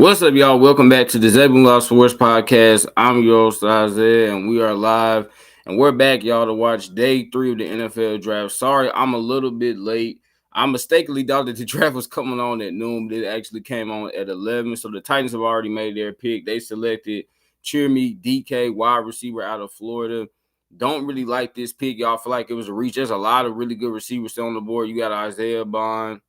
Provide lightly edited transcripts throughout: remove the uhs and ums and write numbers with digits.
What's up, y'all? Welcome back to the Zebulon Law Sports Podcast. I'm your host, Isaiah, and we are live. And we're back, y'all, to watch day 3 of the NFL draft. Sorry, I'm a little bit late. I mistakenly thought that the draft was coming on at noon, but it actually came on at 11. So the Titans have already made their pick. They selected Cheerme DK, wide receiver out of Florida. Don't really like this pick, y'all. Feel like it was a reach. There's a lot of really good receivers still on the board. You got Isaiah Bond,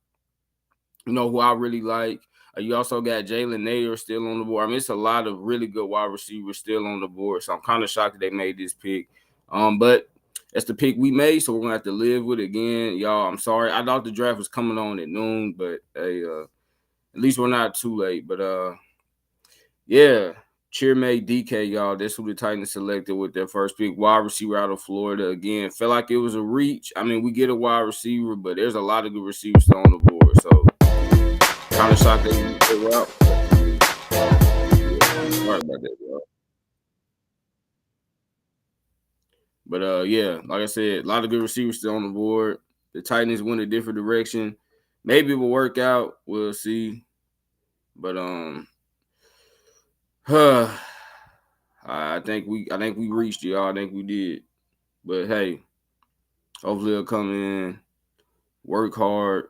who I really like. You also got Jalen Nader still on the board. I mean, it's a lot of really good wide receivers still on the board. So I'm kind of shocked that they made this pick. But that's the pick we made, so we're gonna have to live with it again, y'all. I'm sorry. I thought the draft was coming on at noon, but hey, at least we're not too late. But yeah, Cheerme DK, y'all. That's who the Titans selected with their first pick, wide receiver out of Florida. Again, felt like it was a reach. I mean, we get a wide receiver, but there's a lot of good receivers still on the board. So kind of shocked they were out. Sorry about that, bro. But yeah, like I said, a lot of good receivers still on the board. The Titans went a different direction. Maybe it will work out. We'll see. But I think we reached, y'all. I think we did. But hey, hopefully it'll come in, work hard,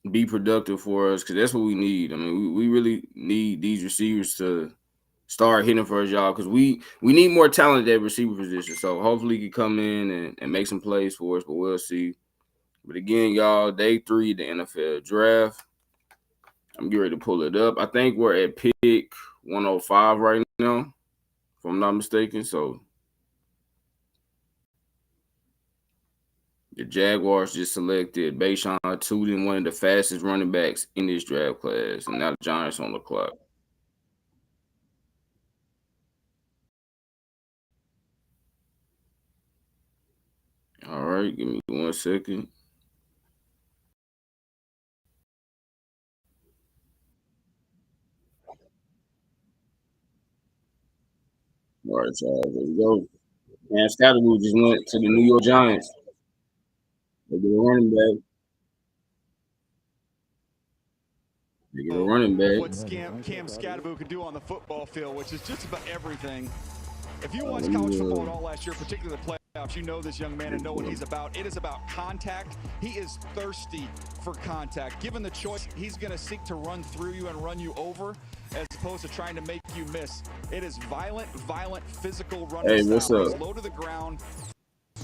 be productive for us, because that's what we need. I mean, we really need these receivers to start hitting for us, y'all, because we need more talent at receiver position. So hopefully he can come in and make some plays for us, but we'll see. But again, y'all, day 3, the NFL draft. I'm getting ready to pull it up. I think we're at pick 105 right now, if I'm not mistaken. So the Jaguars just selected Bashan Tootin, one of the fastest running backs in this draft class, and now the Giants on the clock. All right, give me 1 second. All right, y'all, there we go. And Scottaboo just went to the New York Giants. They get a running back. They get a running back. What Cam Scatterbo could do on the football field, which is just about everything. If you watch Let college me football at all last year, particularly the playoffs, you know this young man and know what he's about. It is about contact. He is thirsty for contact. Given the choice, he's going to seek to run through you and run you over as opposed to trying to make you miss. It is violent, physical running Hey, style. what's up? He's low to the ground.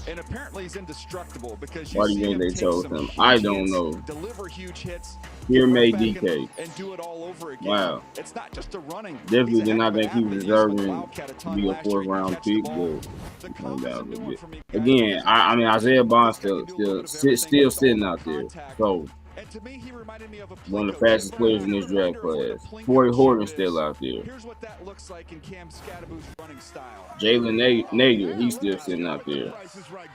And apparently he's indestructible because you Why do you see think him they take chose some him? huge I don't hits, know. deliver huge hits, Here get right made back DK. and do it all over again. Wow. It's not just a running. Definitely He's a did heck not of an think he was athlete. He used to deserving Wildcat a to ton be a last year. fourth He can round catch the pick, ball. but The he came comp is down a a new little one bit. for me, guys, Again, because I mean Isaiah Bond this guy can still do a little still bit of sit, everything, but still it's all sitting about out there. contact. So And to me, he reminded me of a one of the Plinko fastest chip. players in this draft class. Corey Horton still out there. Here's what that looks like in Cam Scatterbo's running style. Jalen Nader, he's still sitting out there.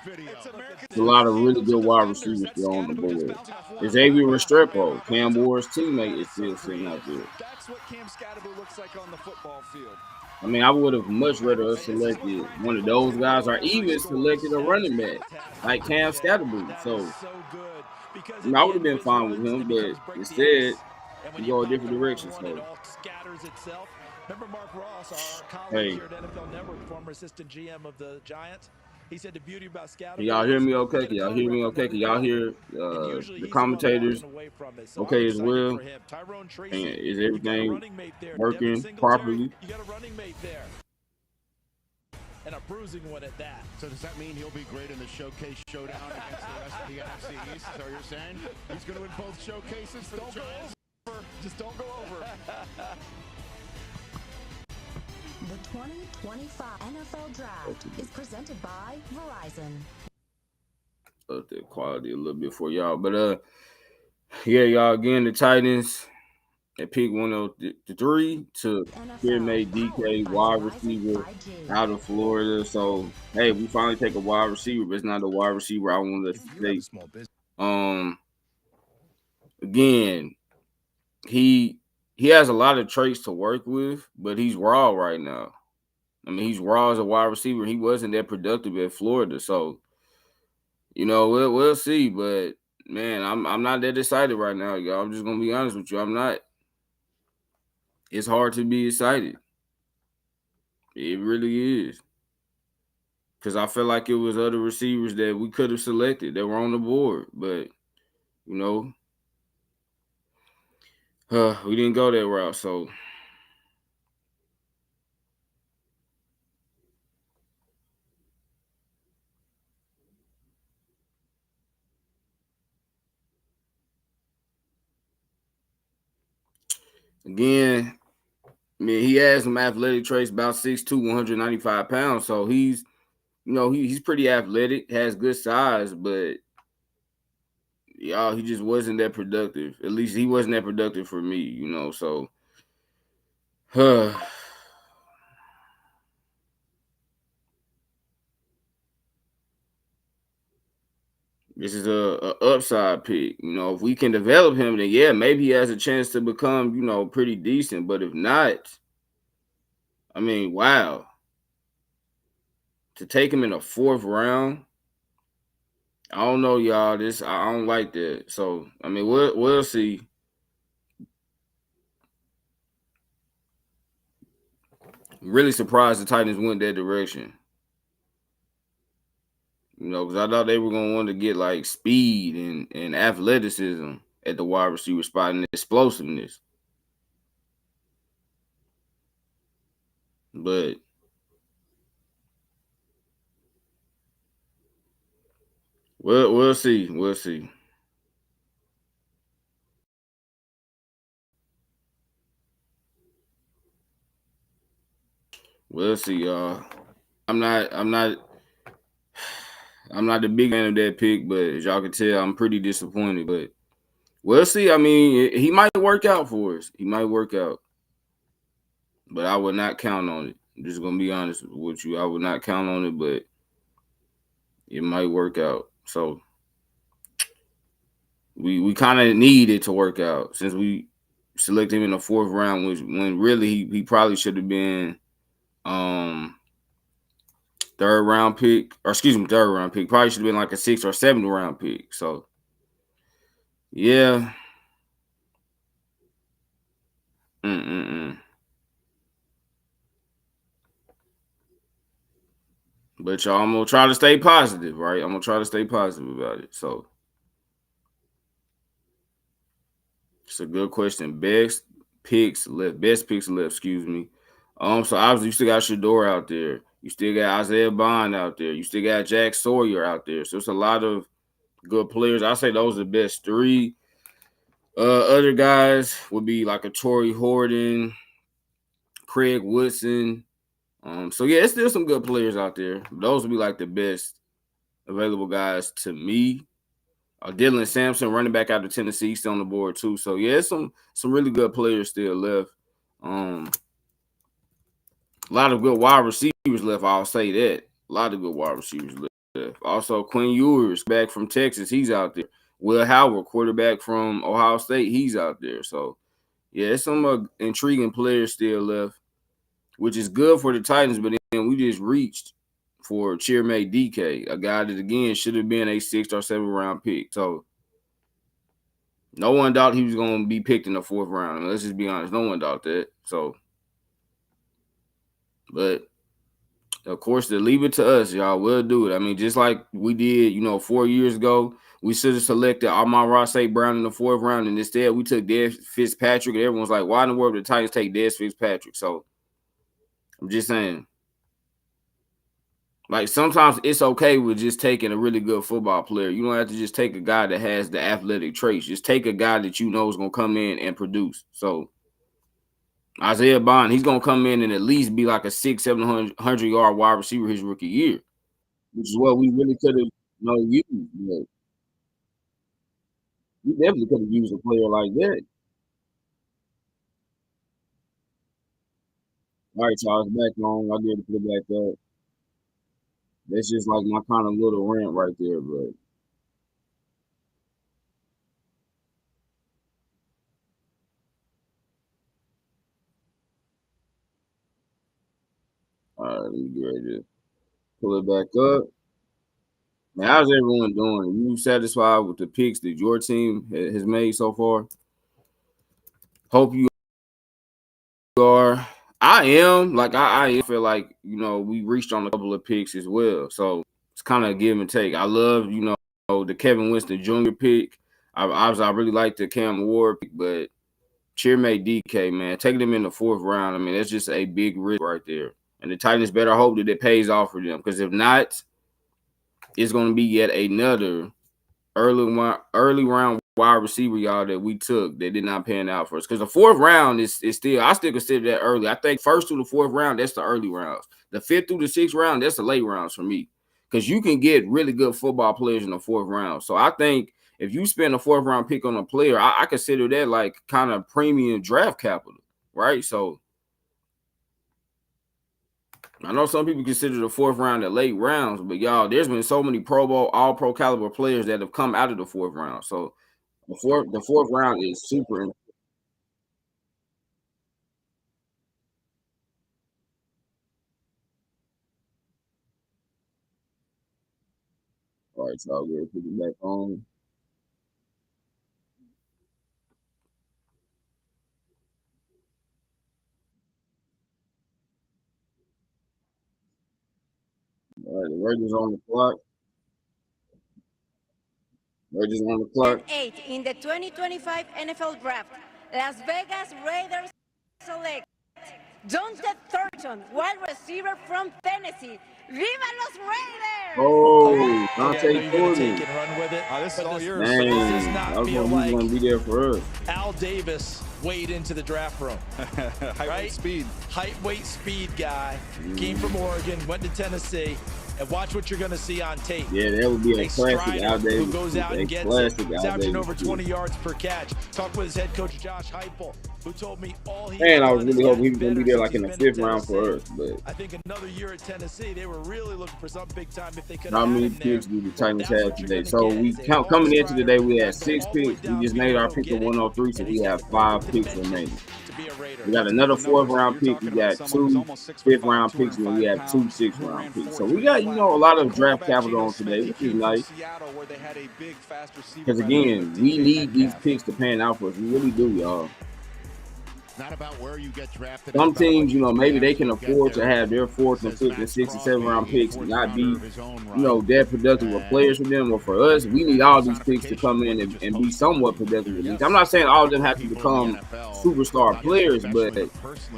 There's a lot of really good wide receivers still on the board. Xavier Restrepo, Cam Ward's teammate, is still sitting out there. That's what Cam Scatterbo looks like on the football field. I mean, I would have much rather us selected one of those guys, or even selected a running back like Cam Scatterbo. So I would have been fine with him, but instead we go a different direction. So Remember Mark Ross, our colleague hey, here at NFL Network, former assistant GM of the Giants? He said the beauty about can y'all hear Scatterbo is me? we Okay, get a can y'all hear me? contract on Okay, can every y'all play. hear And usually the he's the one commentators? walking away from it. So I'm Okay as excited well. for him. Tyrone And Tracy, is you got a everything running mate there. Devin working Singletary, properly? you got a running mate there. And a bruising one at that. So does that mean he'll be great in the showcase showdown against the rest of the NFC East? Is that what you're saying? He's going to win both showcases for the Giants? Just don't go over. The 2025 NFL Draft is presented by Verizon. Up the quality a little bit for y'all, but yeah, y'all, again, the Titans at pick 103 to Made DK, wide receiver out of Florida. So hey, we finally take a wide receiver, but it's not the wide receiver I wanted us to take. Again, he has a lot of traits to work with, but he's raw right now. I mean, he's raw as a wide receiver. He wasn't that productive at Florida, so we'll see. But man, I'm not that excited right now, y'all. I'm just gonna be honest with you. I'm not. it's hard to be excited. It really is. Because I feel like it was other receivers that we could have selected that were on the board. But, you know, we didn't go that route. So, again, I mean, he has some athletic traits, about 6'2", 195 pounds. So he's, you know, he's pretty athletic, has good size, but y'all, he just wasn't that productive. At least he wasn't that productive for me, you know. So, this is a upside pick. You know, if we can develop him, then yeah, maybe he has a chance to become, you know, pretty decent. But if not, I mean, wow. To take him in the 4th round, I don't know, y'all. I don't like that. So, I mean, we'll see. Really surprised the Titans went that direction. You know, because I thought they were going to want to get like speed and athleticism at the wide receiver spot and explosiveness. But we'll see. We'll see. We'll see, y'all. I'm not the big fan of that pick, but as y'all can tell, I'm pretty disappointed. But we'll see. I mean, he might work out for us. He might work out. But I would not count on it. I'm just gonna be honest with you. I would not count on it, but it might work out. So we kind of need it to work out since we selected him in the 4th round, when really he probably should have been 3rd round pick, or excuse me, 3rd round pick. Probably should have been like a 6th or 7th round pick. So yeah. But y'all, I'm gonna try to stay positive, right? I'm gonna try to stay positive about it. So it's a good question. Best picks left, excuse me. So obviously you still got Shedeur out there. You still got Isaiah Bond out there. You still got Jack Sawyer out there. So it's a lot of good players. I say those are the best 3. Other guys would be like a Torrey Horton, Craig Woodson. So yeah, it's still some good players out there. Those would be like the best available guys to me. Dylan Sampson, running back out of Tennessee, still on the board too. So yeah, some really good players still left. A lot of good wide receivers left. I'll say that. A lot of good wide receivers left. Also, Quinn Ewers back from Texas, he's out there. Will Howard, quarterback from Ohio State, he's out there. So yeah, it's some intriguing players still left, which is good for the Titans. But then we just reached for Chirmay DK, a guy that, again, should have been a 6th or 7th round pick. So no one thought he was going to be picked in the 4th round. I mean, let's just be honest. No one thought that. So, but, of course, to leave it to us, y'all, we'll do it. I mean, just like we did, 4 years ago, we should have selected Amon-Ra St. Brown in the 4th round, and instead we took Dez Fitzpatrick, and everyone's like, why in the world did the Titans take Dez Fitzpatrick? So, I'm just saying. Like, sometimes it's okay with just taking a really good football player. You don't have to just take a guy that has the athletic traits. Just take a guy that you know is going to come in and produce. So, Isaiah Bond, he's going to come in and at least be like a 600-700-yard wide receiver his rookie year, which is what we really could have used. But we definitely could have used a player like that. All right, y'all, it's back on. I'll be able to put it back up. That's just like my kind of little rant right there, but all right, let me get ready to pull it back up. Man, how's everyone doing? Are you satisfied with the picks that your team has made so far? Hope you are. I am like I feel like we reached on a couple of picks as well, so it's kind of give and take. I love the Kevin Winston Jr. pick. I really like the Cam Ward pick, but Cheermate DK, man, taking them in the 4th round, I mean that's just a big risk right there, and the Titans better hope that it pays off for them, because if not, it's going to be yet another early round wide receiver, y'all, that we took that did not pan out for us. Because the 4th round is still, I still consider that early. I think 1st through the 4th round, that's the early rounds. The 5th through the 6th round, that's the late rounds for me. Because you can get really good football players in the 4th round. So I think if you spend a 4th round pick on a player, I consider that like kind of premium draft capital, right? So I know some people consider the 4th round the late rounds, but y'all, there's been so many Pro Bowl, all pro caliber players that have come out of the 4th round. So the fourth round is super important. All right, so I'll get put it back on. All right, the Raiders on the clock. Raiders on the clock. 8 in the 2025 NFL Draft, Las Vegas Raiders select Jonathan Thornton, wide receiver from Tennessee. Viva los Raiders! Oh, I know Dante you're going to Gordon. take and run with it. This is but all yours. This does Dang, not I was feel going like to be there for us. Al Davis weighed into the draft room. Height, Right? weight, speed. Height, weight, speed guy. Came from Oregon, went to Tennessee. And watch what you're going to see on tape. Yeah, that would be a A classic Strider Al Davis. who goes out and gets it. Classic He's Al averaging Davis. over 20 yards per catch. Talked with his head coach, Josh Heupel, who told me all he And I was done is really hoping he gotten was going to be better there like in the since he's 5th been in round for us, Tennessee. but I think another year at Tennessee, they were really looking for something big time if they could how have many had him there. picks do the Titans That's have what you're today? gonna So get, we is a count long coming into strider today, we who had can go 6 all the way picks. down We just the made our field, pick get of it, 103, so and we he's have got 5 the picks dimension remaining. to be a Raider. We got another 4th round You're pick. We talking about got someone who's 2 almost 6'5", 5th round picks, and we 205 have 2 pounds, 6th who round ran picks. So 4.3 we got, flat. a lot The of draft cornerback capital Geno on Smith, today, he which came is from nice. Seattle, where they had a big, fast receiver Because by the name of again, we DK need these Metcalf. picks to pan out for us. We really do, y'all. Not about where you get drafted. Some it's about what teams, you do maybe they to can get afford to there, have their 4th and says 5th and Max 6th and 7th round Crosby, a picks and not fourth be, rounder of his own right. that productive with And players for them. Or for us, we need all these picks to come in and be somewhat productive at least. I'm not saying all of them have to become superstar players, but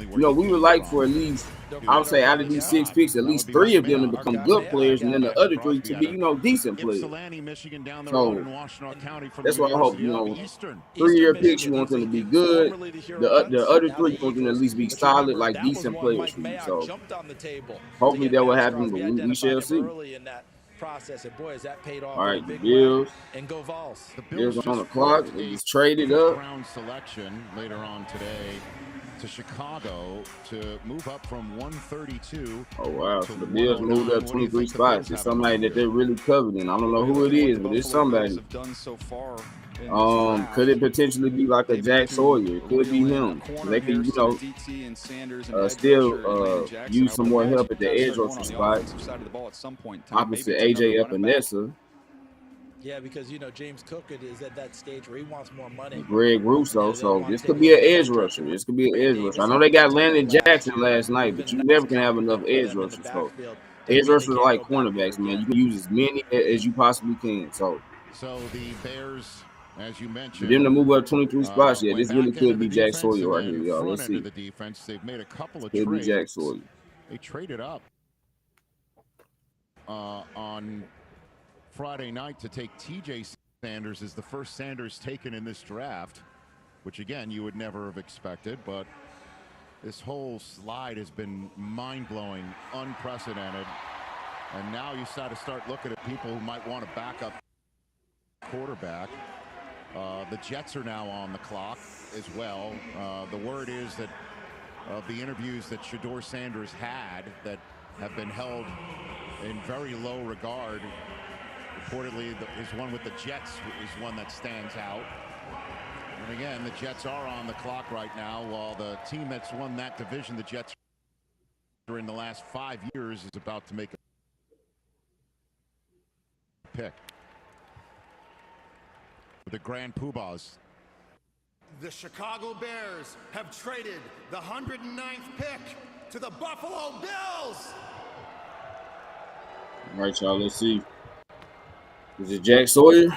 we would like for at least, I would say, out of these 6 picks, at least 3 of them to become good players, and then the other 3 to be, decent players. Ypsilanti, Michigan, down the So, road in Washtenaw County from that's the why I hope, University of Eastern. 3-year Eastern picks, you want them to be Michigan, good. formerly the The other Hurons, 3, now you want them to at Eagles. least be But solid, remember, like that was decent one players Mike for you. Mayock So jumped on the table hopefully to that get will Max happen, but Crosby, we identified shall him see. early in that process, and boy, has that paid off All in a right, the big Bills. way. And go Vols. The Bills Bills on the just clock. forced They a just traded up. round selection later on today to Chicago to move up from 132. Oh, wow. to So the Bills 109. moved up What do you 23 think the Bills spots. It's have in somebody that mind they're here? really coveting. I don't know who it is, but it's somebody. Have done so far in this draft. Could it potentially be like a They've Jack had to Sawyer? It could be reel in him. a corner, They could, Harrison, a DT, and Sanders, and edge still rusher, and Landon Jackson. use I some would more imagine help at the you gotta edge start going rusher on the spot. offensive side of the ball at some point in time. Maybe Opposite it's AJ another running back. Epinesa, Yeah, because James Cook is at that stage where he wants more money. Greg Russo. Yeah, they So want this to could take be an a edge cut rusher. to This could be an Ray edge rusher. Davis I know they got took Landon last Jackson year. last night, Been but a you nice never can have compliment enough for edge them in the rushers. So backfield. edge That means rushers they are can't like go back there cornerbacks, man. again. You can use as many as you possibly can. So So the Bears, as you for mentioned, them to move up 23 spots, yeah, went this really back into could the be Jack defense Sawyer and right here, then y'all. front Let's end see. of the defense. They've made a couple of Could be Jack trades. Sawyer. They traded up on Friday night to take T.J. Sanders as the first Sanders taken in this draft, which again you would never have expected, but this whole slide has been mind-blowing, unprecedented, and now you start looking at people who might want to back up quarterback. The Jets are now on the clock as well. The word is that of the interviews that Shedeur Sanders had that have been held in very low regard, reportedly his one with the Jets is one that stands out. And again, the Jets are on the clock right now, while the team that's won that division, the Jets, during the last 5 years, is about to make a pick. The Grand Poobahs. The Chicago Bears have traded the 109th pick to the Buffalo Bills. All right, y'all. Let's see. Is it Jack Sawyer?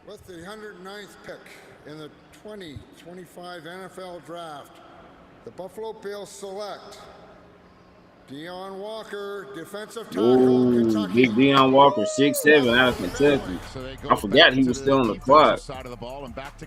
With the 109th pick in the 2025 NFL Draft, the Buffalo Bills select Deion Walker, defensive tackle, Ooh, Kentucky. big Deion Walker, 6'7" out of Kentucky. I forgot he was still on the clock.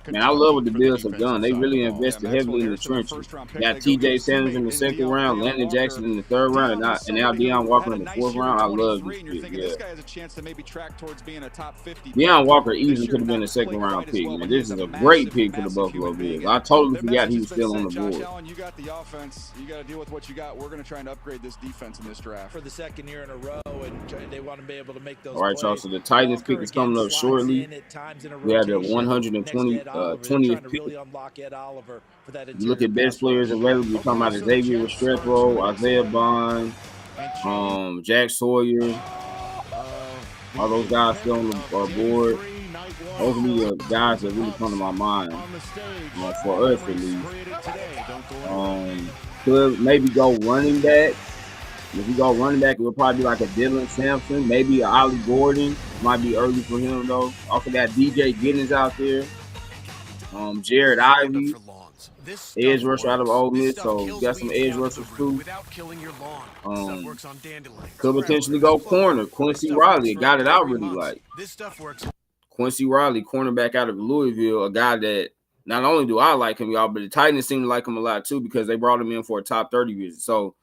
Man, I love what the Bills have done. They really invested heavily in the trenches. Got T.J. Sanders in the second round, Landon Jackson in the third round, and now Deion Walker in the fourth round. I love this pick. Yeah. This guy has a chance to maybe track towards being a top 50. Deion Walker easily could have been a second round pick, man. This is a great pick for the Buffalo Bills. I totally forgot he was still on the board. You got the offense. You got to deal with what you got. We're going to try and upgrade this defense in this draft for the second year in a row, and they want to be able to make those. All right, y'all. So the Titans pick is coming up shortly. We have the 120th pick. You look at best players available. You're talking about Xavier Restrepo, Isaiah Bond, Jack Sawyer. All those guys still on the board. Those are the guys that really come to my mind for us at least. Could maybe go running back. If you go running back, it would probably be like a Dylan Sampson, maybe a Ollie Gordon. Might be early for him though. Also got DJ Giddens out there. Jared Ivey, edge rusher out of Ole Miss, so got some edge rushers too. Could potentially go corner. Quincy Riley, a guy that I really like. Quincy Riley, cornerback out of Louisville, a guy that not only do I like him, y'all, but the Titans seem to like him a lot too because they brought him in for a top 30 visit. So,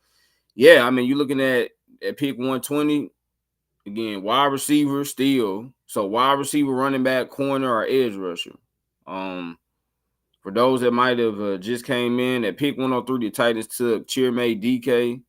yeah, I mean, you're looking at pick 120, again, wide receiver still. So, wide receiver, running back, corner, or edge rusher. For those that might have just came in, at pick 103, the Titans took Chirmay DK.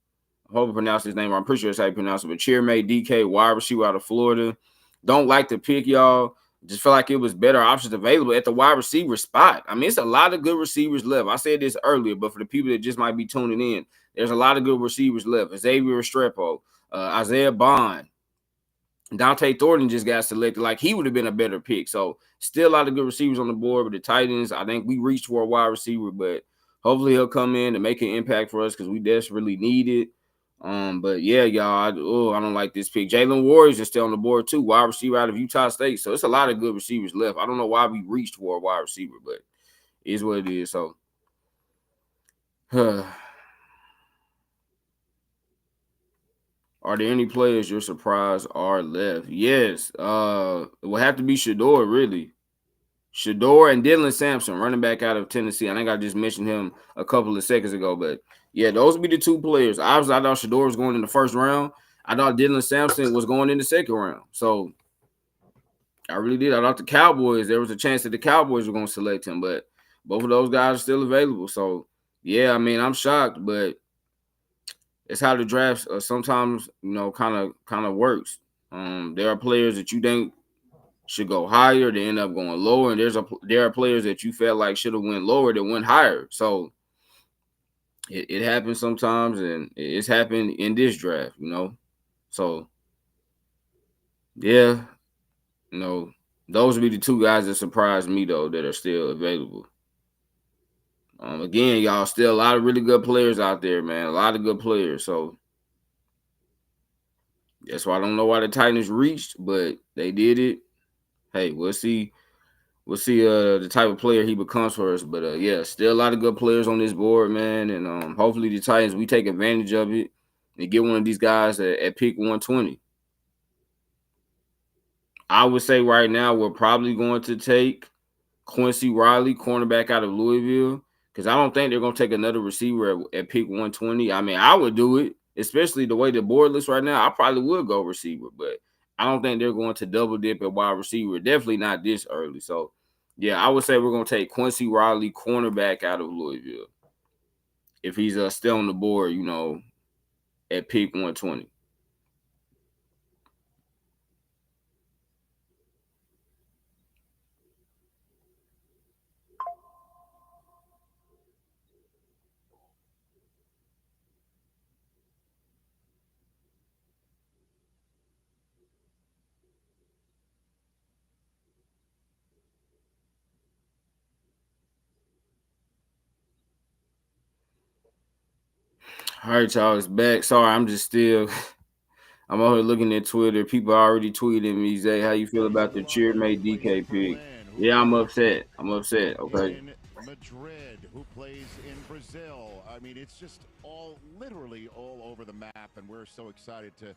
I hope I pronounced his name. I'm pretty sure that's how you pronounce it, but Chirmay DK, wide receiver out of Florida. Don't like the pick, y'all. Just feel like it was better options available at the wide receiver spot. I mean, it's a lot of good receivers left. I said this earlier, but for the people that just might be tuning in, there's a lot of good receivers left. Xavier Restrepo, Isaiah Bond, Dante Thornton just got selected. Like, he would have been a better pick. So, still a lot of good receivers on the board. But the Titans, I think we reached for a wide receiver, but hopefully he'll come in and make an impact for us because we desperately need it. But yeah, y'all, I don't like this pick. Jalen Warriors is still on the board too, wide receiver out of Utah State. So it's a lot of good receivers left. I don't know why we reached for a wide receiver, but it is what it is. So, are there any players you're surprised are left? Yes. It will have to be Shedeur, really. Shedeur and Dylan Sampson, running back out of Tennessee. I think I just mentioned him a couple of seconds ago, but yeah, those would be the two players. Obviously, I thought Shedeur was going in the first round. I thought Dylan Sampson was going in the second round. So I really did. I thought the Cowboys, there was a chance that the Cowboys were going to select him, but both of those guys are still available. So yeah, I mean, I'm shocked, but it's how the draft sometimes, kind of works. There are players that you think should go higher, they end up going lower, and there are players that you felt like should have went lower that went higher. So it happens sometimes, and it's happened in this draft, So yeah, those would be the two guys that surprised me though that are still available. Again, y'all, still a lot of really good players out there, man. A lot of good players. So that's why I don't know why the Titans reached, but they did it. Hey, we'll see. We'll see the type of player he becomes for us. But, yeah, still a lot of good players on this board, man. And hopefully the Titans, we take advantage of it and get one of these guys at pick 120. I would say right now we're probably going to take Quincy Riley, cornerback out of Louisville, because I don't think they're going to take another receiver at pick 120. I mean, I would do it, especially the way the board looks right now. I probably would go receiver, but I don't think they're going to double dip at wide receiver. Definitely not this early. So, yeah, I would say we're going to take Quincy Riley, cornerback out of Louisville, if he's still on the board, at pick 120. All right, y'all, it's back. Sorry, I'm just still. I'm out here looking at Twitter. People already tweeting me, Zay, how you feel about the cheermate DK pick? Yeah, I'm upset. Okay. In Madrid, who plays in Brazil. I mean, it's just literally all over the map, and we're so excited to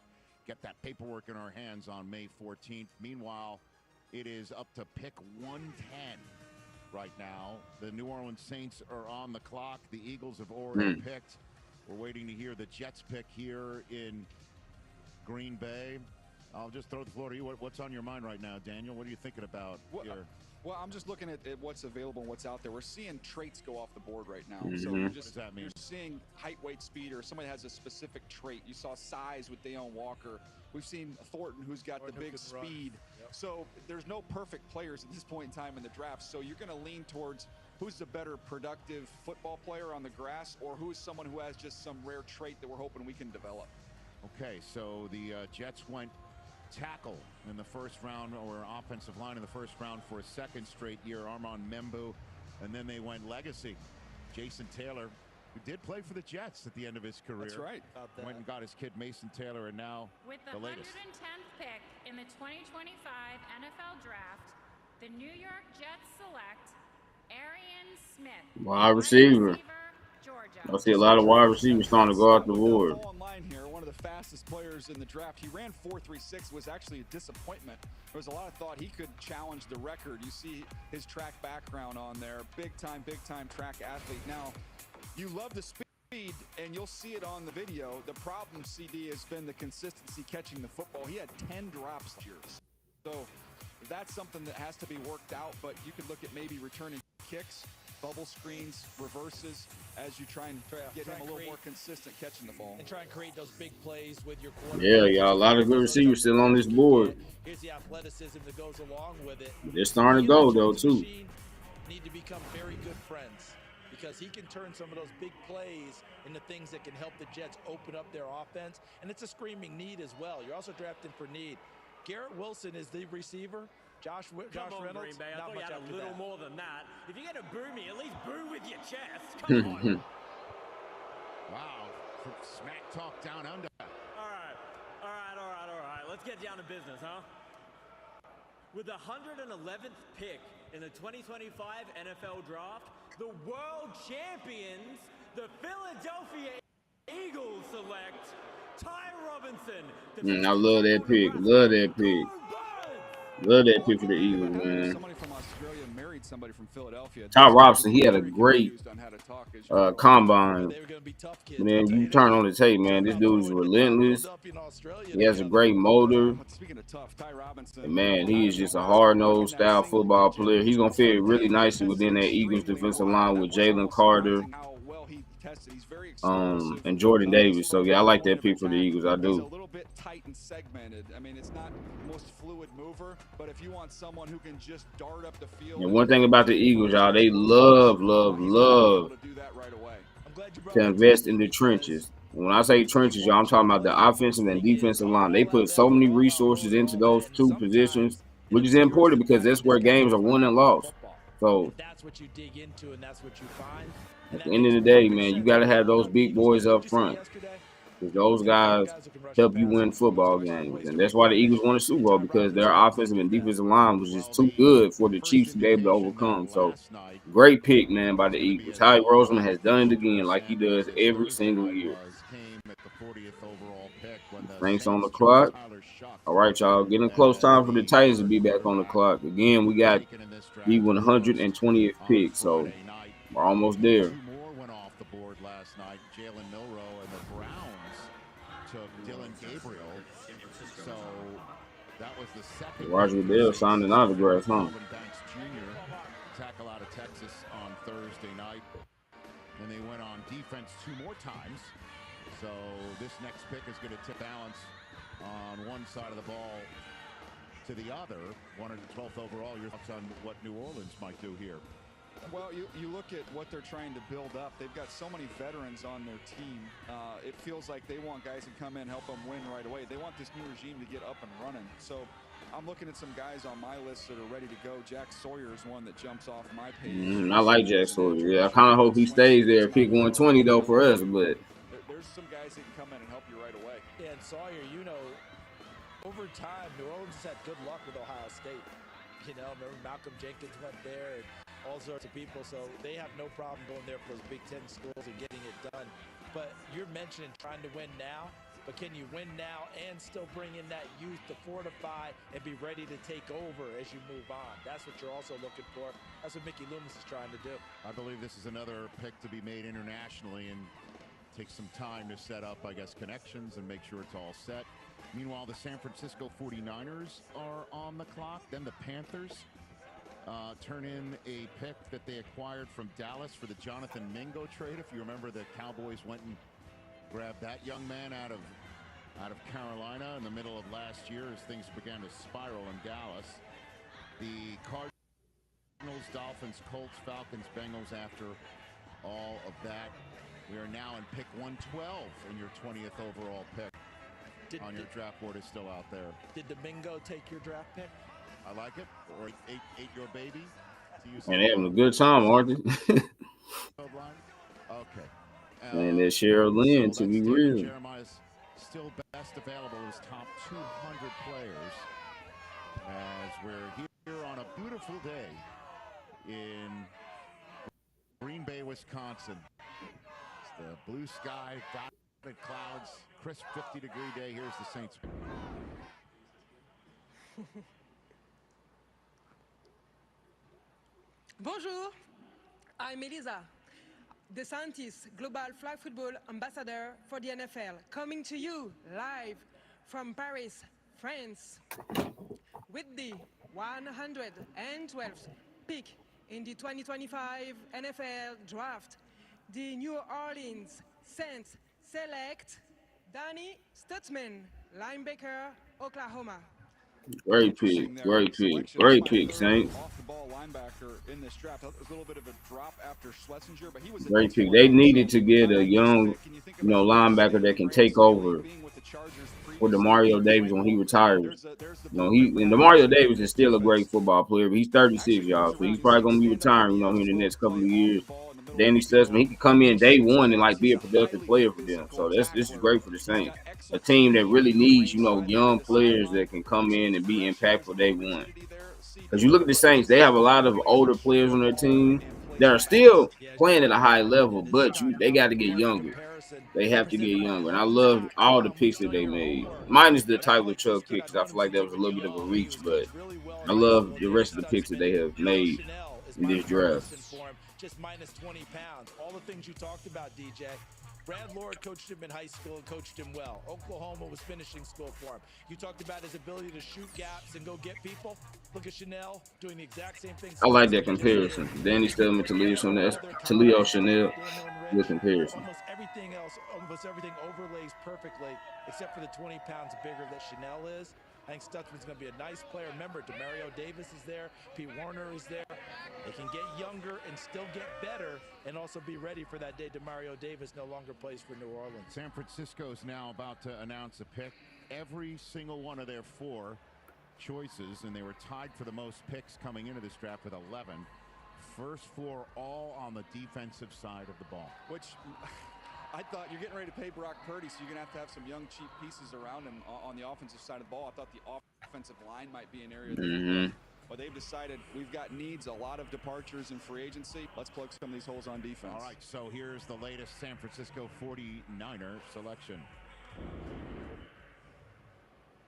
get that paperwork in our hands on May 14th. Meanwhile, it is up to pick 110 right now. The New Orleans Saints are on the clock. The Eagles have already picked. We're waiting to hear the Jets pick here in Green Bay. I'll just throw the floor to you. What's on your mind right now, Daniel? What are you thinking about here? Well, I'm just looking at what's available and what's out there. We're seeing traits go off the board right now. Mm-hmm. So What does that mean? you're seeing height, weight, speed, or somebody has a specific trait. You saw size with Deion Walker. We've seen Thornton, who's got the big speed. Yep. So there's no perfect players at this point in time in the draft. So you're going to lean towards who's the better productive football player on the grass, or who's someone who has just some rare trait that we're hoping we can develop. Okay, so the Jets went tackle in the first round, or offensive line in the first round for a second straight year, Armand Membu, and then they went legacy. Jason Taylor, who did play for the Jets at the end of his career. That's right. Went and got his kid Mason Taylor, and now with the latest. 110th pick in the 2025 NFL Draft, the New York Jets select Arian Smith, wide receiver. Georgia. I see a lot of wide receivers starting to go off the board. Online here, one of the fastest players in the draft. He ran 4.36, was actually a disappointment. There was a lot of thought he could challenge the record. You see his track background on there. Big time track athlete. Now, you love the speed, and you'll see it on the video. The problem, CD, has been the consistency catching the football. He had 10 drops this year. So that's something that has to be worked out, but you could look at maybe returning kicks, bubble screens, reverses, as you try and get him a little more consistent catching the ball. And try and create those big plays with your quarterback. Yeah, y'all, a lot of good receivers still on this board. Here's the athleticism that goes along with it. They're starting to go, though, too. Need to become very good friends, because he can turn some of those big plays into things that can help the Jets open up their offense. And it's a screaming need as well. You're also drafting for need. Garrett Wilson is the receiver. Josh Reynolds, Green Bay. I not thought you much had a after little that. more than that. If you're going to boo me, at least boo with your chest. Come on. Wow, from smack talk down under. All right. Let's get down to business, huh? With the 111th pick in the 2025 NFL Draft, the world champions, the Philadelphia Eagles select Ty Robinson. I love that pick. Love that pick for the Eagles, man. Somebody from Australia married somebody from Philadelphia. Ty Robinson, he had a great combine. And then you turn on the tape, man. This dude is relentless. He has a great motor. And man, he is just a hard-nosed style football player. He's going to fit really nicely within that Eagles defensive line with Jalen Carter and Jordan Davis. So, yeah, I like that pick for the Eagles. I do. A little bit tight and segmented. I mean, it's not the most fluid mover, but if you want someone who can just dart up the field. And one thing about the Eagles, y'all, they love to invest in the trenches. When I say trenches, y'all, I'm talking about the offensive and defensive line. They put so many resources into those two positions, which is important because that's where games are won and lost. So that's what you dig into, and that's what you find. At the end of the day, man, you got to have those big boys up front. Because those guys help you win football games. And that's why the Eagles won the Super Bowl, because their offensive and defensive line was just too good for the Chiefs to be able to overcome. So, great pick, man, by the Eagles. Howie Roseman has done it again like he does every single year. Thanks on the clock. All right, y'all. Getting close time for the Titans to be back on the clock. Again, we got the 120th pick, so we're almost there. More went off the board last night. Jalen Milroe and the Browns took Dylan Gabriel. So that was the second. Roger Goodell signed an autograph, huh? Banks Jr. tackle out of Texas on Thursday night. And they went on defense 2 more times. So this next pick is going to tip balance on one side of the ball to the other. 112th overall. Your thoughts on what New Orleans might do here? Well, you look at what they're trying to build up. They've got so many veterans on their team. It feels like they want guys to come in, help them win right away. They want this new regime to get up and running. So I'm looking at some guys on my list that are ready to go. Jack Sawyer is one that jumps off my page. I like Jack Sawyer. Yeah, I kind of hope he stays there. Pick 120 though for us, but there's some guys that can come in and help you right away. Yeah, and Sawyer, you know, over time, New Orleans has had good luck with Ohio State. You know, remember Malcolm Jenkins went there and all sorts of people, so they have no problem going there for those Big Ten schools and getting it done. But you're mentioning trying to win now, but can you win now and still bring in that youth to fortify and be ready to take over as you move on? That's what you're also looking for. That's what Mickey Loomis is trying to do. I believe this is another pick to be made internationally and take some time to set up, I guess, connections and make sure it's all set. Meanwhile, the San Francisco 49ers are on the clock. Then the Panthers turn in a pick that they acquired from Dallas for the Jonathan Mingo trade. If you remember, the Cowboys went and grabbed that young man out of Carolina in the middle of last year as things began to spiral in Dallas. The Cardinals, Dolphins, Colts, Falcons, Bengals after all of that. We are now in pick 112 and your 20th overall pick on your draft board is still out there. Did Domingo take your draft pick? I like it. Or ate your baby. And having a good time, aren't they? Okay. And there's Cheryl Lynn, to be real. Jeremiah's still best available as top 200 players as we're here on a beautiful day in Green Bay, Wisconsin. It's the blue sky, dotted clouds, crisp 50-degree day. Here's the Saints. Bonjour, I'm Elisa, DeSantis, Global Flag Football Ambassador for the NFL, coming to you live from Paris, France, with the 112th pick in the 2025 NFL Draft. The New Orleans Saints select Danny Stutzman, linebacker, Oklahoma. Great pick, great Saints. Off the ball linebacker in this draft. It was a little bit of a drop after Schlesinger, but he was Great pick. They needed to get a young, linebacker that can take over for Demario Davis when he retires. Demario Davis is still a great football player, but he's 36, y'all, so he's probably gonna be retiring, in the next couple of years. Danny Stutzman, he can come in day one and be a productive player for them. So this is great for the Saints. A team that really needs, young players that can come in and be impactful day one. Because you look at the Saints, they have a lot of older players on their team that are still playing at a high level, but they got to get younger. They have to get younger. And I love all the picks that they made. Minus the Tyler Chubb picks. I feel like that was a little bit of a reach, but I love the rest of the picks that they have made in this draft. Just minus 20 pounds. All the things you talked about, DJ. Brad Lord coached him in high school and coached him well. Oklahoma was finishing school for him. You talked about his ability to shoot gaps and go get people. Look at Chanel doing the exact same thing. I like that comparison. Danny Stutzman to Leo Chanel. Good comparison. Almost everything overlays perfectly, except for the 20 pounds bigger that Chanel is. I think Stutzman's going to be a nice player. Remember, Demario Davis is there. Pete Warner is there. They can get younger and still get better and also be ready for that day Demario Davis no longer plays for New Orleans. San Francisco is now about to announce a pick. Every single one of their 4 choices, and they were tied for the most picks coming into this draft with 11. First 4 all on the defensive side of the ball. Which I thought you're getting ready to pay Brock Purdy, so you're going to have some young, cheap pieces around him on the offensive side of the ball. I thought the offensive line might be an area but they've decided we've got needs, a lot of departures in free agency. Let's plug some of these holes on defense. All right, so here's the latest San Francisco 49er selection.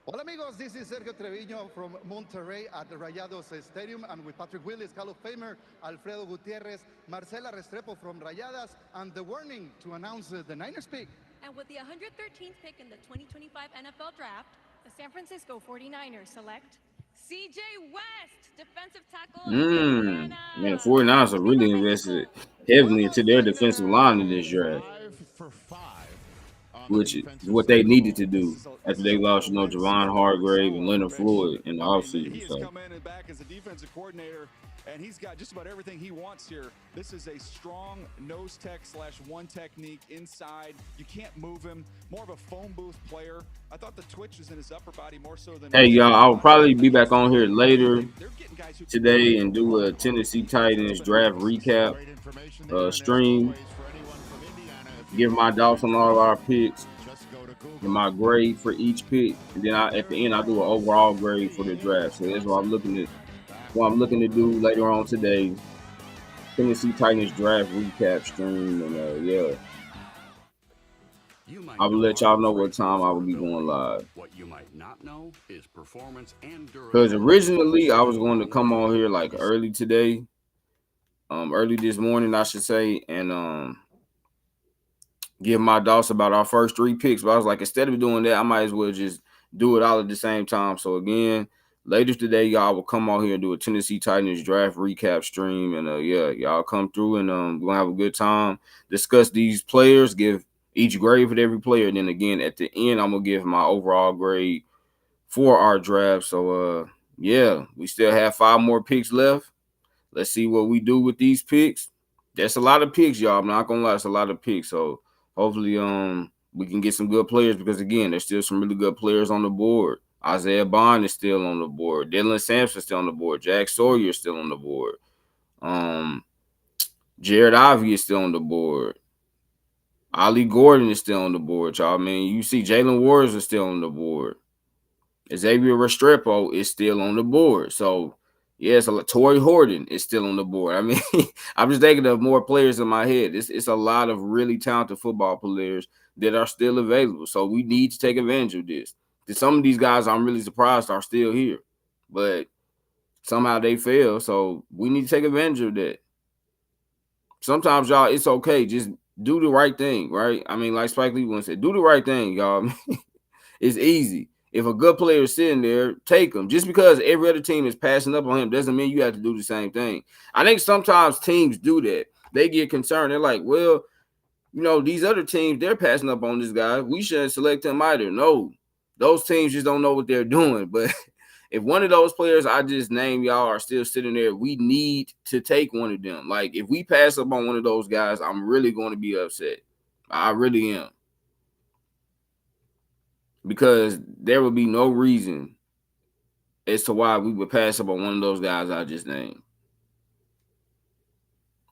Hola amigos, this is Sergio Treviño from Monterrey at the Rayados Stadium. I'm with Patrick Willis, Hall of Famer, Alfredo Gutierrez, Marcela Restrepo from Rayadas, and the warning to announce the Niners pick. And with the 113th pick in the 2025 NFL Draft, the San Francisco 49ers select C.J. West, defensive tackle. Man, the 49ers are really invested heavily into their defensive line in this draft, which is what they needed to do after they lost, Javon Hargrave and Leonard Floyd in the offseason. He's come in and back as a defensive coordinator, and he's got just about everything he wants here. This is a strong nose tech / one technique inside. You can't move him. More of a phone booth player. I thought the twitch was in his upper body more so than. Hey, y'all, I'll probably be back on here later today and do a Tennessee Titans draft recap stream. give my thoughts on all of our picks and my grade for each pick, and then at the end I do an overall grade for the draft. So that's what I'm looking at. What I'm looking to do later on today. Tennessee Titans draft recap stream, and yeah, I will let y'all know what time I will be going live. What you might not know is performance and Because originally I was going to come on here like early today, early this morning, I should say, and give my thoughts about our first 3 picks. But I was like, instead of doing that, I might as well just do it all at the same time. So again, later today, y'all will come on here and do a Tennessee Titans draft recap stream. And yeah, y'all come through and we're going to have a good time, discuss these players, give each grade for every player. And then again, at the end, I'm going to give my overall grade for our draft. So yeah, we still have 5 more picks left. Let's see what we do with these picks. That's a lot of picks, y'all. I'm not going to lie, it's a lot of picks. So hopefully we can get some good players because, again, there's still some really good players on the board. Isaiah Bond is still on the board. Dylan Sampson is still on the board. Jack Sawyer is still on the board. Jared Ivey is still on the board. Ollie Gordon is still on the board, y'all. I mean, you see Jalen Warriors is still on the board. Xavier Restrepo is still on the board. So, yeah, Torrey Horton is still on the board. I mean, I'm just thinking of more players in my head. It's a lot of really talented football players that are still available. So we need to take advantage of this. Some of these guys I'm really surprised are still here, but somehow they fail. So we need to take advantage of that. Sometimes, y'all, it's okay. Just do the right thing, right? I mean, like Spike Lee once said, do the right thing, y'all. It's easy. If a good player is sitting there, take him. Just because every other team is passing up on him doesn't mean you have to do the same thing. I think sometimes teams do that. They get concerned. They're like, well, you know, these other teams, they're passing up on this guy. We shouldn't select him either. No, those teams just don't know what they're doing. But if one of those players I just named, y'all, are still sitting there, we need to take one of them. Like, if we pass up on one of those guys, I'm really going to be upset. I really am. Because there would be no reason as to why we would pass up on one of those guys I just named.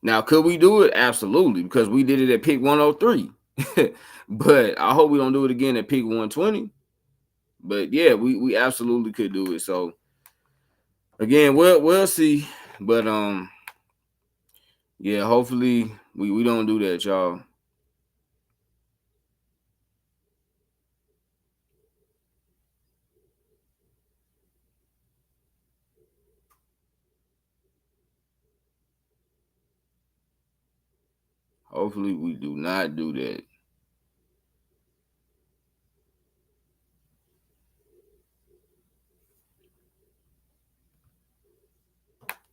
Now, could we do it? Absolutely, because we did it at pick 103. But I hope we don't do it again at pick 120. But yeah, we absolutely could do it. So again, we'll see. But yeah, hopefully we don't do that, y'all. Hopefully we do not do that.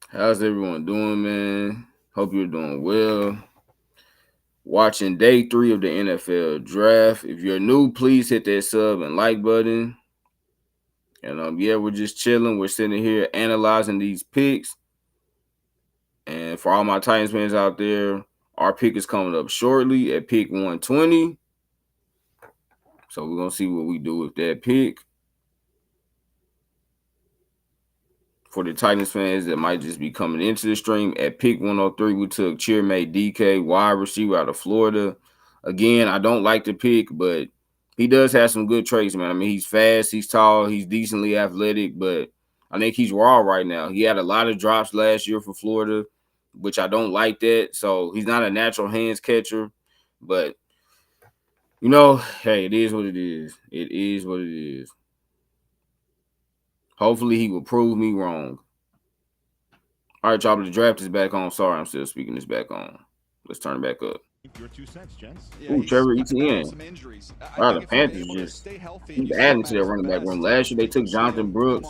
How's everyone doing, man? Hope you're doing well. Watching day 3 of the NFL draft. If you're new, please hit that sub and like button. And yeah, we're just chilling. We're sitting here analyzing these picks. And for all my Titans fans out there, our pick is coming up shortly at pick 120. So we're going to see what we do with that pick. For the Titans fans that might just be coming into the stream, at pick 103, we took Cheermate DK, wide receiver out of Florida. Again, I don't like the pick, but he does have some good traits, man. I mean, he's fast, he's tall, he's decently athletic, but I think he's raw right now. He had a lot of drops last year for Florida, which I don't like that. So he's not a natural hands catcher, but, you know, hey, it is what it is. It is what it is. Hopefully he will prove me wrong. All right, y'all, the draft is back on. Sorry, I'm still speaking this back on. Let's turn it back up. Your 2 cents, gents. Ooh, Trevor Etienne. Wow, the Panthers just keep adding to their running back room. Last year, they took Jonathan Brooks.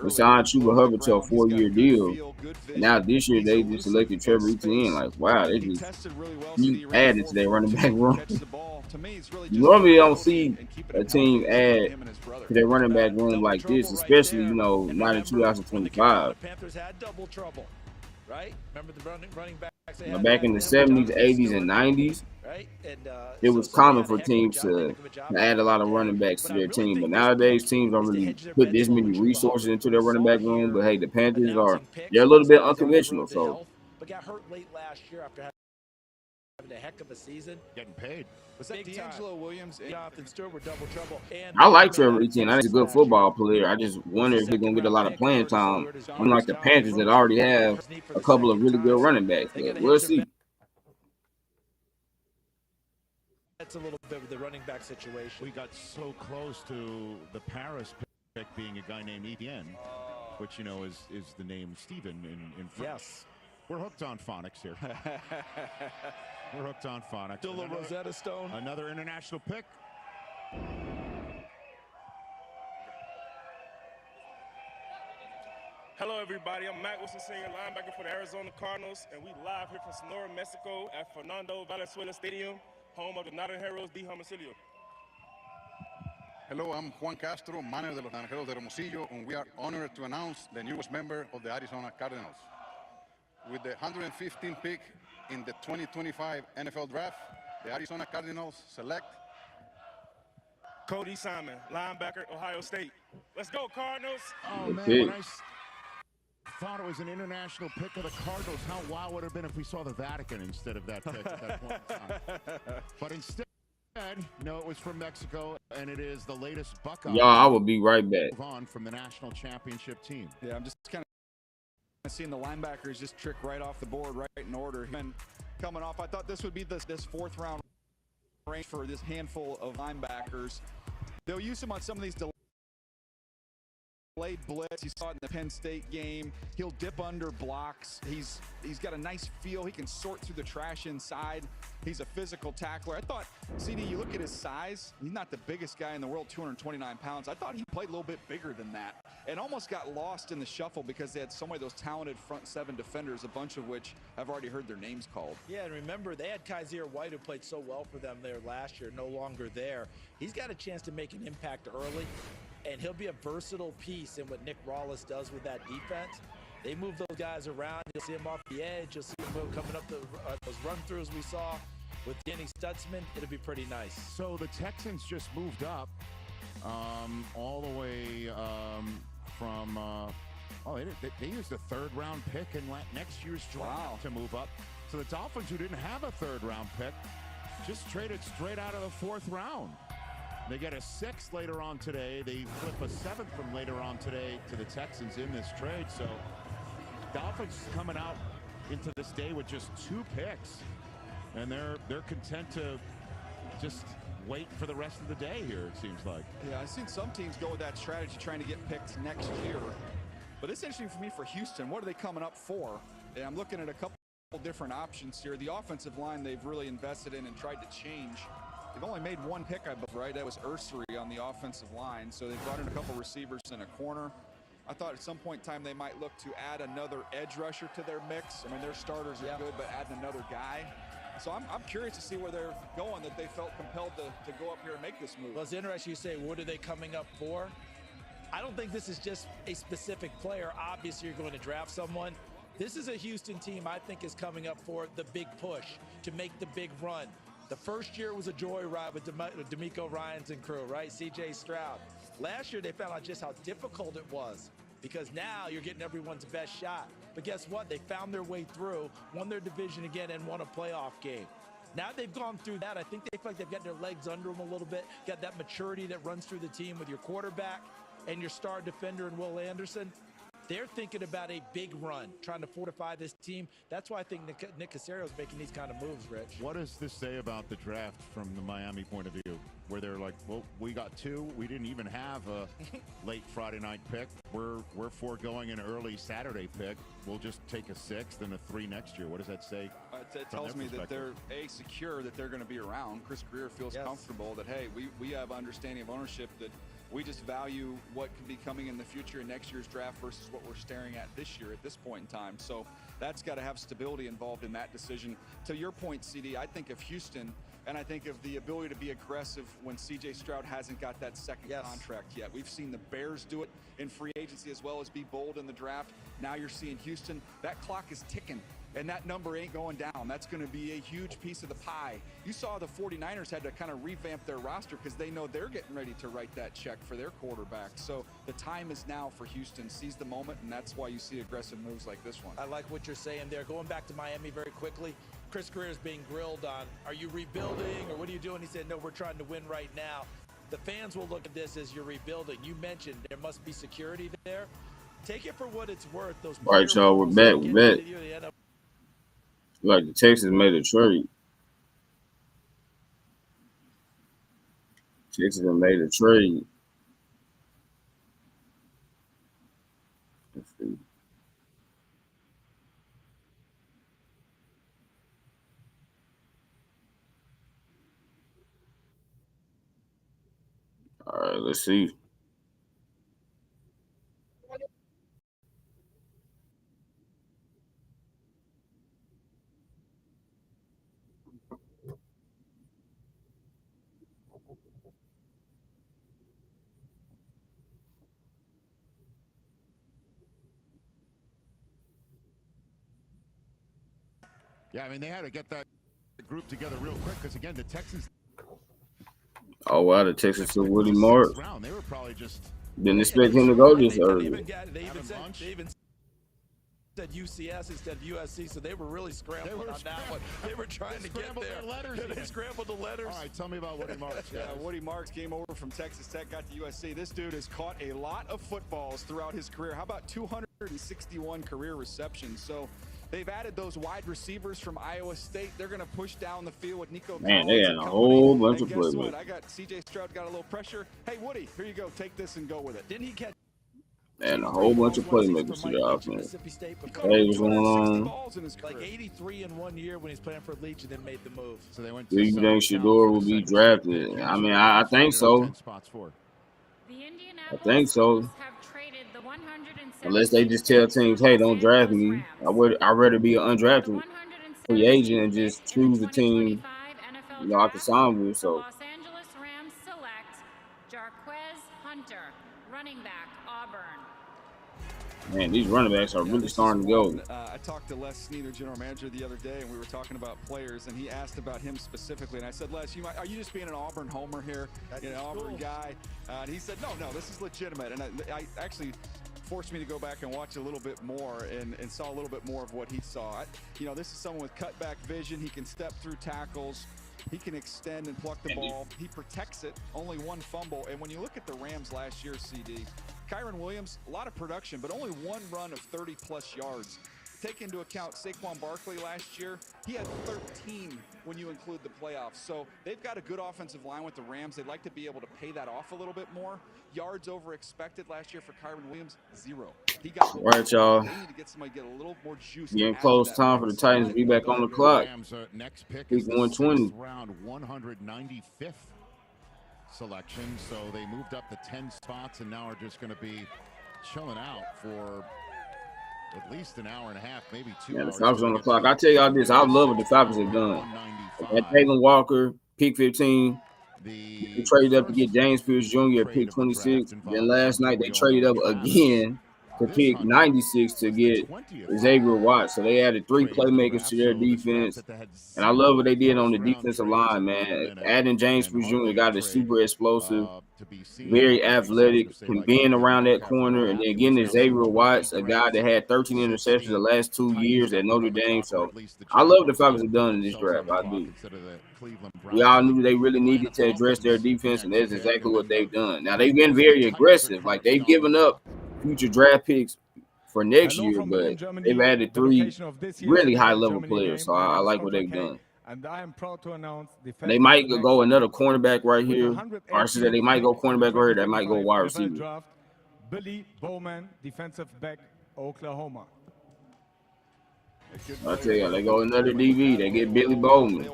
They signed Chuba Hubbard to a 4-year deal. Now, this year, they just selected Trevor Etienne. Like, wow, they just keep adding to their running back room. You normally don't see a team add to their running back room like this, especially, you know, not in 2025. Panthers had double trouble, right? Remember the running backs they Now, had back in the 70s, 80s, and 90s, right? And it was common for teams to add a lot of running backs to their team. But nowadays, teams don't really put this many resources into their running back room. But hey, the Panthers they're a little bit unconventional. So but got hurt late last year after a heck of a season. Getting paid. Was that Big D'Angelo time. Williams? Jonathan Stewart were double trouble. And I like Trevor Etienne. I think he's a good football player. I just wonder if he's gonna get a lot of playing time. Unlike the Panthers that already have a couple of really good running backs. But we'll see. That's a little bit of the running back situation. We got so close to the Paris pick being a guy named Etienne, which, you know, is the name Stephen in French. Yes. We're hooked on phonics here. We're hooked on phonics. Still a Rosetta Stone. Another international pick. Hello, everybody. I'm Matt Wilson, senior linebacker for the Arizona Cardinals, and we live here from Sonora, Mexico at Fernando Valenzuela Stadium, home of the Northern Heroes de Hermosillo. Hello, I'm Juan Castro, manager de los Naranjeros de Hermosillo, and we are honored to announce the newest member of the Arizona Cardinals. With the 115th pick in the 2025 NFL Draft, the Arizona Cardinals select Cody Simon, linebacker, Ohio State. Let's go, Cardinals. Oh, man, when I thought it was an international pick of the Cardinals, how wild would it have been if we saw the Vatican instead of that pick at that point in time. But instead, no, it was from Mexico, and it is the latest Buckeye. Y'all, I will be right back. Move on from the national championship team. Yeah, I'm just kind of seeing the linebackers just trick right off the board, right in order. And coming off, I thought this would be this fourth round range for this handful of linebackers. They'll use him on some of these delayed blitz. You saw it in the Penn State game. He'll dip under blocks. He's got a nice feel. He can sort through the trash inside. He's a physical tackler. I thought, CD, you look at his size, he's not the biggest guy in the world, 229 pounds. I thought he played a little bit bigger than that and almost got lost in the shuffle because they had so many of those talented front seven defenders, a bunch of which I've already heard their names called. Yeah, and remember, they had Kaiser White, who played so well for them there last year, no longer there. He's got a chance to make an impact early, and he'll be a versatile piece in what Nick Rawlis does with that defense. They move those guys around. You'll see him off the edge. You'll see him coming up those run-throughs we saw with Denny Stutzman. It'll be pretty nice. So the Texans just moved up all the way from they used a third-round pick in next year's draft to move up. So the Dolphins, who didn't have a third-round pick, just traded straight out of the fourth round. They get a sixth later on today. They flip a seventh from later on today to the Texans in this trade. So Dolphins coming out into this day with just 2 picks, and they're content to just wait for the rest of the day here, it seems like. Yeah, I've seen some teams go with that strategy, trying to get picked next year. But it's interesting for me for Houston. What are they coming up for? And I'm looking at a couple different options here. The offensive line they've really invested in and tried to change. They've only made 1 pick, I believe, right? That was Ursery on the offensive line. So they brought in a couple receivers and a corner. I thought at some point in time they might look to add another edge rusher to their mix. I mean, their starters are good, but adding another guy. So I'm curious to see where they're going, that they felt compelled to go up here and make this move. Well, it's interesting you say, what are they coming up for? I don't think this is just a specific player. Obviously, you're going to draft someone. This is a Houston team I think is coming up for the big push, to make the big run. The first year was a joyride with D'Amico Ryans and crew, right? C.J. Stroud. Last year, they found out just how difficult it was, because now you're getting everyone's best shot. But guess what? They found their way through, won their division again, and won a playoff game. Now they've gone through that. I think they feel like they've got their legs under them a little bit, got that maturity that runs through the team with your quarterback and your star defender in Will Anderson. They're thinking about a big run, trying to fortify this team. That's why I think Nick Caserio is making these kind of moves, Rich. What does this say about the draft from the Miami point of view, where they're like, well, we got 2. We didn't even have a late Friday night pick. We're foregoing an early Saturday pick. We'll just take a 6th and a 3 next year. What does that say? It tells me that they're secure, that they're going to be around. Chris Greer feels comfortable that, hey, we have understanding of ownership, that we just value what could be coming in the future in next year's draft versus what we're staring at this year at this point in time. So that's got to have stability involved in that decision. To your point, CD, I think of Houston, and I think of the ability to be aggressive when C.J. Stroud hasn't got that second contract yet. We've seen the Bears do it in free agency as well as be bold in the draft. Now you're seeing Houston. That clock is ticking, and that number ain't going down. That's going to be a huge piece of the pie. You saw the 49ers had to kind of revamp their roster because they know they're getting ready to write that check for their quarterback. So the time is now for Houston. Seize the moment, and that's why you see aggressive moves like this one. I like what you're saying there. Going back to Miami very quickly, Chris Greer is being grilled on, are you rebuilding or what are you doing? He said, no, we're trying to win right now. The fans will look at this as you're rebuilding. You mentioned there must be security there. Take it for what it's worth. Those All right, y'all, we're back. We're back. Like the Texans made a trade. Texans have made a trade. Let's see. All right, let's see. Yeah, I mean, they had to get that group together real quick because, again, the Texans. Oh, wow, the Texans took Woody Marks. They were probably just. Didn't expect him to go this early. They even said UCS instead of USC, so they were really scrambling on that one. They were trying to get there. They scrambled the letters. All right, tell me about Woody Marks. Yeah, Woody Marks came over from Texas Tech, got to USC. This dude has caught a lot of footballs throughout his career. How about 261 career receptions? So they've added those wide receivers from Iowa State. They're going to push down the field with Nico. Man, they had a whole bunch of players. playmakers. I got CJ Stroud, got a little pressure. Hey, Woody, here you go. Take this and go with it. Didn't he catch? And a whole bunch of playmakers to the offense. Hey, what's going on? Like 83 in 1 year when he's playing for Leach and then made the move. So they went Do you think Shedeur will be drafted? I mean, I think so. I think so. Unless they just tell teams, hey, don't draft me. I'd rather be an undrafted free agent and just choose a team, you know, I can sign with. So. Los Angeles Rams select Jarquez Hunter, running back, Auburn. Man, these running backs are really starting to go. I talked to Les Sneeder, general manager, the other day, and we were talking about players, and he asked about him specifically. And I said, Les, are you just being an Auburn homer here, an Auburn guy? And he said, no, this is legitimate. And I actually forced me to go back and watch a little bit more and saw a little bit more of what he saw. You know, this is someone with cutback vision. He can step through tackles. He can extend and pluck the ball. He protects it. Only one fumble. And when you look at the Rams last year, CD, Kyron Williams, a lot of production, but only one run of 30-plus yards. Take into account Saquon Barkley last year. He had 13 when you include the playoffs. So they've got a good offensive line with the Rams. They'd like to be able to pay that off a little bit more. Yards over expected last year for Kyron Williams, 0. He got all right, y'all. They need to get somebody get a little more juice. Getting close time for the Titans to be back on the clock. Next pick is 120. Round 195th selection. So they moved up to 10 spots and now are just going to be chilling out for at least an hour and a half, maybe 2 hours. Yeah, the Falcons on the clock. I tell y'all this, I love what the Falcons have done. At Taylor Walker, pick 15. They traded up to get James Pierce Jr. at pick 26. Then last night they traded up again to pick 96 to get Xavier Watts. So they added 3 playmakers to their defense. And I love what they did on the defensive line, man. Adding James Pierce Jr. got is super explosive, very athletic, can bend around that corner. And then getting Xavier Watts, a guy that had 13 interceptions the last 2 years at Notre Dame. So I love what the Falcons have done in this draft. I do. We all knew they really needed to address their defense, and that's exactly what they've done. Now, they've been very aggressive. Like, they've given up future draft picks for next year, but they've added 3 really high-level players. So I like what they've done. And I am proud to announce they might go another cornerback right here, or I should say they might go cornerback right here. They might go wide receiver. Billy Bowman, defensive back, Oklahoma. I tell you, they go another DB. They get Billy Bowman.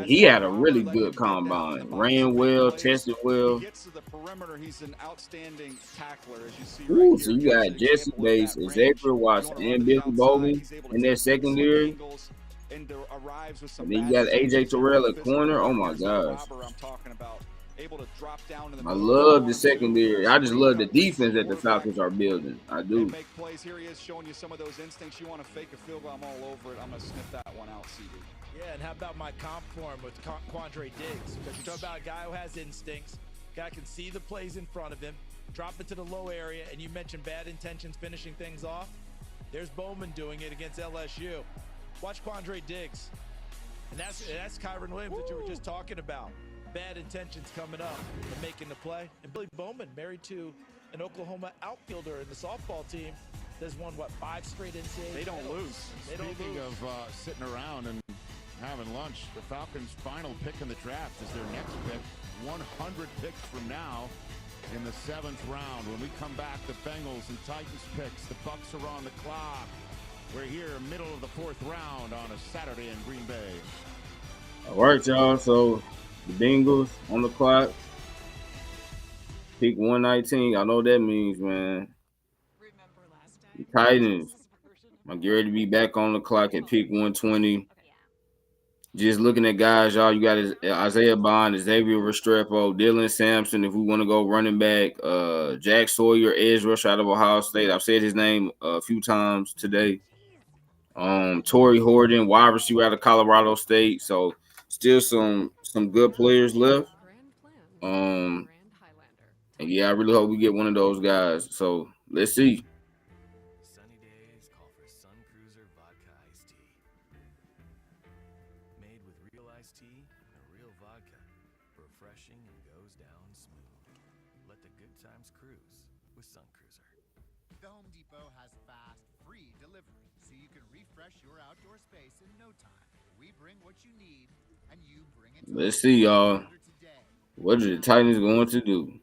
He had a really good combine. Ran well, tested well. Gets to the perimeter. He's an outstanding tackler, as you see. Ooh, so you got Jesse Bates, Xavier Watson, and Billy Bowman in their secondary. And then you got AJ Terrell at corner. Oh my gosh. I love the secondary. I just love the defense that the Falcons are building. I do. Make plays. Here he is showing you some of those instincts. You want to fake a field goal, I'm all over it. I'm going to sniff that one out, CD. Yeah, and how about my comp for him with Quandre Diggs? Because you're talking about a guy who has instincts, guy can see the plays in front of him, drop it to the low area, and you mentioned bad intentions finishing things off. There's Bowman doing it against LSU. Watch Quandre Diggs. And that's Kyron Williams that you were just talking about. Bad intentions coming up and making the play. And Billy Bowman, married to an Oklahoma outfielder in the softball team, has won, what, 5 straight NCAA They don't titles. lose. Speaking of sitting around and having lunch, the Falcons' final pick in the draft is their next pick. 100 picks from now in the 7th round. When we come back, the Bengals and Titans picks. The Bucs are on the clock. We're here middle of the 4th round on a Saturday in Green Bay. All right, y'all. So the Bengals on the clock. Pick 119. I know what that means, man. The Titans. I'm getting ready to be back on the clock at pick 120. Just looking at guys, y'all, you got Isaiah Bond, Xavier Restrepo, Dylan Sampson, if we want to go running back, Jack Sawyer, edge rush out of Ohio State. I've said his name a few times today. Torrey Horton, wide receiver out of Colorado State. So still some good players left. And yeah, I really hope we get one of those guys. So let's see. Sunny days call for Sun Cruiser Vodka Iced Tea. Made with real iced tea and a real vodka. Refreshing and goes down smooth. Let the good times cruise with Sun Cruiser. The Home Depot has fast, free delivery, so you can refresh your outdoor space in no time. We bring what you need, and you bring it to Let's see, y'all. What are the Titans going to do?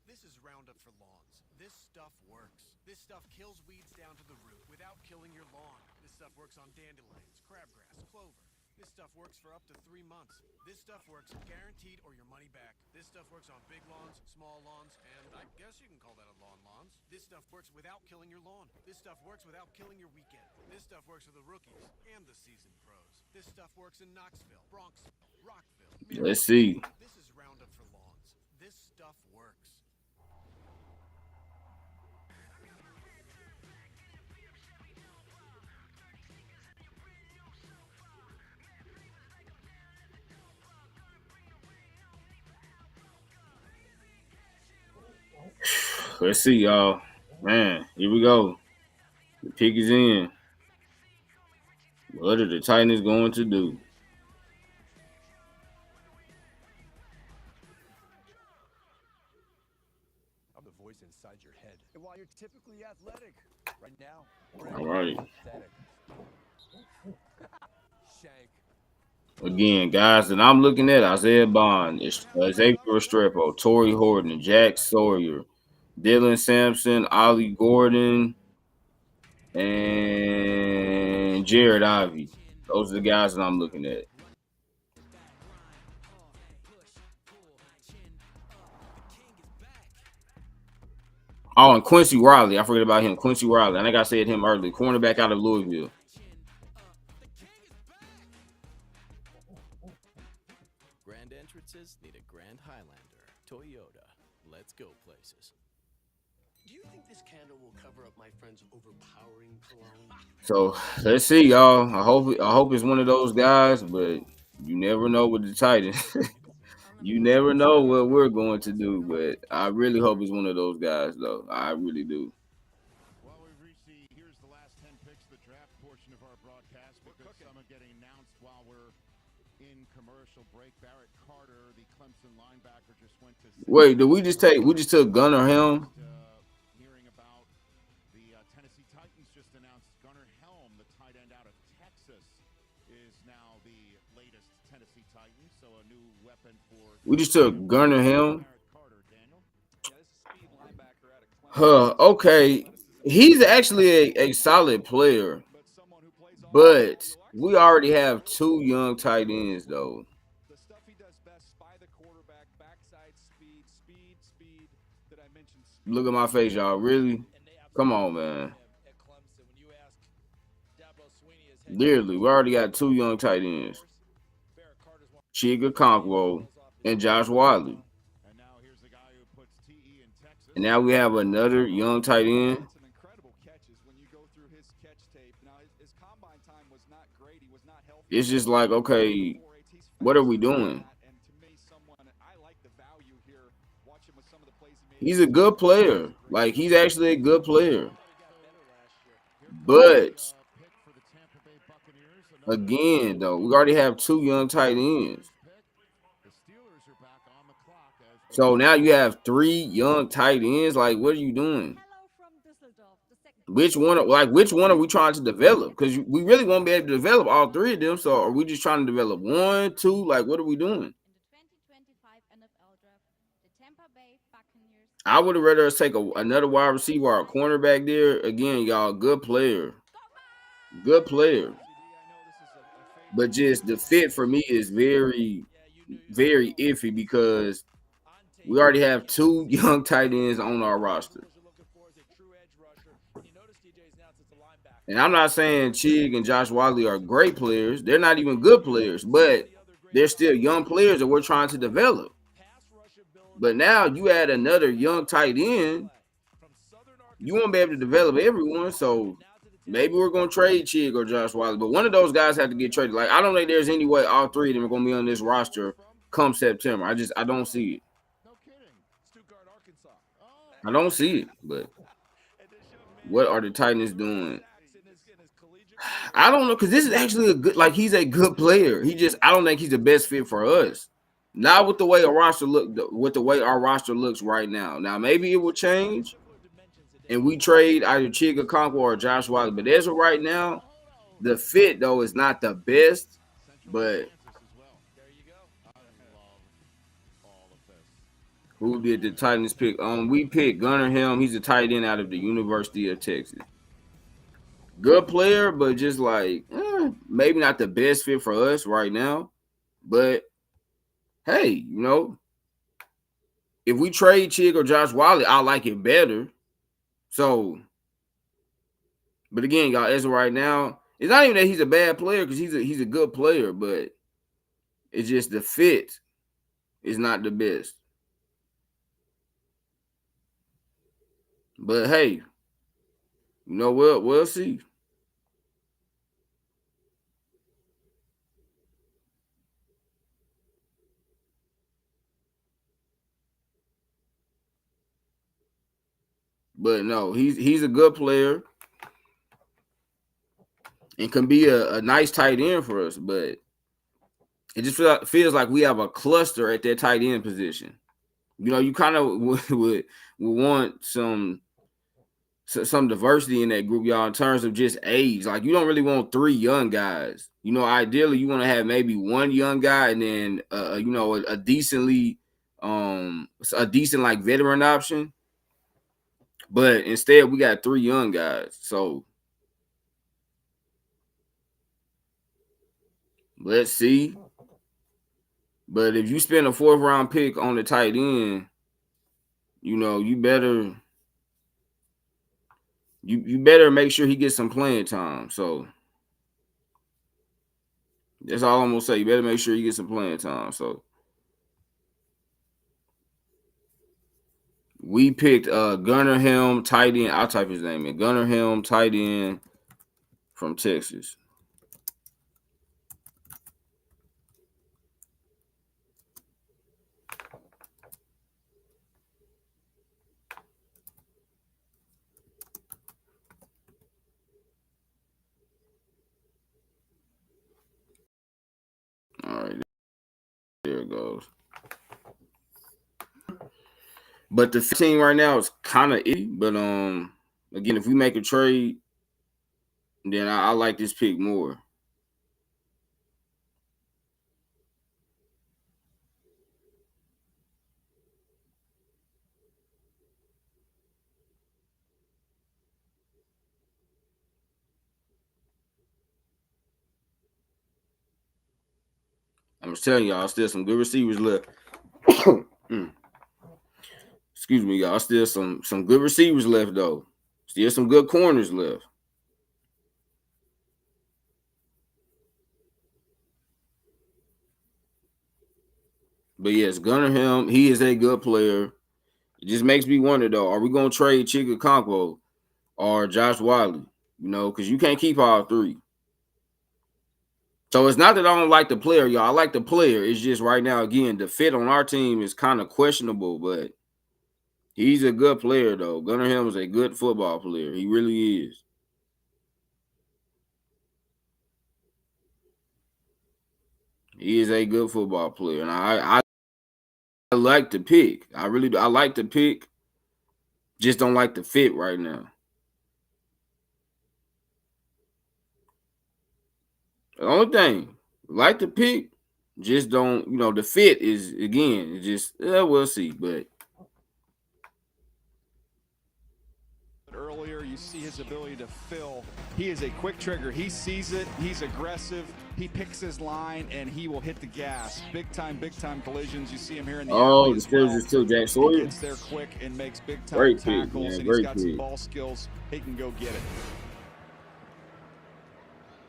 This is Roundup for lawns. This stuff works. This stuff kills weeds down to the root without killing your lawn. This stuff works on dandelions, crabgrass, clover. This stuff works for up to 3 months. This stuff works guaranteed or your money back. This stuff works on big lawns, small lawns, and I guess you can call that a lawns. This stuff works without killing your lawn. This stuff works without killing your weekend. This stuff works for the rookies and the seasoned pros. This stuff works in Knoxville, Bronxville, Rockville. Let's see. This is Roundup for lawns. This stuff works. Let's see, y'all. Man, here we go. The pick is in. What are the Titans going to do? I'm the voice inside your head. And while you're typically athletic, right now, All right. pathetic. Shank. Again, guys, that I'm looking at Isaiah Bond, Xavier Restrepo, Torrey Horton, Jack Sawyer, Dylan Sampson, Ollie Gordon, and Jared Ivey. Those are the guys that I'm looking at. Oh, and Quincy Riley. I forgot about him. Quincy Riley. I think I said him earlier. Cornerback out of Louisville. Grand entrances need a Grand Highlander. Toyota. Let's go places. Do you think this candle will cover up my friend's overpowering cologne? So let's see, y'all. I hope it's one of those guys, but you never know with the Titans. You never know what we're going to do, but I really hope it's one of those guys, though. I really do. Well, we've reached here's the last 10 picks, the draft portion of our broadcast, because some are getting announced while we're in commercial break. Barrett Carter, the Clemson linebacker, just went to... Wait, we just took Gunnar Helm? Hearing about the Tennessee Titans just announced Gunnar Helm, the tight end out of Texas, is now the latest Tennessee Titan, so a new weapon for... We just took Gunnar Helm? Okay. He's actually a solid player, but we already have 2 young tight ends, though. The stuff he does best, spy the quarterback, backside speed that I mentioned. Look at my face, y'all. Really? Come on, man. Literally, we already got 2 young tight ends. Chiga Conquo and Josh Wiley. And now we have another young tight end. Some incredible catches when you go through his catch tape. Now, his combine time was not great. He was not healthy. It's just like, okay, what are we doing? And to me, I like the value here watching with some of the plays he made. He's a good player. Like, he's actually a good player. But again, though, we already have 2 young tight ends. So now you have 3 young tight ends. Like, what are you doing? Which one are we trying to develop? Because we really won't be able to develop all 3 of them. So are we just trying to develop 1, 2? Like, what are we doing? I would have rather us take another wide receiver or a cornerback there. Again, y'all, good player. Good player. But just the fit for me is very, very iffy because we already have 2 young tight ends on our roster. And I'm not saying Chig and Josh Whyle are great players. They're not even good players, but they're still young players that we're trying to develop. But now you add another young tight end, you won't be able to develop everyone. So maybe we're going to trade Chig or Josh Whyle. But one of those guys have to get traded. Like, I don't think there's any way all 3 of them are going to be on this roster come September. I don't see it. I don't see it. But what are the Titans doing? I don't know, because this is actually a good, like, he's a good player. I don't think he's the best fit for us. Not with the way our roster looks right now. Now, maybe it will change, and we trade either Chig Okonkwo or Josh Whyle. But as of right now, the fit, though, is not the best. But who did the Titans pick? We picked Gunnar Helm. He's a tight end out of the University of Texas. Good player, but just like maybe not the best fit for us right now. But hey, if we trade Chig or Josh Whyle, I like it better. So, but again, y'all, as of right now, it's not even that he's a bad player because he's a good player, but it's just the fit is not the best. But hey, we'll see. But no, he's a good player and can be a nice tight end for us. But it just feels like we have a cluster at that tight end position. You kind of would want some diversity in that group, y'all, in terms of just age. Like, you don't really want 3 young guys. Ideally, you want to have maybe 1 young guy and then a decent like veteran option. But instead, we got 3 young guys. So let's see. But if you spend a 4th round pick on the tight end, you better make sure he gets some playing time. So that's all I'm gonna say. You better make sure he gets some playing time. So we picked Gunnar Helm, tight end. I'll type his name in. Gunnar Helm, tight end from Texas. All right, there it goes. But the team right now is kind of iffy. But again, if we make a trade, then I like this pick more. I'm just telling y'all, still some good receivers left. Excuse me, y'all. Still some good receivers left, though. Still some good corners left. But yes, Gunnar Helm, he is a good player. It just makes me wonder, though, are we going to trade Chig Okonkwo or Josh Whyle? Because you can't keep all 3. So it's not that I don't like the player, y'all. I like the player. It's just right now, again, the fit on our team is kind of questionable, but he's a good player, though. Gunnar Helm is a good football player. He really is. He is a good football player, and I like the pick. I really do. I like the pick. Just don't like the fit right now. The only thing, like the pick, just don't, the fit is, again, just, we'll see. But earlier, you see his ability to fill. He is a quick trigger. He sees it. He's aggressive. He picks his line, and he will hit the gas. Big time collisions. You see him here in the the Steelers is still Jack Sawyer. He gets there quick and makes big time Great tackles, pick, man. and Great he's got pick. some ball skills. He can go get it.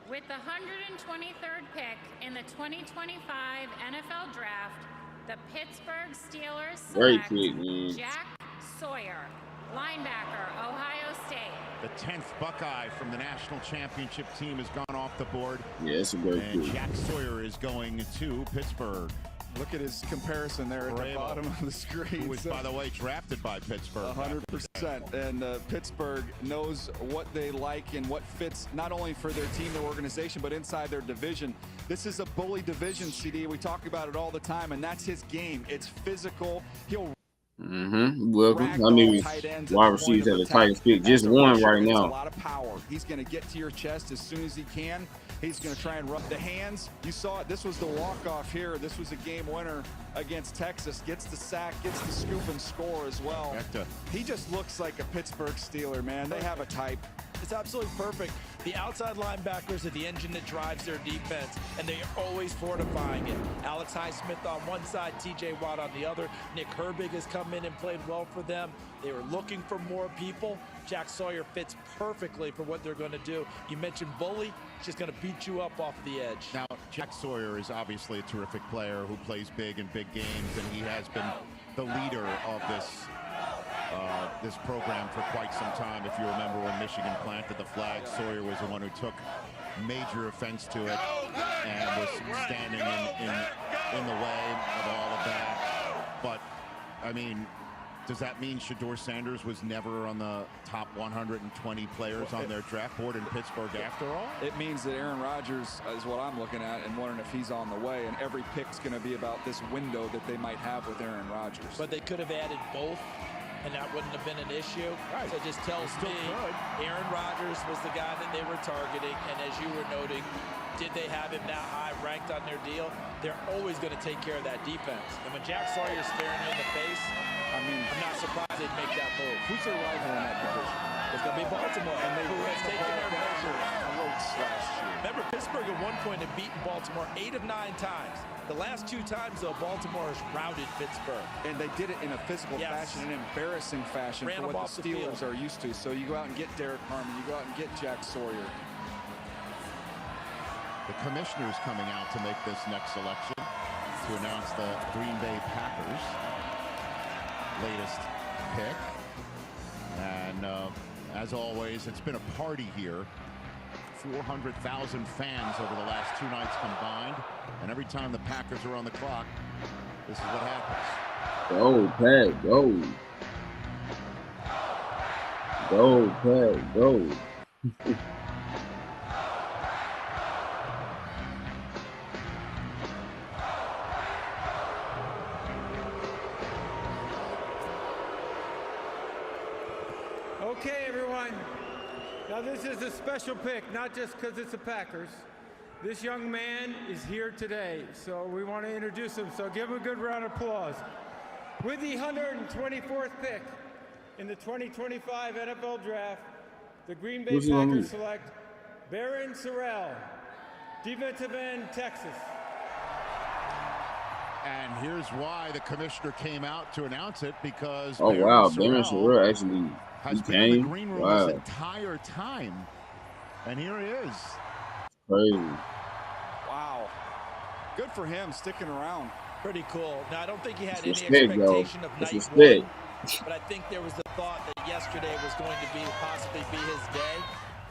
With the 123rd pick in the 2025 NFL Draft, the Pittsburgh Steelers Great select pick, man. Jack Sawyer, linebacker, Ohio State. The 10th Buckeye from the national championship team has gone off the board. Yeah, it's a great And pick. Jack Sawyer is going to Pittsburgh. Look at his comparison there at the bottom of the screen. Who was, by the way, drafted by Pittsburgh. 100%. And Pittsburgh knows what they like and what fits not only for their team, their organization, but inside their division. This is a bully division, CD. We talk about it all the time, and that's his game. It's physical. He'll Welcome. I mean, wide receivers have the tightest pick. Just one right a now. lot of power. He's going to get to your chest as soon as he can. He's going to try and rub the hands. You saw it. This was the walk-off here. This was a game winner against Texas. Gets the sack, gets the scoop and score as well. He just looks like a Pittsburgh Steeler, man. They have a type. It's absolutely perfect. The outside linebackers are the engine that drives their defense, and they are always fortifying it. Alex Highsmith on one side, TJ Watt on the other. Nick Herbig has come in and played well for them. They were looking for more people. Jack Sawyer fits perfectly for what they're going to do. You mentioned bully. He's just going to beat you up off the edge. Now, Jack Sawyer is obviously a terrific player who plays big in big games, and he has been the leader of this program for quite some time. If you remember when Michigan planted the flag, Sawyer was the one who took major offense to it and was standing in the way of all of that. But, I mean, does that mean Shedeur Sanders was never on the top 120 players on their draft board in Pittsburgh after all? It means that Aaron Rodgers is what I'm looking at and wondering if he's on the way, and every pick's going to be about this window that they might have with Aaron Rodgers. But they could have added both, and that wouldn't have been an issue. Right. So it just tells me Aaron Rodgers was the guy that they were targeting, and as you were noting, did they have him that high ranked on their deal? They're always going to take care of that defense. And when Jack Sawyer's staring you in the face, I'm not surprised they'd make that move. Who's their rival in that division? It's going to be Baltimore, and they has taken their measure. Last year. Remember, Pittsburgh at one point had beaten Baltimore 8 of 9 times. The last 2 times, though, Baltimore has routed Pittsburgh. And they did it in a physical fashion, an embarrassing fashion Ran for them what off the the Steelers field. are used to. So you go out and get Derek Harmon, you go out and get Jack Sawyer. The commissioner's coming out to make this next selection to announce the Green Bay Packers' latest pick. And as always, it's been a party here. 400,000 fans over the last 2 nights combined. And every time the Packers are on the clock, this is what happens. Go, Pat, go. Go, Pat, go. Okay, everyone. Now, this is a special pick, not just because it's the Packers. This young man is here today, so we want to introduce him. So give him a good round of applause. With the 124th pick in the 2025 NFL Draft, the Green Bay Who's he on Packers mute? select Barron Sorrell, defensive end, Texas. And here's why the commissioner came out to announce it, because Oh, wow. Barron Sorrell actually has he been in the came. green room Wow. this entire time. And here he is. Crazy. Wow. Good for him sticking around. Pretty cool. Now, I don't think he had It's any respect, though. expectation of It's night respect. one, but I think there was the thought that yesterday was going to be possibly be his day.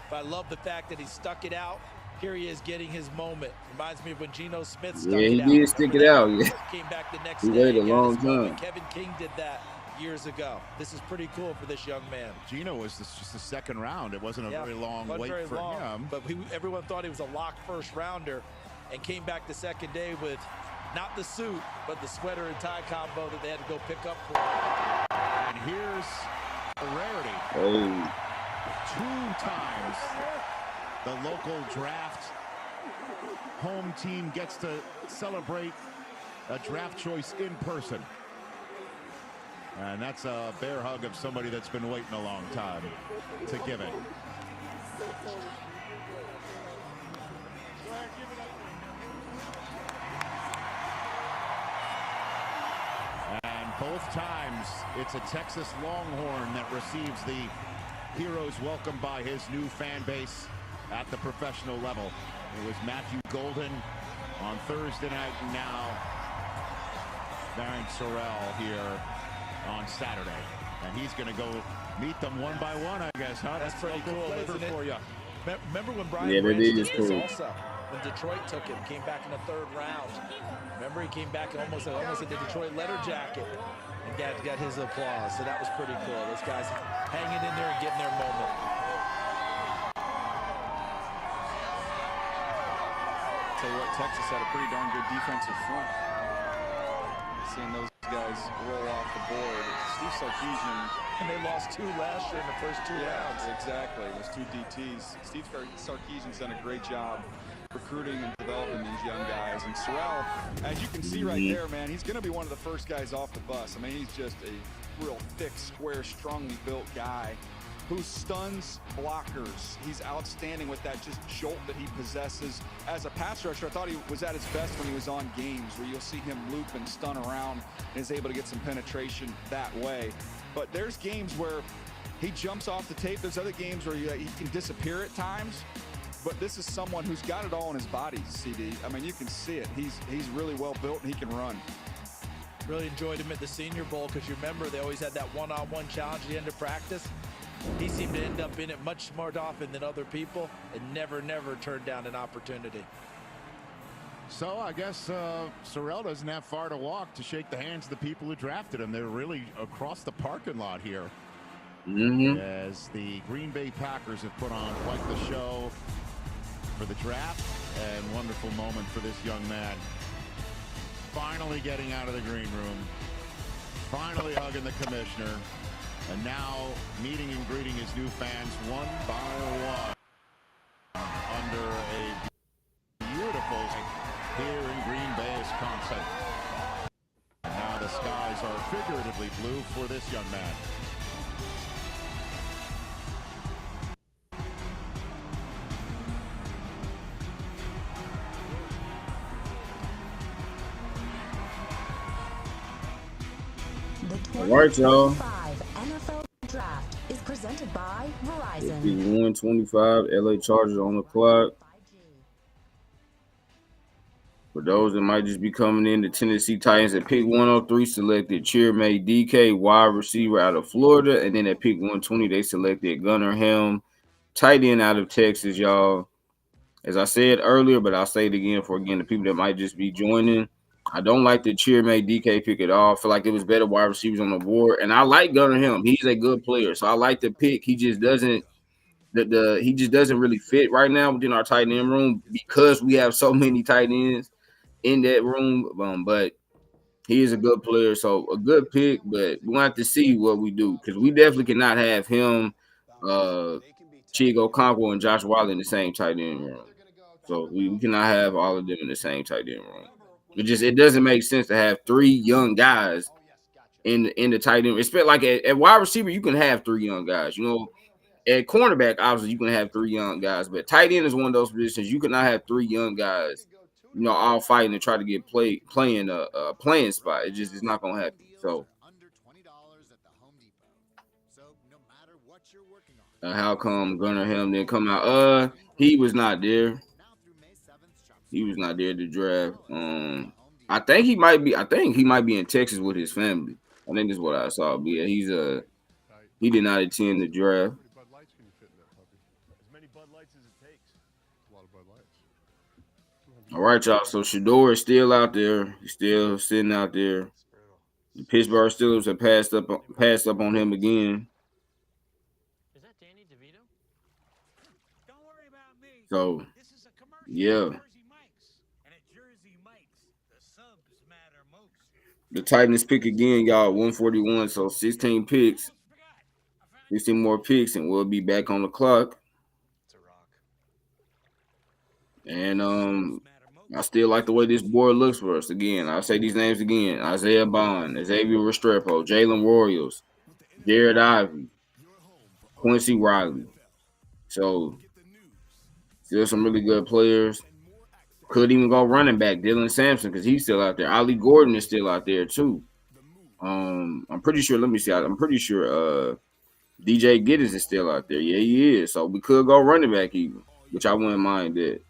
But I love the fact that he stuck it out. Here he is getting his moment. Reminds me of when Geno Smith stuck Yeah, it he out. did stick it out. Yeah. Came back the next He day. waited a and got long his moment. time. Kevin King did that years ago. This is pretty cool for this young man. Geno was just the second round. It wasn't a very long wasn't wait very for long, him. But everyone thought he was a locked first rounder. and came back the second day with not the suit, but the sweater and tie combo that they had to go pick up for him. And here's a rarity. Oh. 2 times the local draft home team gets to celebrate a draft choice in person. And that's a bear hug of somebody that's been waiting a long time to give it. And both times it's a Texas Longhorn that receives the hero's welcome by his new fan base at the professional level. It was Matthew Golden on Thursday night, and now Darren Sorrell here on Saturday. And he's going to go meet them one by one, I guess, huh? That's pretty cool, isn't it? For you. Remember when Brian Yeah, that Branch is did cool. this also? When Detroit took him, came back in the 3rd round. Remember, he came back and almost in the Detroit letter jacket and got his applause. So that was pretty cool. Those guys hanging in there and getting their moment. Tell you what, Texas had a pretty darn good defensive front. Seeing those guys roll off the board. Steve Sarkisian. And they lost 2 last year in the first 2 rounds. Exactly. Those 2 DTs. Steve Sarkisian's done a great job recruiting and developing these young guys. And Sorrell, as you can see right there, man, he's going to be one of the first guys off the bus. I mean, he's just a real thick, square, strongly built guy who stuns blockers. He's outstanding with that just jolt that he possesses. As a pass rusher, I thought he was at his best when he was on games where you'll see him loop and stun around and is able to get some penetration that way. But there's games where he jumps off the tape. There's other games where he can disappear at times. But this is someone who's got it all in his body, CD. I mean, you can see it. He's really well built and he can run. Really enjoyed him at the Senior Bowl because you remember they always had that one-on-one challenge at the end of practice. He seemed to end up in it much more often than other people and never turned down an opportunity. So I guess Sorrell doesn't have far to walk to shake the hands of the people who drafted him. They're really across the parking lot here. As the Green Bay Packers have put on quite the show for the draft, and wonderful moment for this young man. Finally getting out of the green room, finally hugging the commissioner, and now meeting and greeting his new fans one by one under a beautiful here in Green Bay, Wisconsin. Now the skies are figuratively blue for this young man. All right, y'all. NFL Draft is presented by Verizon. 125 LA Chargers on the clock. For those that might just be coming in, the Tennessee Titans at pick 103 selected Chirmay DK, wide receiver out of Florida. And then at pick 120, they selected Gunnar Helm, tight end out of Texas, y'all. As I said earlier, but I'll say it again for the people that might just be joining. I don't like the Chirmay DK pick at all. I feel like it was better wide receivers on the board. And I like Gunnar Helm. He's a good player. So I like the pick. He just doesn't he just doesn't really fit right now within our tight end room because we have so many tight ends in that room. But he is a good player. So a good pick, but we'll have to see what we do because we definitely cannot have him, Chigo Okonkwo, and Josh Wiley in the same tight end room. So we cannot have all of them in the same tight end room. It doesn't make sense to have 3 young guys in the tight end. It's like at wide receiver, you can have 3 young guys. You know, at cornerback, obviously you can have 3 young guys, but tight end is one of those positions you cannot have 3 young guys, you know, all fighting to try to get playing a playing spot. It's not gonna happen. So how come Gunnar Helm didn't come out? He was not there. He was not there to draft. I think he might be in Texas with his family. I think that's what I saw. But yeah, he did not attend the draft. All right, y'all. So Shedeur is still out there. He's still sitting out there. The Pittsburgh Steelers have passed up on him again. So yeah. The Titans pick again, y'all, 141. So 16 picks. 16 more picks, and we'll be back on the clock. And I still like the way this board looks for us. Again, I'll say these names again. Isaiah Bond, Xavier Restrepo, Jalen Royals, Jared Ivey, Quincy Riley. So still some really good players. Could even go running back, Dylan Sampson, because he's still out there. Ollie Gordon is still out there too. I'm pretty sure. Let me see. I'm pretty sure DJ Giddens is still out there. Yeah, he is. So we could go running back even, which I wouldn't mind that.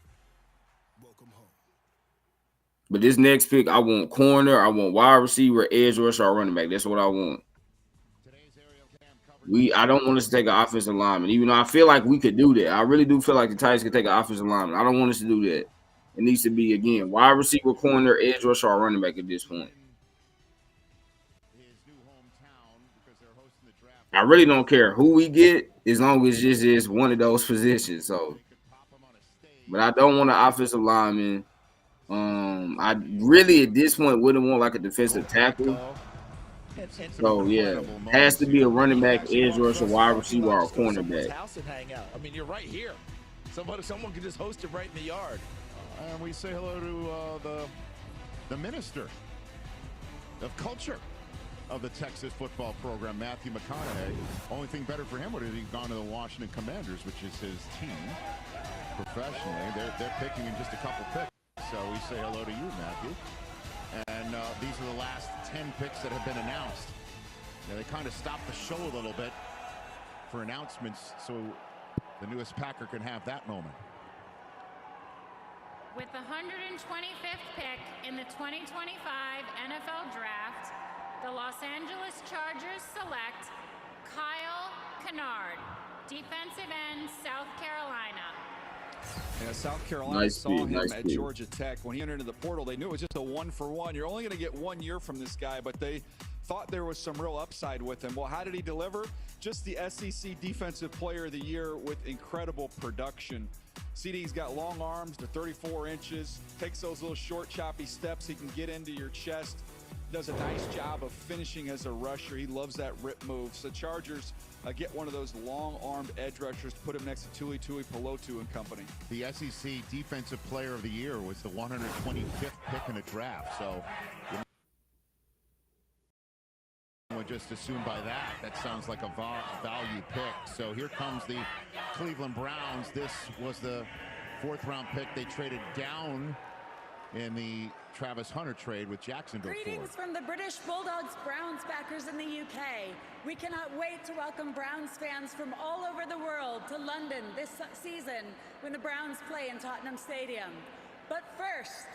But this next pick, I want corner, I want wide receiver, edge rusher, or running back. That's what I want. I don't want us to take an offensive lineman, even though I feel like we could do that. I really do feel like the Titans could take an offensive lineman. I don't want us to do that. It needs to be, again, wide receiver, corner, edge rusher, or running back at this point. I really don't care who we get as long as this is one of those positions. So, but I don't want an offensive lineman. I really at this point wouldn't want like a defensive tackle. So yeah, has to be a running back, edge rusher, wide receiver, or a cornerback. Hang out. I mean, you're right here. Someone could just host it right in the yard. And we say hello to the minister of culture of the Texas football program, Matthew McConaughey. Only thing better for him would have gone to the Washington Commanders, which is his team professionally. They're picking in just a couple picks. So we say hello to you, Matthew. And these are the last 10 picks that have been announced. Now, they kind of stopped the show a little bit for announcements so the newest Packer can have that moment. With the 125th pick in the 2025 NFL Draft, the Los Angeles Chargers select Kyle Kennard, defensive end, South Carolina. Yeah, South Carolina saw him at Georgia Tech. When he entered into the portal, they knew it was just a 1-for-1. You're only going to get 1 year from this guy, but they thought there was some real upside with him. Well, how did he deliver? Just the SEC Defensive Player of the Year with incredible production. CD's got long arms to 34 inches, takes those little short, choppy steps. He can get into your chest, does a nice job of finishing as a rusher. He loves that rip move. So Chargers get one of those long-armed edge rushers to put him next to Tuli Pelotu and company. The SEC Defensive Player of the Year was the 125th pick in the draft. So would just assume by that sounds like a value pick. So here comes the Cleveland Browns. This was the 4th round pick. They traded down in the Travis Hunter trade with Jacksonville. Greetings from the British Bulldogs Browns backers in the UK. We cannot wait to welcome Browns fans from all over the world to London this season when the Browns play in Tottenham Stadium. But first,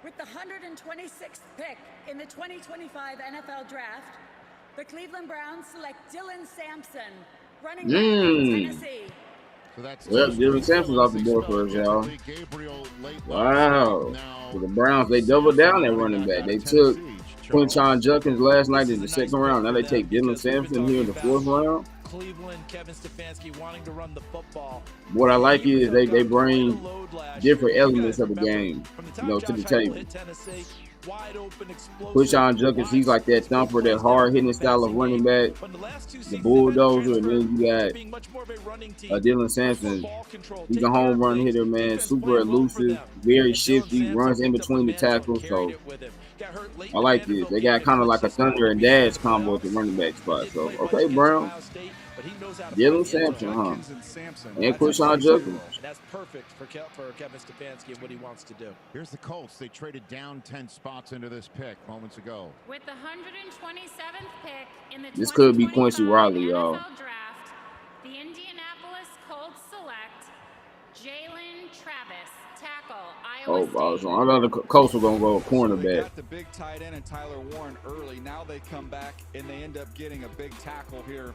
with the 126th pick in the 2025 NFL Draft, the Cleveland Browns select Dylan Sampson, running back from Tennessee. So that's Dylan Sampson's off the board for us, y'all. Wow. For the Browns, they doubled down at running back. They took Quinshon Judkins last night in the 2nd round. Now they take Dylan Sampson here in the 4th round. Cleveland, Kevin Stefanski wanting to run the football. What I like is they bring different elements of the game, to the table. Quinshon Judkins, he's like that thumper, that hard-hitting style of running back, the bulldozer, and then you got Dylan Sampson. He's a home run hitter, man, super elusive, very shifty, runs in between the tackles. So I like this. They got kind of like a Thunder and Dash combo at the running back spot. So, okay, Brown. Dylan Sampson, and Quinshon Judkins. That's perfect for Kevin Stefanski and what he wants to do. Here's the Colts. They traded down 10 spots into this pick moments ago. With the 127th pick in the this could be Quincy Riley, y'all. Draft, the Indianapolis Colts select Jalen Travis, tackle, Iowa State. I thought the Colts were going to go cornerback. They got the big tight end and Tyler Warren early. Now they come back and they end up getting a big tackle here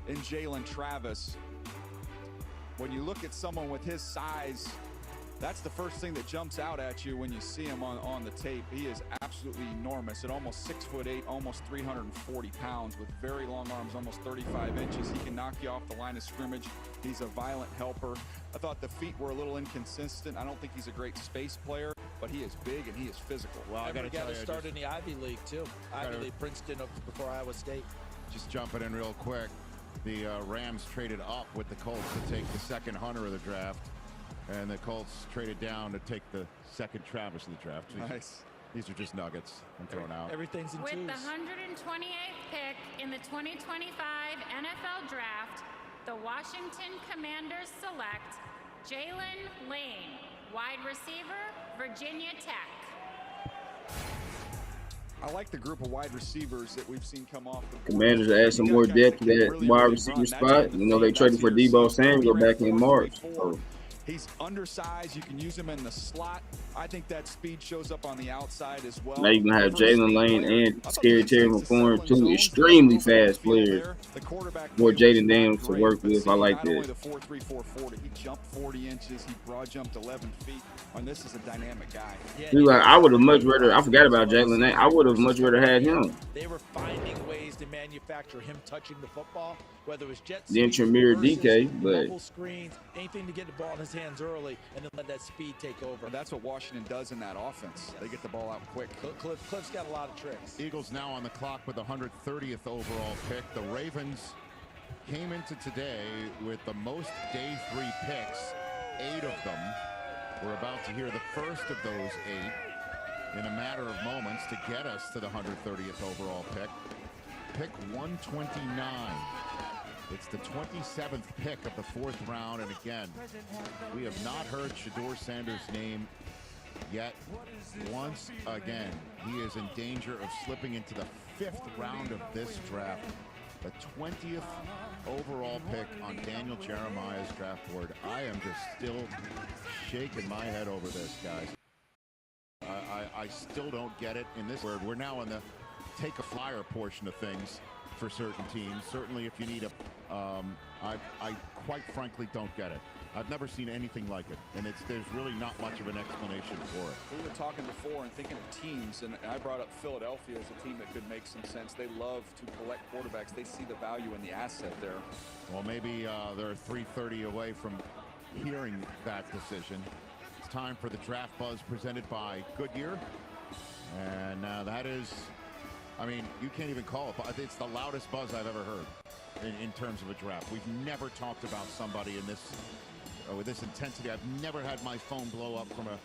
in Jalen Travis. When you look at someone with his size, that's the first thing that jumps out at you when you see him on the tape. He is absolutely enormous at almost 6'8", almost 340 pounds with very long arms, almost 35 inches. He can knock you off the line of scrimmage. He's a violent helper. I thought the feet were a little inconsistent. I don't think he's a great space player, but he is big and he is physical. Well, I got to tell you, start in the Ivy League too. Ivy League, Princeton before Iowa State. Just jumping in real quick. The Rams traded up with the Colts to take the second Hunter of the draft, and the Colts traded down to take the second Travis of the draft. These are just nuggets I'm throwing out. Everything's in With twos. the 128th pick in the 2025 NFL Draft, the Washington Commanders select Jalen Lane, wide receiver, Virginia Tech. I like the group of wide receivers that we've seen come off the board. Commanders add some more depth to that wide receiver spot. You know, they traded for Deebo Samuel back in March. So. He's undersized. You can use him in the slot. I think that speed shows up on the outside as well. Now you can have Jalen Lane and Scary Terry McLaurin, two extremely fast players for Jaden Daniels to work with. I like that. The 4.3, 4.40. He jumped 40 inches. He broad jumped 11 feet. And this is a dynamic guy. Like, I would have much rather. I forgot about Jalen Lane. I would have much rather had him. They were finding ways to manufacture him touching the football, whether it was jet Then Tremere DK, but double screens, anything to get the ball in his hands early, and then let that speed take over. And that's what Washington does in that offense. They get the ball out quick. Cliff's got a lot of tricks. Eagles now on the clock with the 130th overall pick. The Ravens came into today with the most day 3 picks, 8 of them. We're about to hear the first of those 8 in a matter of moments to get us to the 130th overall pick. Pick 129. It's the 27th pick of the 4th round, and again, we have not heard Shedeur Sanders' name yet. Once again, he is in danger of slipping into the 5th round of this draft. The 20th overall pick on Daniel Jeremiah's draft board. I am just still shaking my head over this, guys. I still don't get it in this word. We're now on the take a flyer portion of things for certain teams. Certainly if you need a, I quite frankly don't get it. I've never seen anything like it, and there's really not much of an explanation for it. We were talking before and thinking of teams, and I brought up Philadelphia as a team that could make some sense. They love to collect quarterbacks. They see the value in the asset there. Well, maybe they're 3:30 away from hearing that decision. It's time for the Draft Buzz presented by Goodyear, and that is, I mean, you can't even call it. It's the loudest buzz I've ever heard in terms of a draft. We've never talked about somebody in this with this intensity. I've never had my phone blow up from a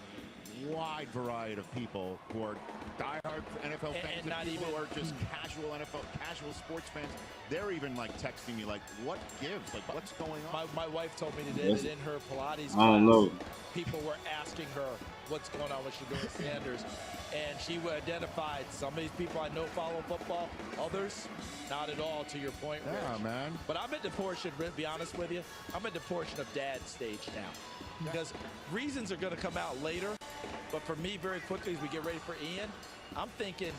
wide variety of people who are diehard NFL fans and not even who are just casual sports fans. They're even like texting me like, what gives? Like, what's going on? My wife told me today that in her Pilates class, I don't know. People were asking her what's going on with Shedeur Sanders, and she identified some of these people I know follow football, others not at all, to your point, Rich. Yeah, man. But I'm at the portion, to be honest with you, I'm at the portion of dad stage now. Because reasons are going to come out later, but for me, very quickly, as we get ready for Ian, I'm thinking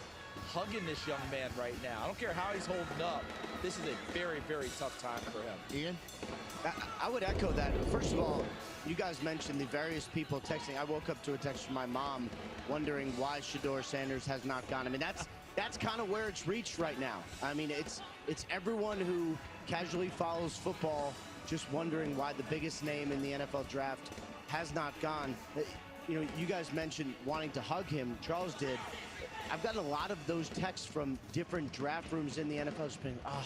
hugging this young man right now. I don't care how he's holding up. This is a very, very tough time for him. Ian? I would echo that. First of all, you guys mentioned the various people texting. I woke up to a text from my mom wondering why Shedeur Sanders has not gone. I mean, that's kind of where it's reached right now. I mean, it's everyone who casually follows football just wondering why the biggest name in the NFL draft has not gone. You know, you guys mentioned wanting to hug him. Charles did. I've gotten a lot of those texts from different draft rooms in the NFL saying, I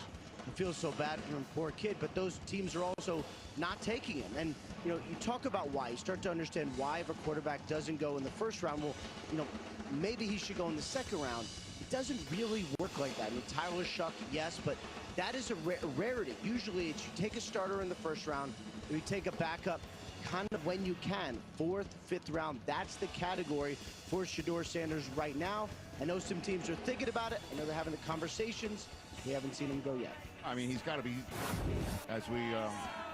feel so bad for him, poor kid. But those teams are also not taking him. And, you know, you talk about why. You start to understand why if a quarterback doesn't go in the first round, well, you know, maybe he should go in the second round. It doesn't really work like that. I mean, Tyler Shuck, yes, but that is a rarity. Usually it's you take a starter in the first round, and you take a backup kind of when you can. 4th, 5th round, that's the category for Shedeur Sanders right now. I know some teams are thinking about it. I know they're having the conversations. We haven't seen him go yet. I mean, he's got to be, as we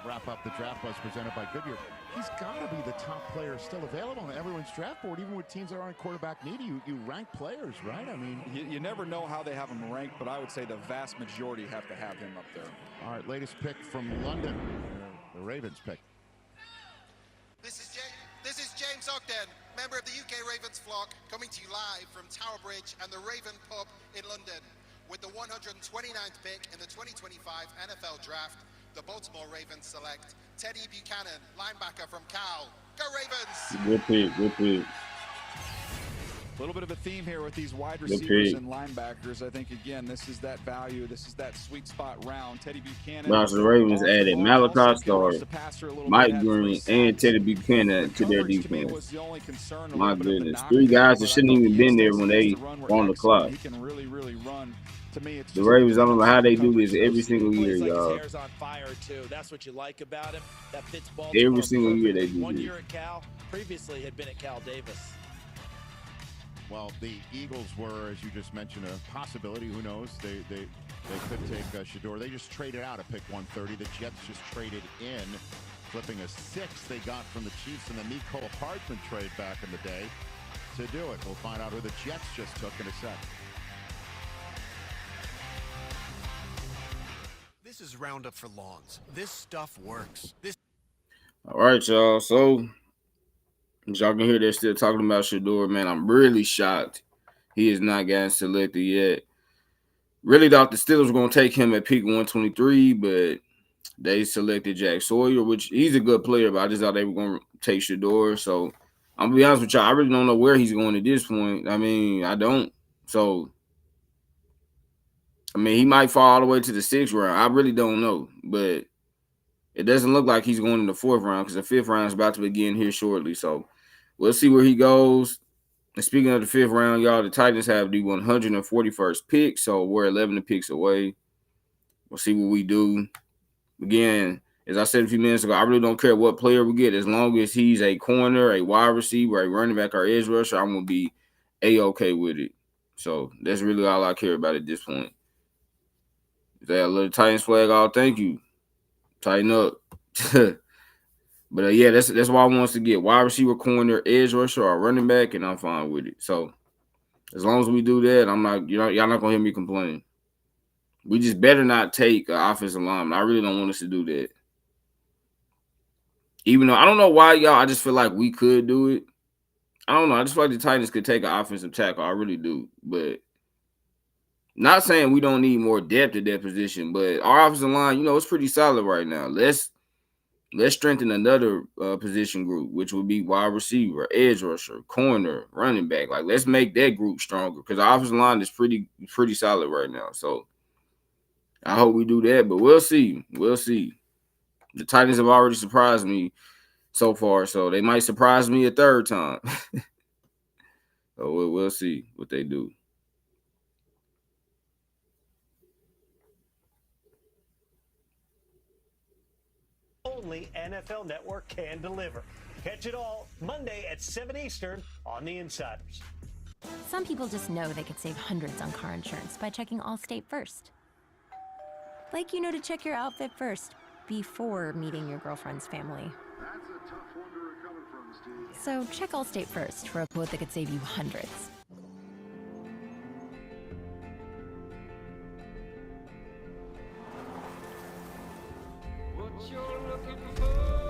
wrap up the Draft Buzz presented by Goodyear, he's got to be the top player still available on everyone's draft board, even with teams that aren't quarterback needy. You rank players, right? I mean, you never know how they have him ranked, but I would say the vast majority have to have him up there. All right, latest pick from London, the Ravens pick. This is James Ogden, member of the UK Ravens flock, coming to you live from Tower Bridge and the Raven Pub in London. With the 129th pick in the 2025 NFL Draft, the Baltimore Ravens select Teddy Buchanan, linebacker from Cal. Go Ravens! Good pick, good pick. A little bit of a theme here with these wide Good receivers pick. and linebackers. I think, again, this is that value. This is that sweet spot round. Teddy Buchanan. Now, so the Ravens added Malachi Starr, Mike bit, Green, and Teddy Buchanan to their to me defense. was the only concern. My goodness. 3 guys that shouldn't even been there when they were on the clock. He can really, really run. To me, it's The Ravens, I don't know how they do this every single year, Like his y'all. hair's on fire too. That's what you like about him. That fits ball. Every single year they do 1 this. year at Cal. Previously had been at Cal Davis. Well, the Eagles were, as you just mentioned, a possibility. Who knows? They could take Shedeur. They just traded out at pick 130. The Jets just traded in, flipping a 6 they got from the Chiefs in the Mecole Hardman trade back in the day to do it. We'll find out who the Jets just took in a sec. This is Roundup for Lawns. This stuff works. All right, y'all. So, as y'all can hear, they're still talking about Shedeur, man. I'm really shocked he is not getting selected yet. Really thought the Steelers were going to take him at pick 123, but they selected Jack Sawyer, which he's a good player, but I just thought they were going to take Shedeur. So, I'm going to be honest with y'all. I really don't know where he's going at this point. I mean, I don't. So, I mean, he might fall all the way to the 6th round. I really don't know, but it doesn't look like he's going in the 4th round because the 5th round is about to begin here shortly. So we'll see where he goes. And speaking of the 5th round, y'all, the Titans have the 141st pick, so we're 11 picks away. We'll see what we do. Again, as I said a few minutes ago, I really don't care what player we get as long as he's a corner, a wide receiver, a running back, or edge rusher. I'm going to be A-okay with it. So that's really all I care about at this point. That little Titans flag, oh, thank you. Tighten up. But yeah, that's why I want to get wide receiver, corner, edge rusher, or running back, and I'm fine with it. So as long as we do that, I'm not, y'all not gonna hear me complain. We just better not take an offensive lineman. I really don't want us to do that. Even though I don't know why, y'all, I just feel like we could do it. I don't know. I just feel like the Titans could take an offensive tackle. I really do. But not saying we don't need more depth at that position, but our offensive line, it's pretty solid right now. Let's strengthen another position group, which would be wide receiver, edge rusher, corner, running back. Like, let's make that group stronger because our offensive line is pretty solid right now. So I hope we do that, but we'll see. We'll see. The Titans have already surprised me so far, so they might surprise me a third time. So we'll see what they do. Only NFL Network can deliver. Catch it all Monday at 7 Eastern on The Insiders. Some people just know they could save hundreds on car insurance by checking Allstate first. Like to check your outfit first before meeting your girlfriend's family. So check Allstate first for a quote that could save you hundreds.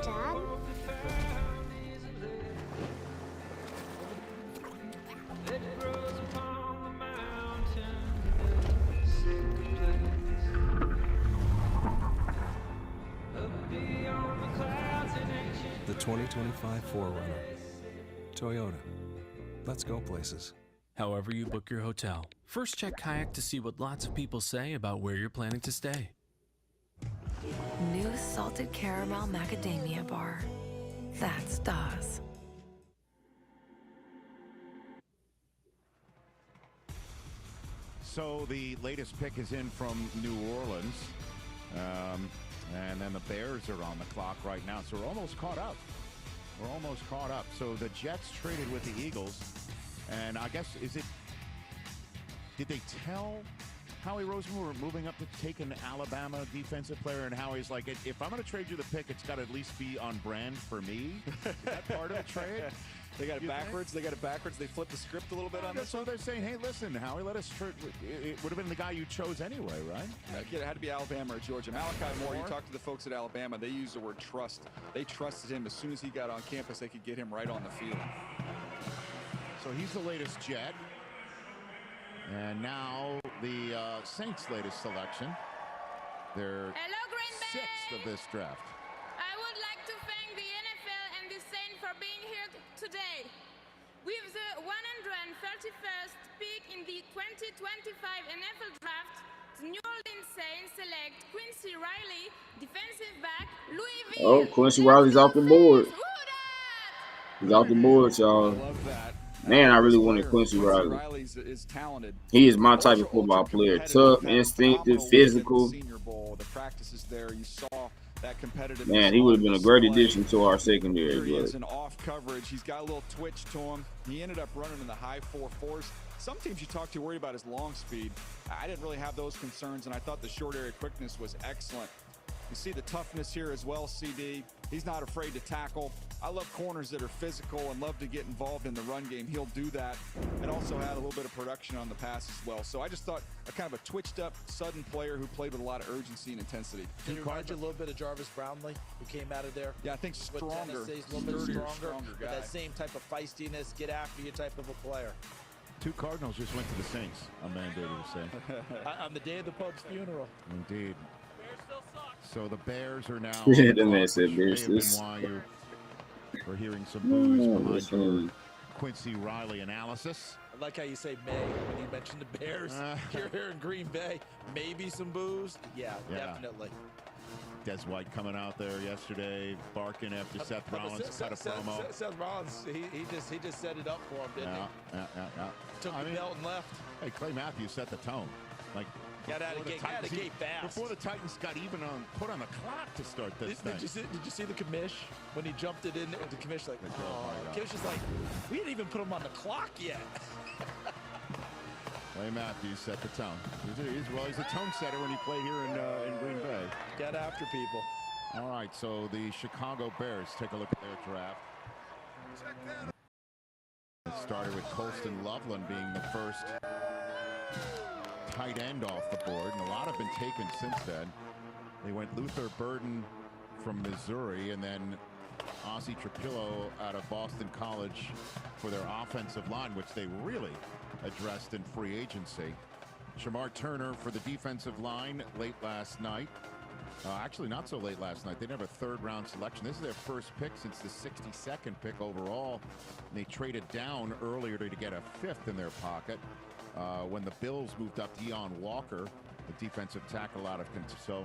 Dad? The 2025 4Runner. Toyota. Let's go places. However you book your hotel, first check Kayak to see what lots of people say about where you're planning to stay. New salted caramel macadamia bar. That's Dawes. So the latest pick is in from New Orleans. And then the Bears are on the clock right now. So we're almost caught up. So the Jets traded with the Eagles. And I guess, did they tell Howie Roseman we're moving up to take an Alabama defensive player? And Howie's like, if I'm going to trade you the pick, it's got to at least be on brand for me. Is that part of the trade? They got it backwards. They flipped the script a little bit on this. So they're saying, hey, listen, Howie, let us trade. It would have been the guy you chose anyway, right? It had to be Alabama or Georgia. Malachi Moore, you talked to the folks at Alabama, they used the word trust. They trusted him. As soon as he got on campus, they could get him right on the field. So he's the latest Jet. And now the Saints' latest selection. They're sixth of this draft. I would like to thank the NFL and the Saints for being here today. With the 131st pick in the 2025 NFL Draft, the New Orleans Saints select Quincy Riley, defensive back, Louisville. Oh, Quincy Riley's off the board. He's off the board, y'all. Love that. Man, I really wanted Quincy Riley. Riley is talented. He is my type of football player. Tough, instinctive, physical. Senior Bowl, the practices there, you saw that competitive. Man, he would have been a great addition to our secondary. Here he is in off coverage. He's got a little twitch to him. He ended up running in the high 4.4s. Some teams you talk to worried about his long speed. I didn't really have those concerns, and I thought the short area quickness was excellent. You see the toughness here as well, CD. He's not afraid to tackle. I love corners that are physical and love to get involved in the run game. He'll do that, and also had a little bit of production on the pass as well. So I just thought a kind of a twitched up, sudden player who played with a lot of urgency and intensity. Can you remind you a little bit of Jarvis Brownlee, who came out of there? Yeah, I think stronger, a little bit stronger guy. That same type of feistiness, get after you type of a player. 2 Cardinals just went to the Saints, I'm mandated to say. On the day of the Pope's funeral. Indeed. So the Bears are now. Yeah, the man said Bears. We're hearing some boos behind your Quincy Riley analysis. I like how you say May when you mentioned the Bears. You're here in Green Bay. Maybe some boos. Yeah, definitely. Des White coming out there yesterday, barking after Seth Rollins cut a promo. Seth Rollins, he just set it up for him, didn't he? Yeah. Took the belt and left. Hey, Clay Matthews set the tone. Like, got out of the gate fast. Before the Titans got even put on the clock to start this thing. Did you see the commish when he jumped it in? The commish like, commish is like, we didn't even put him on the clock yet. Clay Matthews set the tone. He's a tone setter when he played here in Green Bay. Get after people. All right, so the Chicago Bears, take a look at their draft. It started with Colston Loveland being the first tight end off the board, and a lot have been taken since then. They went Luther Burden from Missouri, and then Ozzie Trapillo out of Boston College for their offensive line, which they really addressed in free agency. Shamar Turner for the defensive line late last night. Actually, not so late last night. They didn't have a 3rd-round selection. This is their first pick since the 62nd pick overall. And they traded down earlier to get a 5th in their pocket when the Bills moved up Deon Walker, the defensive tackle out of Kentucky. So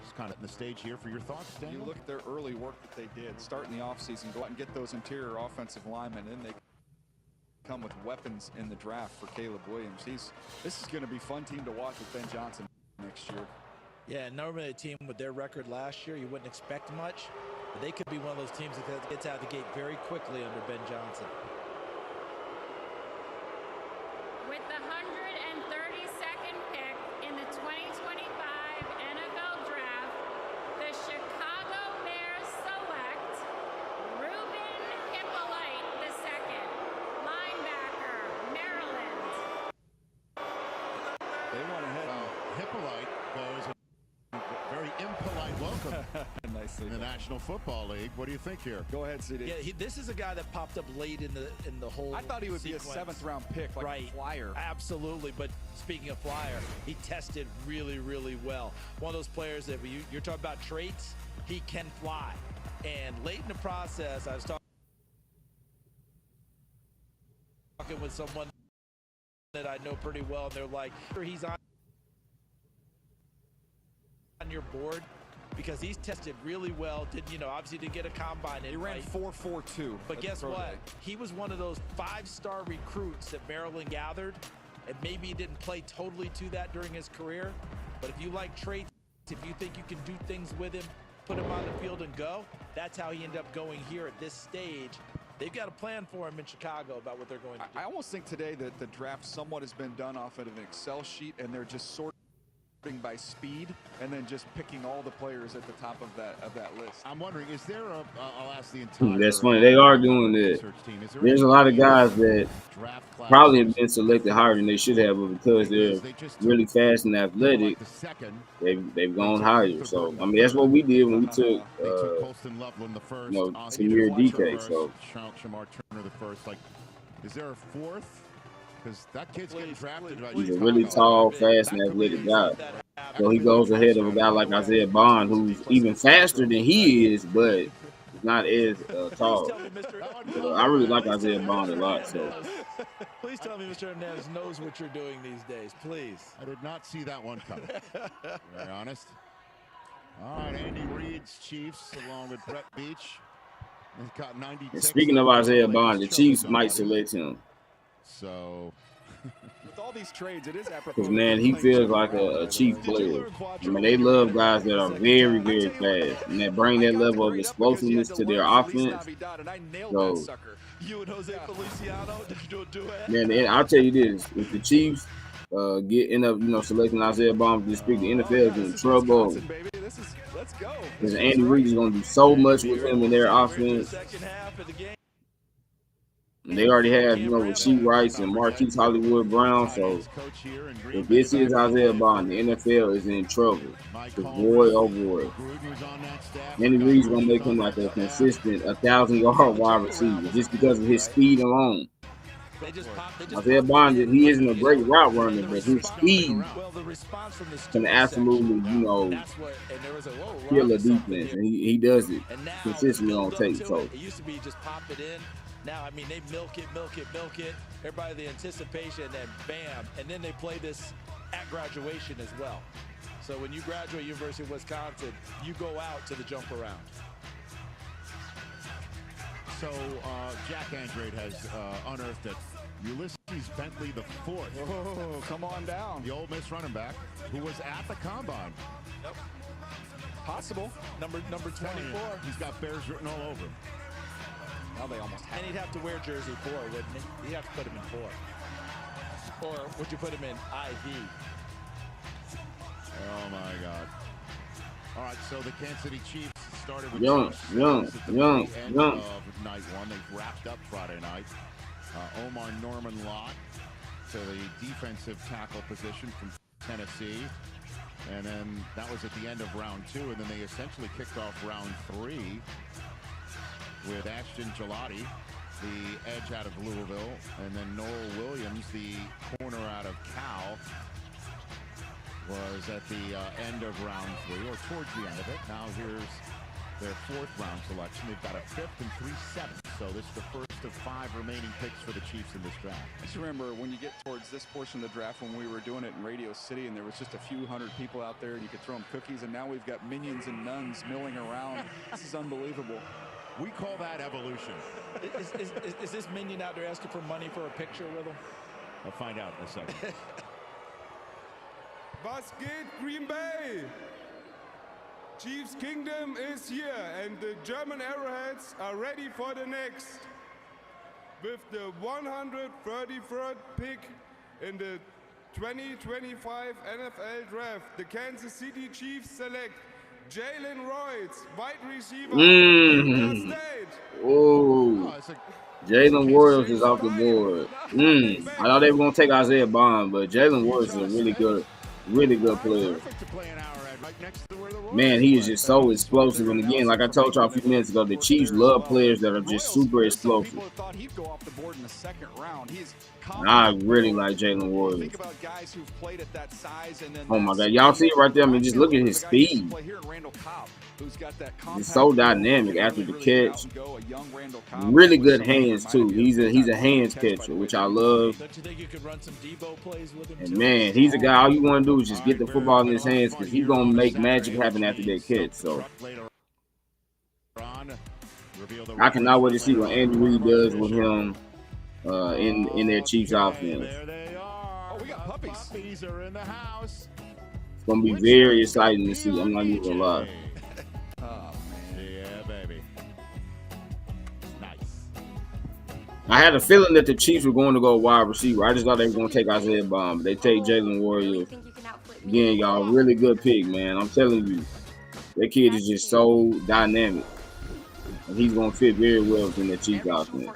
just kind of in the stage here for your thoughts, Daniel. You look at their early work that they did, start in the offseason, go out and get those interior offensive linemen, and they come with weapons in the draft for Caleb Williams. This is going to be a fun team to watch with Ben Johnson next year. Yeah, normally a team with their record last year, you wouldn't expect much, but they could be one of those teams that gets out of the gate very quickly under Ben Johnson. With the 132nd pick in the 2025 NFL Draft, the Chicago Bears select Ruben Hippolyte II, linebacker, Maryland. They went ahead. Hippolyte goes a very impolite welcome Nicely in the National Football League. What do you think here? Go ahead, CD. Yeah, this is a guy that popped up late in the whole. I thought he would sequence. be a 7th-round pick, like a flyer. Absolutely, but speaking of flyer, he tested really, really well. One of those players that you're talking about traits, he can fly. And late in the process, I was talking with someone that I know pretty well, and they're like, he's on your board because he's tested really well. Obviously didn't get a combine. He ran 4.42. But guess what? He was one of those 5-star recruits that Maryland gathered, and maybe he didn't play totally to that during his career. But if you like traits, if you think you can do things with him, put him on the field and go, that's how he ended up going here at this stage. They've got a plan for him in Chicago about what they're going to do. I almost think today that the draft somewhat has been done off of an Excel sheet, and they're just sorting by speed and then just picking all the players at the top of that list. I'm wondering, is there I'll ask the entire That's funny. They are doing that. There's a lot of guys that probably have been selected higher than they should have, but because they're really fast and athletic, they've gone higher. So I mean, that's what we did when we took Colston Loveland the first, Samir DK. So Shamar Turner the first. Like, is there a 4th? Because that kid's getting drafted right. He's a really tall, fast, and athletic guy. So he goes ahead of a guy like Isaiah Bond, who's even faster than he is, but is not as tall. I really like Isaiah Bond a lot. So Please tell me Mr. Hernandez knows what you're doing these days, please. I did not see that one coming, to be very honest. All right, Andy Reid's Chiefs along with Brett Beach. They've got 96. And speaking of Isaiah Bond, the Chiefs might select him. So with all these trades, it is because, man, he feels like a Chief player. I mean, they love guys that are very, very fast and that bring that level of explosiveness to their offense. So, You and Jose Feliciano, did you do a duet? man, and I'll tell you this: if the Chiefs end up, selecting Isaiah Bond to speak, the NFL is in trouble. Let's go. Because Andy Reid is going to do so much with him in their offense. And they already have, Rasheed Rice and Marquise Hollywood Brown. So if this is Isaiah Bond, the NFL is in trouble. Because boy, oh boy, Andy Reid's going to make him like a consistent 1,000-yard wide receiver just because of his speed alone. Isaiah Bond, he isn't a great route runner, but his speed can absolutely, kill a defense, and he does it consistently on tape. So it used to be just pop it in. Now, I mean, they milk it. Everybody, the anticipation, and then bam, and then they play this at graduation as well. So when you graduate University of Wisconsin, you go out to the jump around. So Jack Andrade has unearthed that Ulysses Bentley IV. Oh, come on down. The Ole Miss running back who was at the combine. Yep. Possible. Number 24. He's got Bears written all over him. Now they almost have. And he'd have to wear jersey 4, wouldn't he? You'd have to put him in 4. Or would you put him in IV? Oh my God. All right, so the Kansas City Chiefs started with young. Of night one. They've wrapped up Friday night. Omar Norman Lott to the defensive tackle position from Tennessee. And then that was at the end of round 2. And then they essentially kicked off round 3 with Ashton Gelati, the edge out of Louisville. And then Noel Williams, the corner out of Cal, was at the end of round 3, or towards the end of it. Now here's their 4th round selection. They've got a 5th and 3 7th. So this is the first of 5 remaining picks for the Chiefs in this draft. I just remember when you get towards this portion of the draft when we were doing it in Radio City and there was just a few hundred people out there and you could throw them cookies, and now we've got minions and nuns milling around. This is unbelievable. We call that evolution. Is this minion out there asking for money for a picture with him? I'll find out in a second. Was geht, Green Bay? Chiefs Kingdom is here, and the German Arrowheads are ready for the next. With the 133rd pick in the 2025 NFL Draft, the Kansas City Chiefs select Jalen Royce, wide receiver. Oh, Jalen Warriors is off the board. I thought they were going to take Isaiah Bond, but Jalen Warriors is a really good player. Man, he is just so explosive. And again, like I told y'all a few minutes ago, the Chiefs love players that are just super explosive. And I really like Jalen Warriors. Oh my God, y'all see it right there? I mean, just look at his speed. He's so dynamic after the catch. Really good hands too. He's a hands catcher, which I love. And man, he's a guy. All you want to do is just get the football in his hands because he's gonna make magic happen after that catch. So I cannot wait to see what Andy Reid does with him in their Chiefs offense. Puppies are in the house. It's gonna be very exciting to see. I'm not even gonna lie. Yeah, baby. Nice. I had a feeling that the Chiefs were going to go wide receiver. I just thought they were going to take Isaiah Bond, but they take Jalen Warriors. Again, y'all, really good pick, man. I'm telling you, that kid is just so dynamic. And he's going to fit very well within the Chiefs offense.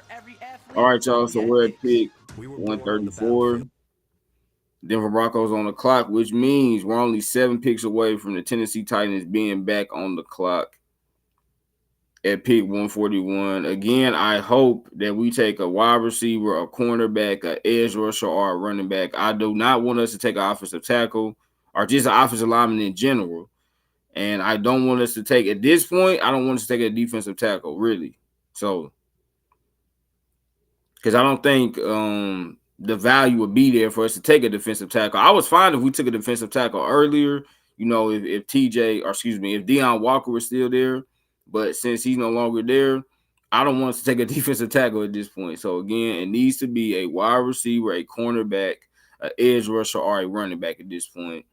All right, y'all, so we're at pick 134. Denver Broncos on the clock, which means we're only 7 picks away from the Tennessee Titans being back on the clock at pick 141. Again, I hope that we take a wide receiver, a cornerback, an edge rusher, or a running back. I do not want us to take an offensive tackle or just an offensive lineman in general. And I don't want us to take, at this point, I don't want us to take a defensive tackle, really. So, because I don't think the value would be there for us to take a defensive tackle. I was fine if we took a defensive tackle earlier, you know, if Deion Walker was still there. But since he's no longer there, I don't want us to take a defensive tackle at this point. So, again, it needs to be a wide receiver, a cornerback, an edge rusher, or a running back at this point.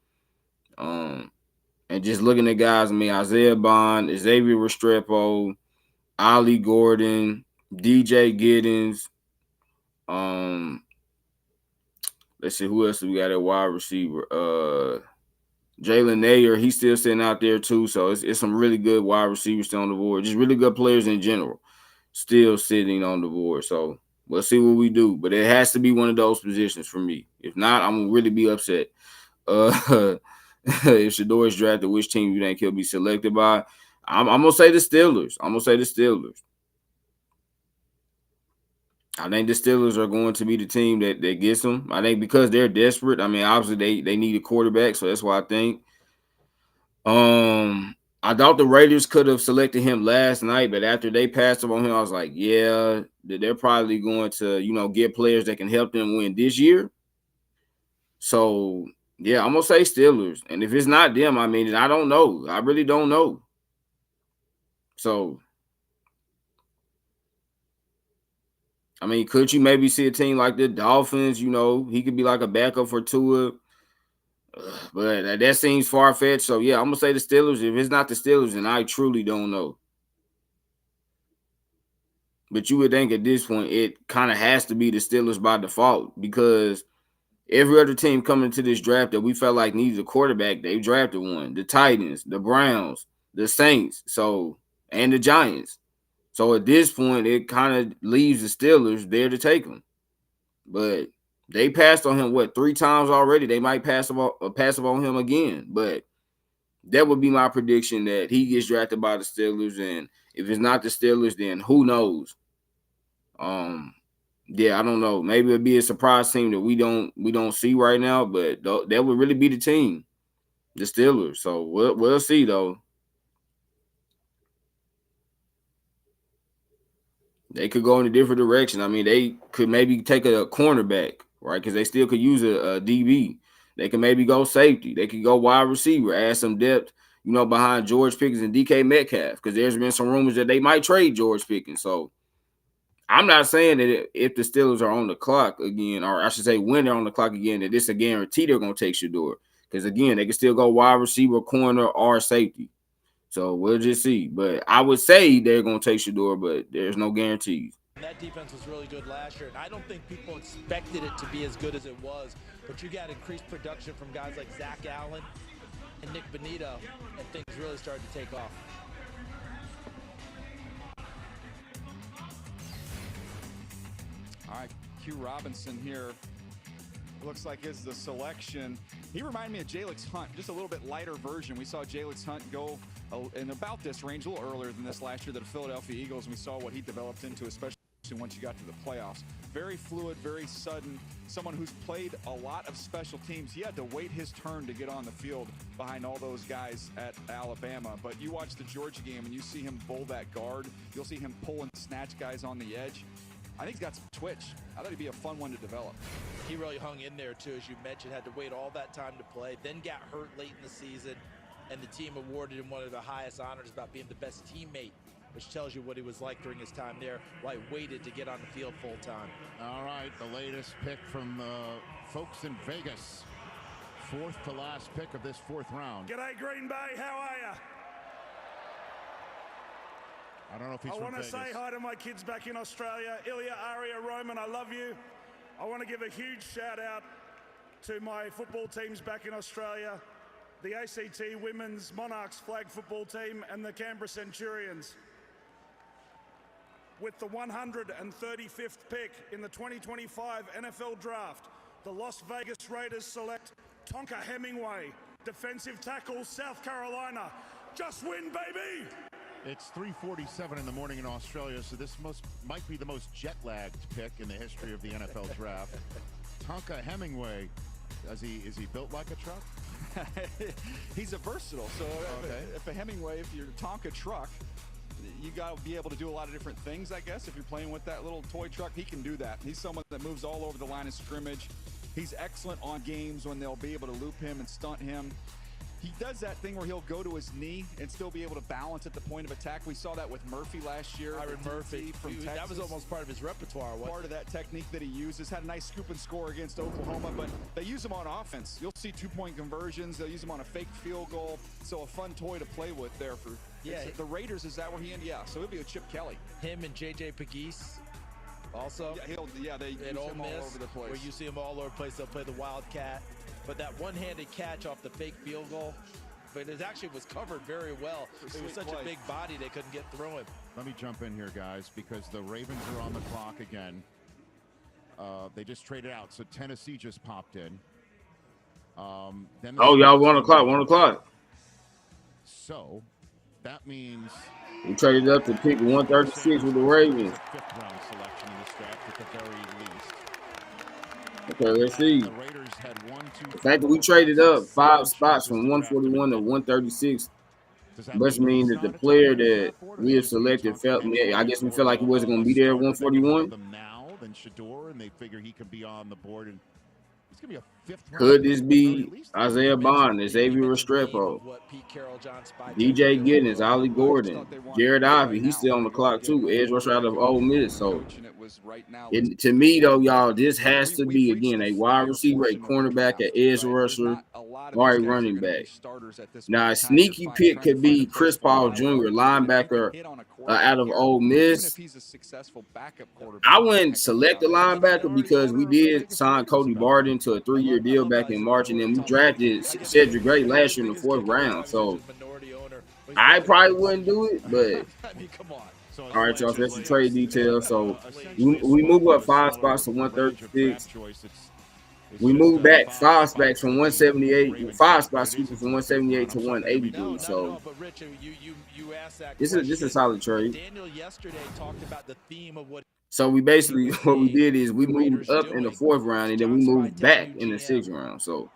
And just looking at guys, I mean, Isaiah Bond, Xavier Restrepo, Ollie Gordon, DJ Giddens. Let's see, who else do we got at wide receiver? Jalen Nair, he's still sitting out there too. So it's some really good wide receivers still on the board. Just really good players in general still sitting on the board. So we'll see what we do. But it has to be one of those positions for me. If not, I'm going to really be upset. If Shedeur is drafted, which team you think he'll be selected by? I'm going to say the Steelers. I think the Steelers are going to be the team that gets him. I think because they're desperate. I mean, obviously they need a quarterback, so that's why I think. I thought the Raiders could have selected him last night, but after they passed up on him, I was like, yeah, they're probably going to, you know, get players that can help them win this year. So, yeah, I'm going to say Steelers. And if it's not them, I mean, I don't know. I really don't know. So, I mean, could you maybe see a team like the Dolphins? You know, he could be like a backup for Tua. But that seems far-fetched. So, yeah, I'm going to say the Steelers. If it's not the Steelers, then I truly don't know. But you would think at this point it kind of has to be the Steelers by default because every other team coming to this draft that we felt like needed a quarterback, they drafted one. The Titans, the Browns, the Saints, and the Giants. So at this point, it kind of leaves the Steelers there to take him. But they passed on him, 3 times already? They might pass up on him again. But that would be my prediction that he gets drafted by the Steelers. And if it's not the Steelers, then who knows? Yeah, I don't know. Maybe it'll be a surprise team that we don't see right now, but that would really be the team, the Steelers. So we'll see though. They could go in a different direction. I mean, they could maybe take a cornerback, right? Because they still could use a DB. They can maybe go safety. They could go wide receiver, add some depth, you know, behind George Pickens and DK Metcalf. Because there's been some rumors that they might trade George Pickens. So I'm not saying that if the Steelers are on the clock again, or I should say when they're on the clock again, that it's a guarantee they're going to take Shedeur. Because, again, they can still go wide receiver, corner, or safety. So we'll just see. But I would say they're going to take Shedeur, but there's no guarantees. That defense was really good last year, and I don't think people expected it to be as good as it was. But you got increased production from guys like Zach Allen and Nick Bonito, and things really started to take off. All right, Q Robinson here. Looks like is the selection. He reminded me of Jalix Hunt, just a little bit lighter version. We saw Jalix Hunt go in about this range, a little earlier than this last year, the Philadelphia Eagles, and we saw what he developed into, especially once you got to the playoffs. Very fluid, very sudden, someone who's played a lot of special teams. He had to wait his turn to get on the field behind all those guys at Alabama. But you watch the Georgia game and you see him bull that guard. You'll see him pull and snatch guys on the edge. I think he's got some twitch. I thought he'd be a fun one to develop. He really hung in there, too, as you mentioned, had to wait all that time to play, then got hurt late in the season, and the team awarded him one of the highest honors about being the best teammate, which tells you what he was like during his time there, why he waited to get on the field full time. All right, the latest pick from folks in Vegas. 4th to last pick of this 4th round. G'day, Green Bay. How are you? I don't know if he's from Vegas. I want to say hi to my kids back in Australia. Ilya, Aria, Roman, I love you. I want to give a huge shout out to my football teams back in Australia, the ACT Women's Monarchs flag football team and the Canberra Centurions. With the 135th pick in the 2025 NFL Draft, the Las Vegas Raiders select Tonka Hemingway, defensive tackle, South Carolina. Just win, baby! It's 3:47 in the morning in Australia, so this might be the most jet-lagged pick in the history of the NFL Draft. Tonka Hemingway, is he built like a truck? He's a versatile. So if a Hemingway, if you're Tonka truck, you got to be able to do a lot of different things, I guess. If you're playing with that little toy truck, he can do that. He's someone that moves all over the line of scrimmage. He's excellent on games when they'll be able to loop him and stunt him. He does that thing where he'll go to his knee and still be able to balance at the point of attack. We saw that with Murphy last year. Byron Murphy from Texas. That was almost part of his repertoire. Part of that technique that he uses. Had a nice scoop and score against Oklahoma, but they use him on offense. You'll see 2-point conversions. They'll use him on a fake field goal. So a fun toy to play with there for the Raiders. Is that where he ended? Yeah, so it'll be a Chip Kelly. Him and J.J. Pegues also. Yeah, they use him all over the place. Where you see him all over the place. They'll play the Wildcat. But that one-handed catch off the fake field goal, but it actually was covered very well. It was such a big body they couldn't get through him. Let me jump in here, guys, because the Ravens are on the clock again. They just traded out, so Tennessee just popped in. Y'all 1 o'clock, 1 o'clock. So that means we traded up to pick 136 with the Ravens. Fifth-round selection in this draft at the very least. Okay, let's see. The Raiders had 1, 2, The fact that we traded up 5 spots from 141 to 136 must mean that the player that we have selected felt. I guess we felt like he wasn't going to be there at 141. Now than Shador, and they figure he could be on the board, and he's going to be a fifth. Could this be Isaiah Bond, Xavier Restrepo, DJ Giddens, Ollie Gordon, Jared Ivey? He's still on the clock too. Edge rusher out of Ole Miss. So to me, though, y'all, this has to be again a wide receiver, a cornerback, an edge rusher, or a running back. Now, a sneaky pick could be Chris Paul Jr., linebacker out of Ole Miss. I wouldn't select a linebacker because we did sign Cody Barton to a 3-year deal back in March, and then we drafted Cedric Gray last year in the 4th round. So I probably wouldn't do it, but all right, y'all. So that's the trade detail. So we move up 5 spots to 136. We moved back 5 spots from 178. 5 spots from 178 to 183. So this is a solid trade. Daniel yesterday talked about the theme of what. So we basically, what we did is we moved up in the 4th round and then we moved back in the 6th round. So,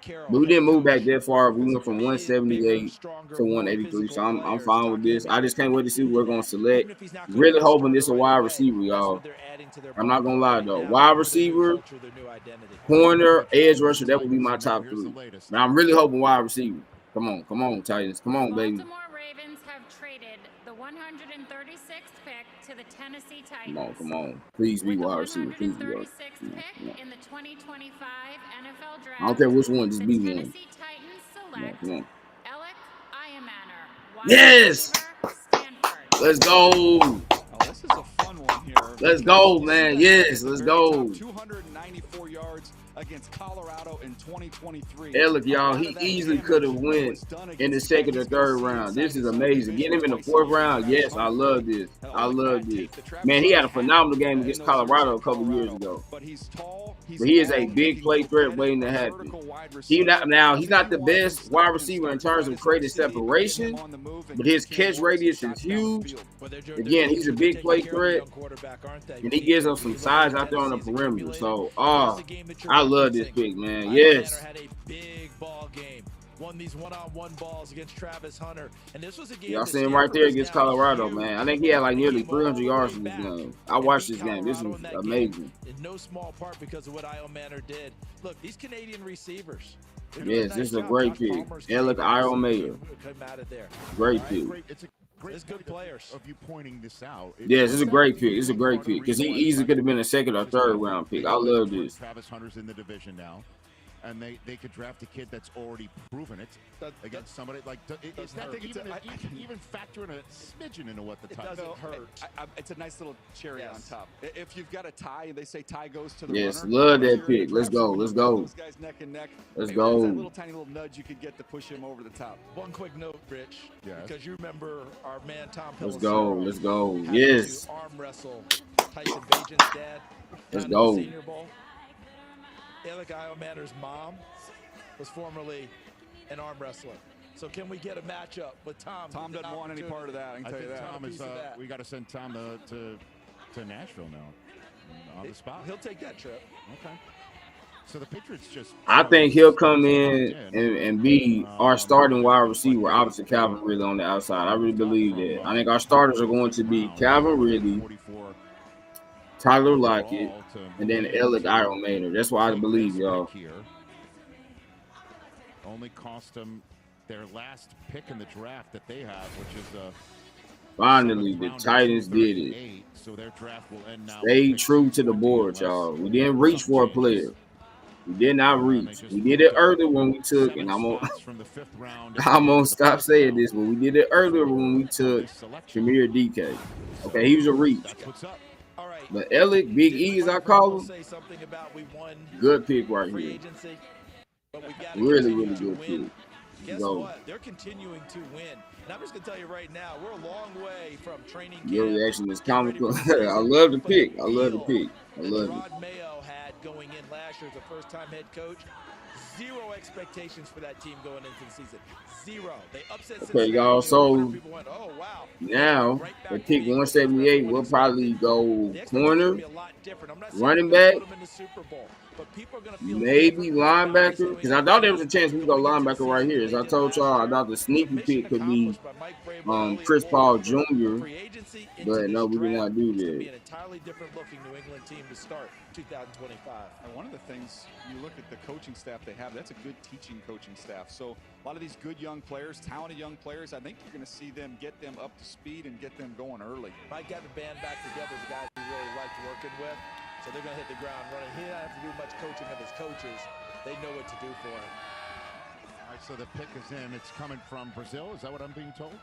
but we didn't move back that far. We went from 178 to 183. So I'm fine with this. I just can't wait to see what we're going to select. Really hoping this is a wide receiver, y'all. I'm not going to lie, though. Wide receiver, corner, edge rusher, that would be my top 3. Now, I'm really hoping wide receiver. Come on, Titans. Come on, baby. Baltimore Ravens have traded the 136th pick to the Tennessee Titans. Come on. Please be wide receiver. Please be wide receiver. Pick in the 2025 NFL Draft. I don't care which one, just be one. Tennessee Titans select Alec Iamaner. Yes! Let's go. Oh, this is a fun one here. Let's go, man. Yes, let's go. 294 yards against Colorado in 2023. Hey, look, y'all, he easily could have went in the 2nd or 3rd round. This is amazing. Get him in the 4th round. Yes, I love this. I love this. Man, he had a phenomenal game against Colorado a couple years ago. But he is a big play threat waiting to happen. He's not the best wide receiver in terms of creating separation, but his catch radius is huge. Again, he's a big play threat, and he gives us some size out there on the perimeter. So, I love this pick, man. Yes. Had a big ball game. Won these one-on-one balls against Travis Hunter, and this was a game. Y'all see him right there against Colorado, man. I think he had like nearly 300 yards in this game. I watched this game. This was amazing. In no small part because of what Iamaner did. Look, these Canadian receivers. Yes, this is a great pick. Alec Iamaner. Great pick. It's good players. Of you pointing this out. Yes, it's a great pick. It's a great pick because he easily could have been a 2nd or 3rd round pick. I love this. Travis Hunter's in the division now, and they could draft a kid that's already proven it against somebody like. Is that even factor in a smidgen into what the tie doesn't hurt? It's a nice little cherry on top. If you've got a tie and they say tie goes to the yes, runner, love that pick. Let's go. Let's go. Those guys neck and neck. Let's go. That little tiny little nudge you could get to push him over the top. One quick note, Rich, because you remember our man Tom. Let's go. Let's go. Yes. Arm wrestle Tyson Bagent's dad. Let's go. Senior Bowl. Alec Iamaner's mom was formerly an arm wrestler. So can we get a matchup with Tom? Tom doesn't want any part of that. I can tell you that. Tom is. We got to send Tom to Nashville now. On the spot. He'll take that trip. Okay. So the Patriots just. I think he'll come in and be our starting wide receiver. Obviously, Calvin Ridley on the outside. I really believe that. I think our starters are going to be Calvin Ridley, Tyler Lockett, and then Alec Ironmaner. That's why I believe, y'all. Only cost them their last pick in the draft that they have, which is finally the Titans did it. So their draft will end now. Stay true to the board, y'all. We didn't reach for a player. We did not reach. We did it earlier when we took, and I'm gonna stop saying this, but we did it earlier when we took Shamir DK. Okay, he was a reach. But Alec, Big E, as I call him, good pick right here. Really, really good pick. Guess what? They're continuing to win. And I'm just going to tell you right now, we're a long way from training camp. Your reaction is comical. I love the pick. I love the pick. I love it. Rod Mayo had going in last year as a first-time head coach. Zero expectations for that team going into the season. Zero. They upset. Okay, y'all. So now at pick 178, we'll probably go corner, running back, maybe linebacker. Because I thought there was a chance we go linebacker right here. As I told y'all, I thought the sneaky pick could be Chris Paul Jr. But no, we did not do that. Be an entirely different looking New England team to start 2025. And one of the things you look at the coaching staff they have, that's a good teaching coaching staff. So a lot of these good young players, talented young players, I think you're going to see them get them up to speed and get them going early. Mike got the band back together, the guys he really liked working with. So they're going to hit the ground running. He doesn't have to do much coaching of his coaches. They know what to do for him. All right, so the pick is in. It's coming from Brazil. Is that what I'm being told?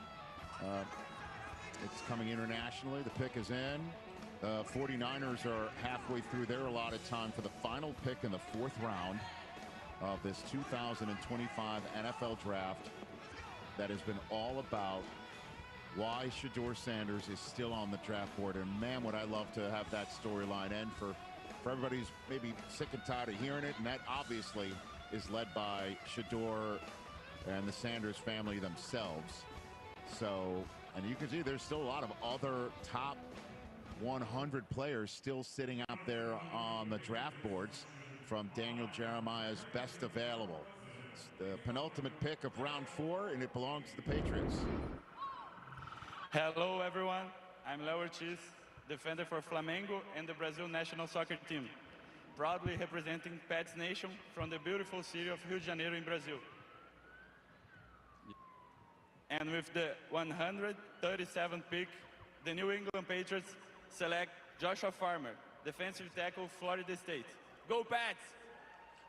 It's coming internationally. The pick is in. 49ers are halfway through their allotted time for the final pick in the 4th round of this 2025 NFL draft that has been all about why Shedeur Sanders is still on the draft board. And man, would I love to have that storyline end for everybody who's maybe sick and tired of hearing it. And that obviously is led by Shedeur and the Sanders family themselves. So, and you can see there's still a lot of other top 100 players still sitting out there on the draft boards from Daniel Jeremiah's best available. It's the penultimate pick of round 4, and it belongs to the Patriots. Hello, everyone. I'm Leo Ortiz, defender for Flamengo and the Brazil national soccer team, proudly representing Pets Nation from the beautiful city of Rio de Janeiro in Brazil. And with the 137th pick, the New England Patriots select Joshua Farmer, defensive tackle, Florida State. Go Pats!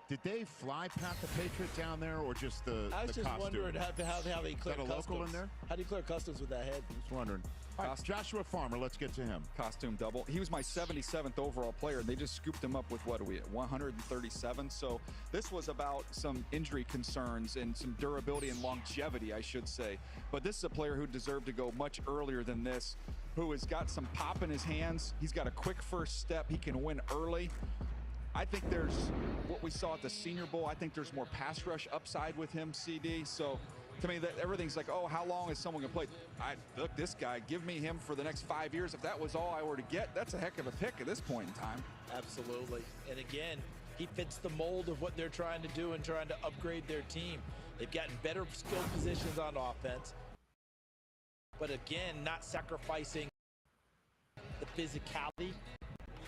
Did they fly past the Patriot down there, or just the I was just costume? wondering how they clear Is that a customs. local in there? How do you clear customs with that head? Just wondering. All right, Joshua Farmer, let's get to him. Costume double. He was my 77th overall player, and they just scooped him up with, what are we at, 137? So this was about some injury concerns and some durability and longevity, I should say. But this is a player who deserved to go much earlier than this, who has got some pop in his hands. He's got a quick first step. He can win early. I think there's what we saw at the Senior Bowl. I think there's more pass rush upside with him, CD. So to me, that everything's like, oh, how long is someone going to play? Look, this guy, give me him for the next 5 years. If that was all I were to get, that's a heck of a pick at this point in time. Absolutely. And again, he fits the mold of what they're trying to do and trying to upgrade their team. They've gotten better skill positions on offense, but again, not sacrificing the physicality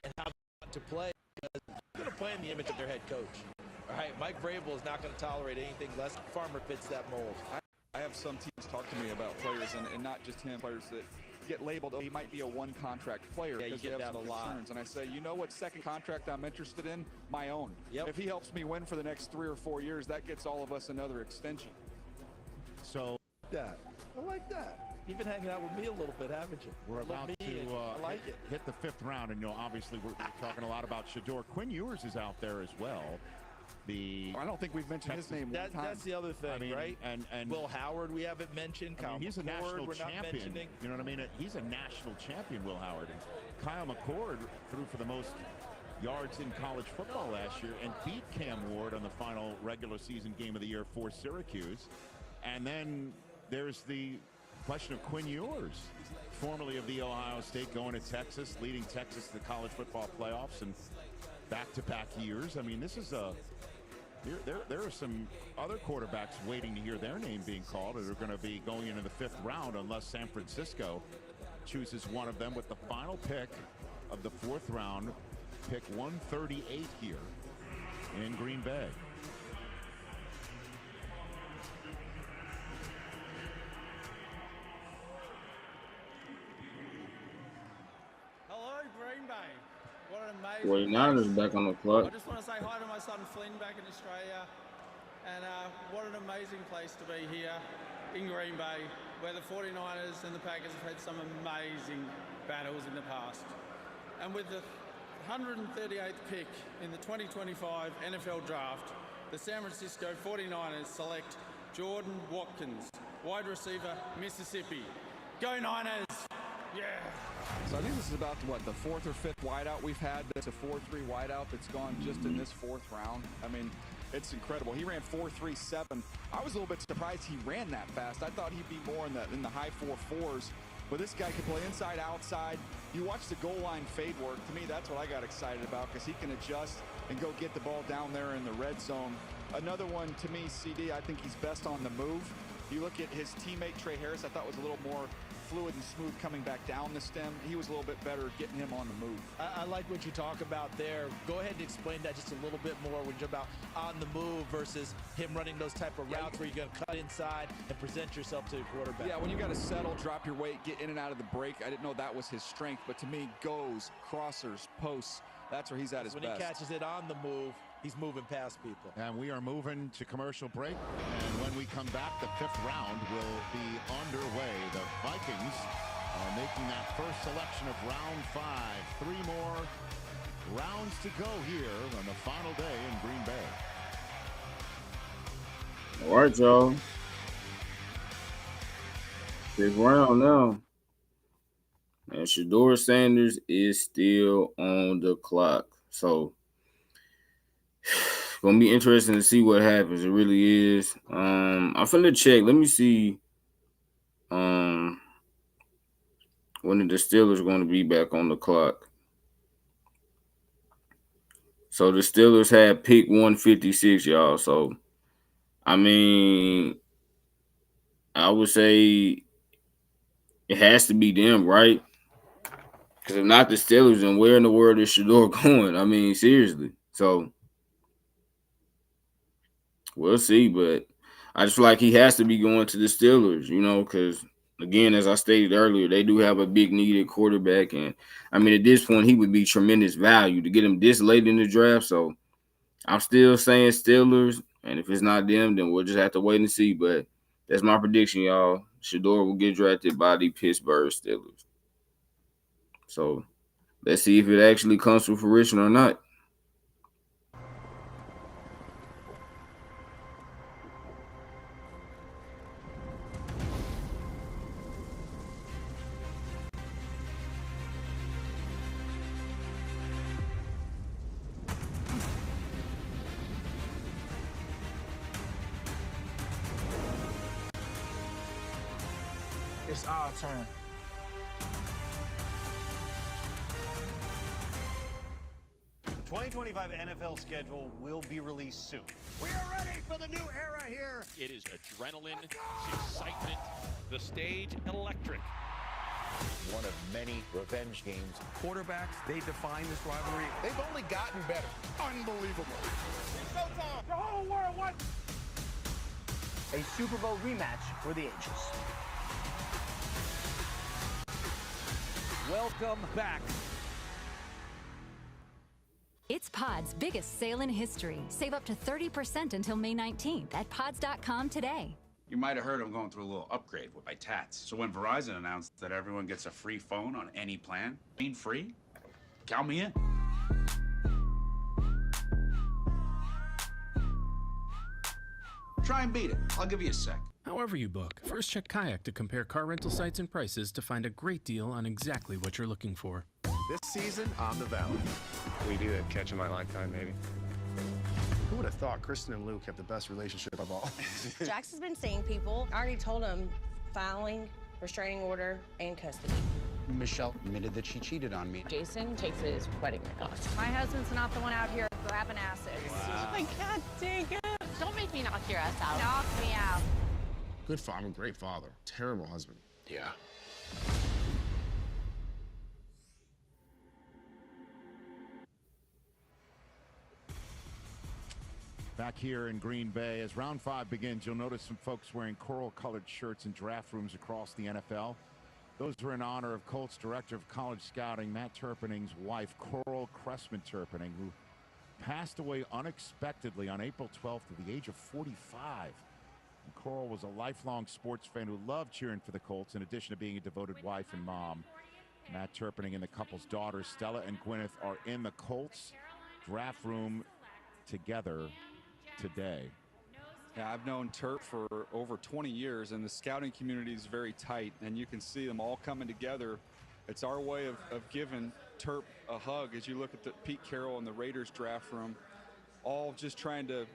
and how they want to play. Because they're going to play in the image of their head coach. All right, Mike Vrabel is not going to tolerate anything less. Farmer fits that mold. I have some teams talk to me about players, and not just him, players that get labeled, oh, he might be a one-contract player because they have some concerns. And I say, you know what second contract I'm interested in? My own. Yep. If he helps me win for the next 3 or 4 years, that gets all of us another extension. So I like that. You've been hanging out with me a little bit, haven't you? We're about to I like it. hit the 5th round, and obviously we're talking a lot about Shedeur. Quinn Ewers is out there as well. I don't think we've mentioned his name. That's the other thing, right? And Will Howard, we haven't mentioned. Kyle he's a national we're not champion. mentioning. You know what I mean? He's a national champion, Will Howard. And Kyle McCord threw for the most yards in college football last year and beat Cam Ward on the final regular season game of the year for Syracuse. And then there's the question of Quinn Ewers, formerly of the Ohio State, going to Texas, leading Texas to the college football playoffs. And back-to-back years. I mean, this is a there are some other quarterbacks waiting to hear their name being called that are going to be going into the 5th round unless San Francisco chooses one of them with the final pick of the 4th round, pick 138 here in Green Bay. Hello, Green Bay. What an amazing 49ers back on the clock. I just want to say hi to my son Flynn back in Australia. And what an amazing place to be here in Green Bay, where the 49ers and the Packers have had some amazing battles in the past. And with the 138th pick in the 2025 NFL Draft, the San Francisco 49ers select Jordan Watkins, wide receiver, Mississippi. Go Niners! Yeah! So I think this is about, what, the 4th or 5th wideout we've had. That's a 4-3 wideout that's gone just in this 4th round. I mean, it's incredible. He ran 4.37. I was a little bit surprised he ran that fast. I thought he'd be more in the high 4.4s. But this guy can play inside, outside. You watch the goal line fade work. To me, that's what I got excited about, because he can adjust and go get the ball down there in the red zone. Another one, to me, CD, I think he's best on the move. You look at his teammate, Trey Harris, I thought was a little more fluid and smooth coming back down the stem. He was a little bit better getting him on the move. I like what you talk about there. Go ahead and explain that just a little bit more when you're about on the move versus him running those type of routes where you're going to cut inside and present yourself to the quarterback. Yeah, when you got to settle, drop your weight, get in and out of the break. I didn't know that was his strength, but to me, goes, crossers, posts, that's where he's at his best. When he catches it on the move, he's moving past people. And we are moving to commercial break. And when we come back, the 5th round will be underway. The Vikings are making that first selection of round 5. 3 more rounds to go here on the final day in Green Bay. All right, y'all. 5th round now. And Shedeur Sanders is still on the clock. So it's gonna be interesting to see what happens. It really is. I'm finna check. Let me see when the Steelers are going to be back on the clock. So the Steelers had pick 156, y'all. So I mean, I would say it has to be them, right? Because if not the Steelers, then where in the world is Shedeur going? I mean, seriously. So we'll see, but I just feel like he has to be going to the Steelers, you know, because, again, as I stated earlier, they do have a big needed quarterback. And, I mean, at this point, he would be tremendous value to get him this late in the draft. So I'm still saying Steelers, and if it's not them, then we'll just have to wait and see. But that's my prediction, y'all. Shedeur will get drafted by the Pittsburgh Steelers. So let's see if it actually comes to fruition or not. It's our turn. The 2025 NFL schedule will be released soon. We are ready for the new era here. It is adrenaline, it's excitement, the stage electric. One of many revenge games. Quarterbacks, they define this rivalry. They've only gotten better. Unbelievable. It's showtime. The whole world wants a Super Bowl rematch for the ages. Welcome back. It's Pod's biggest sale in history. Save up to 30% until May 19th at pods.com today. You might have heard I'm going through a little upgrade with my tats. So when Verizon announced that everyone gets a free phone on any plan, ain't free, count me in. Try and beat it. I'll give you a sec. However you book, first check Kayak to compare car rental sites and prices to find a great deal on exactly what you're looking for. This season on the Valley. We do a catch in my lifetime, maybe. Who would have thought Kristen and Luke have the best relationship of all? Jax has been seeing people. I already told him filing, restraining order, and custody. Michelle admitted that she cheated on me. Jason takes his wedding ring off. My husband's not the one out here grabbing asses. Wow. I can't take it. Don't make me knock your ass out. Knock me out. Good father, great father. Terrible husband. Yeah. Back here in Green Bay, as round 5 begins, you'll notice some folks wearing coral-colored shirts in draft rooms across the NFL. Those were in honor of Colts Director of College Scouting, Matt Turpening's wife, Coral Cressman Turpening, who passed away unexpectedly on April 12th at the age of 45. And Coral was a lifelong sports fan who loved cheering for the Colts, in addition to being a devoted wife and mom. Matt Turpening and the couple's daughters, Stella and Gwyneth, are in the Colts draft room together today. Yeah, I've known Terp for over 20 years, and the scouting community is very tight, and you can see them all coming together. It's our way of giving Terp a hug as you look at the Pete Carroll and the Raiders draft room, all just trying to,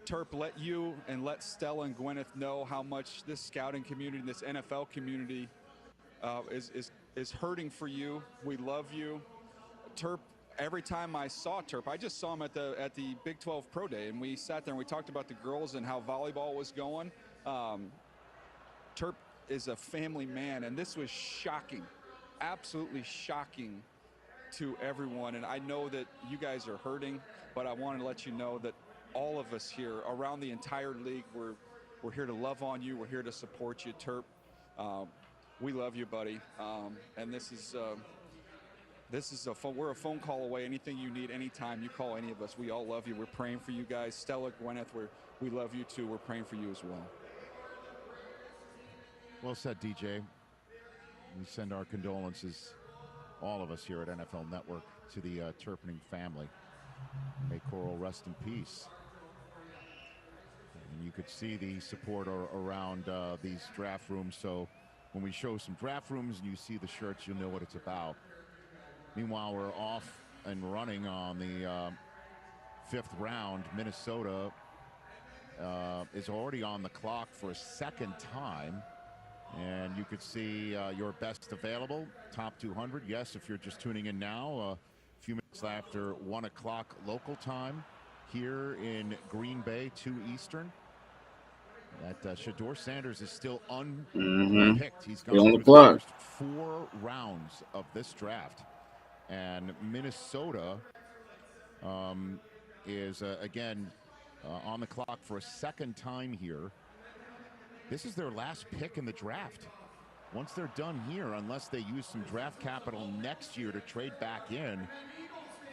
Terp, let you and let Stella and Gwyneth know how much this scouting community, this NFL community is hurting for you. We love you. Terp, every time I saw Terp, I just saw him at the Big 12 Pro Day, and we sat there and we talked about the girls and how volleyball was going. Terp is a family man, and this was shocking, absolutely shocking to everyone. And I know that you guys are hurting, but I wanted to let you know that all of us here around the entire league, we're here to love on you. We're here to support you, Terp. We love you, buddy. And this is a phone. We're a phone call away. Anything you need, anytime, you call any of us. We all love you. We're praying for you guys. Stella, Gwyneth, we love you too. We're praying for you as well. Well said, DJ. We send our condolences, all of us here at NFL Network, to the Turpening family. May Coral rest in peace. And you could see the support around these draft rooms. So when we show some draft rooms and you see the shirts, you'll know what it's about. Meanwhile, we're off and running on the 5th round. Minnesota is already on the clock for a second time. And you could see your best available, top 200. Yes, if you're just tuning in now, a few minutes after 1 o'clock local time here in Green Bay, 2 Eastern. That Shedeur Sanders is still unpicked. He's gone through the first 4 rounds of this draft. And Minnesota is, again, on the clock for a second time here. This is their last pick in the draft. Once they're done here, unless they use some draft capital next year to trade back in,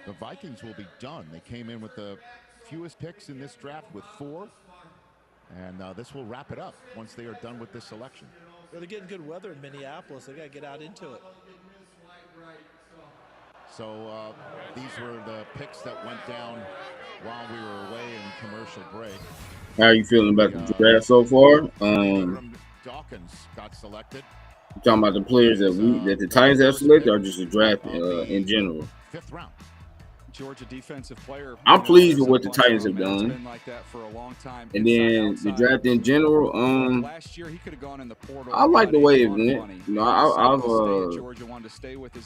the Vikings will be done. They came in with the fewest picks in this draft with 4. And this will wrap it up once they are done with this selection. Well, they're getting good weather in Minneapolis. They got to get out into it. So these were the picks that went down while we were away in commercial break. How are you feeling about the draft so far? Dawkins got selected. You talking about the players that the Titans have selected, or just the draft in general? 5th round. Georgia defensive player. I'm pleased with what the Titans have done. Been like that for a long time. And then the draft in general, last year he could have gone in the portal. I like the way it went. You know, I've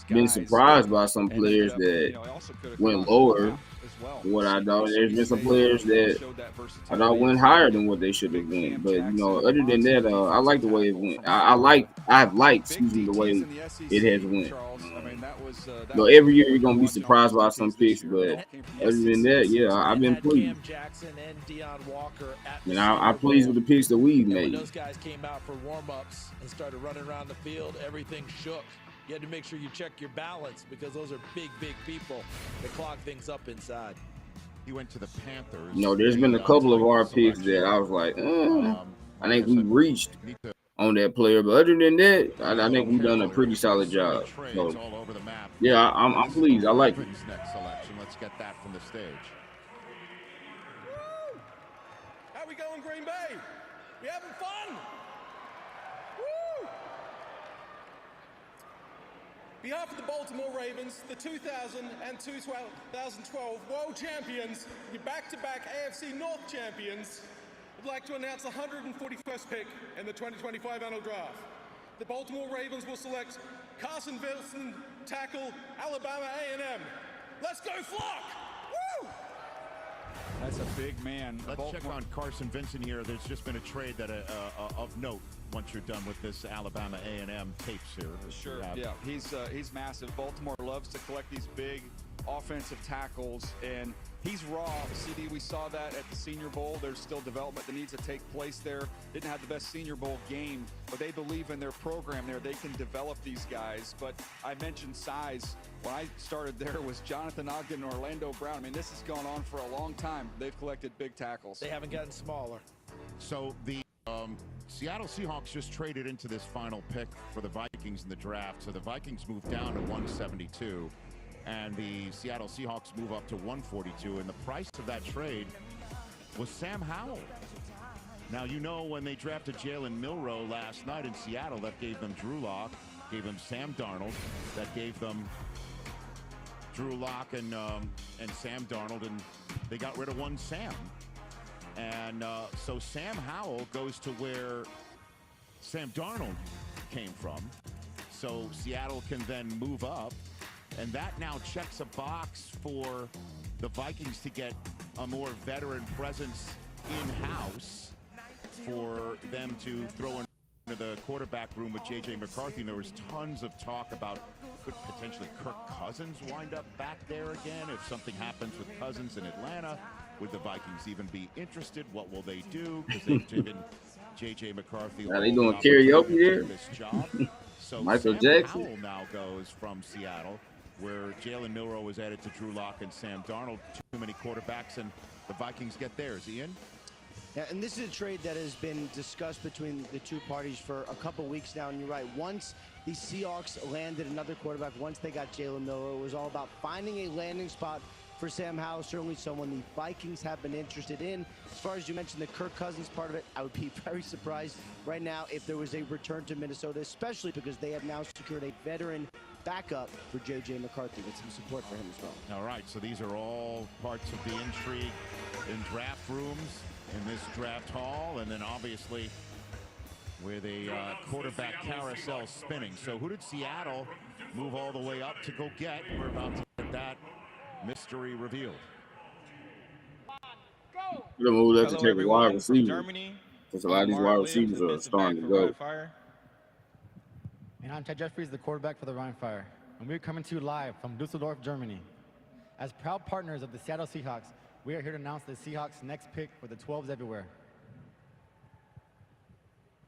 been surprised by some players that went lower than what I thought. There's been some players that I thought went higher than what they should have went. But you know, other than that, I like the way it went. I've liked the way it has went. You know, every year you're gonna be surprised by some picks, but other than that, yeah, I've been pleased. And I'm pleased with the picks that we've made. When those guys came out for warm-ups and started running around the field, everything shook. You had to make sure you check your balance because those are big people that clog things up inside. He went to the Panthers. You know, there's been a couple of our picks that I was like, I think we reached on that player, but other than that, I think we've done a pretty solid job. So, yeah, I'm pleased. I like it. Next selection. Let's get that from the stage. Woo! How we going, Green Bay? We having fun? Woo! On behalf of the Baltimore Ravens, the 2000 and 2012 World Champions, your back-to-back AFC North champions, I'd like to announce the 141st pick in the 2025 NFL Draft. the Baltimore Ravens will select Carson Wilson, tackle, Alabama A&M. Let's go Flock! Woo! That's a big man. Let's check on Carson Vincent here. There's just been a trade that of note once you're done with this Alabama A&M tapes here. Sure, yeah, he's massive. Baltimore loves to collect these big offensive tackles, and he's raw. CD, we saw that at the Senior Bowl. There's still development that needs to take place there. Didn't have the best Senior Bowl game, but they believe in their program there. They can develop these guys. But I mentioned size. When I started there was Jonathan Ogden and Orlando Brown. I mean, this has gone on for a long time. They've collected big tackles. They haven't gotten smaller. So the Seattle Seahawks just traded into this final pick for the Vikings in the draft. So the Vikings moved down to 172. And the Seattle Seahawks move up to 142, and the price of that trade was Sam Howell. Now, you know, when they drafted Jalen Milroe last night in Seattle, that gave them Drew Lock, gave them Sam Darnold, that gave them Drew Lock and Sam Darnold, and they got rid of one Sam. And so Sam Howell goes to where Sam Darnold came from. So Seattle can then move up. And that now checks a box for the Vikings to get a more veteran presence in-house for them to throw into the quarterback room with J.J. McCarthy. And there was tons of talk about could potentially Kirk Cousins wind up back there again if something happens with Cousins in Atlanta. Would the Vikings even be interested? What will they do? Because they've given J.J. McCarthy are they doing karaoke there? This job. So Michael Sam Jackson Howell now goes from Seattle, where Jalen Milroe was added to Drew Lock and Sam Darnold. Too many quarterbacks, and the Vikings get theirs. Ian? Yeah, and this is a trade that has been discussed between the two parties for a couple weeks now, and you're right. Once the Seahawks landed another quarterback, once they got Jalen Milroe, it was all about finding a landing spot for Sam Howell, certainly someone the Vikings have been interested in. As far as you mentioned the Kirk Cousins part of it, I would be very surprised right now if there was a return to Minnesota, especially because they have now secured a veteran backup for J.J. McCarthy with some support for him as well. All right, so these are all parts of the intrigue in draft rooms, in this draft hall, and then obviously where the quarterback carousel is spinning. So who did Seattle move all the way up to go get? We're about to get that mystery revealed. The move that to take a wide receiver. Because a lot of these wide receivers are starting to go. And I'm Ted Jeffries, the quarterback for the Rhein Fire. And we're coming to you live from Dusseldorf, Germany. As proud partners of the Seattle Seahawks, we are here to announce the Seahawks' next pick for the 12s everywhere.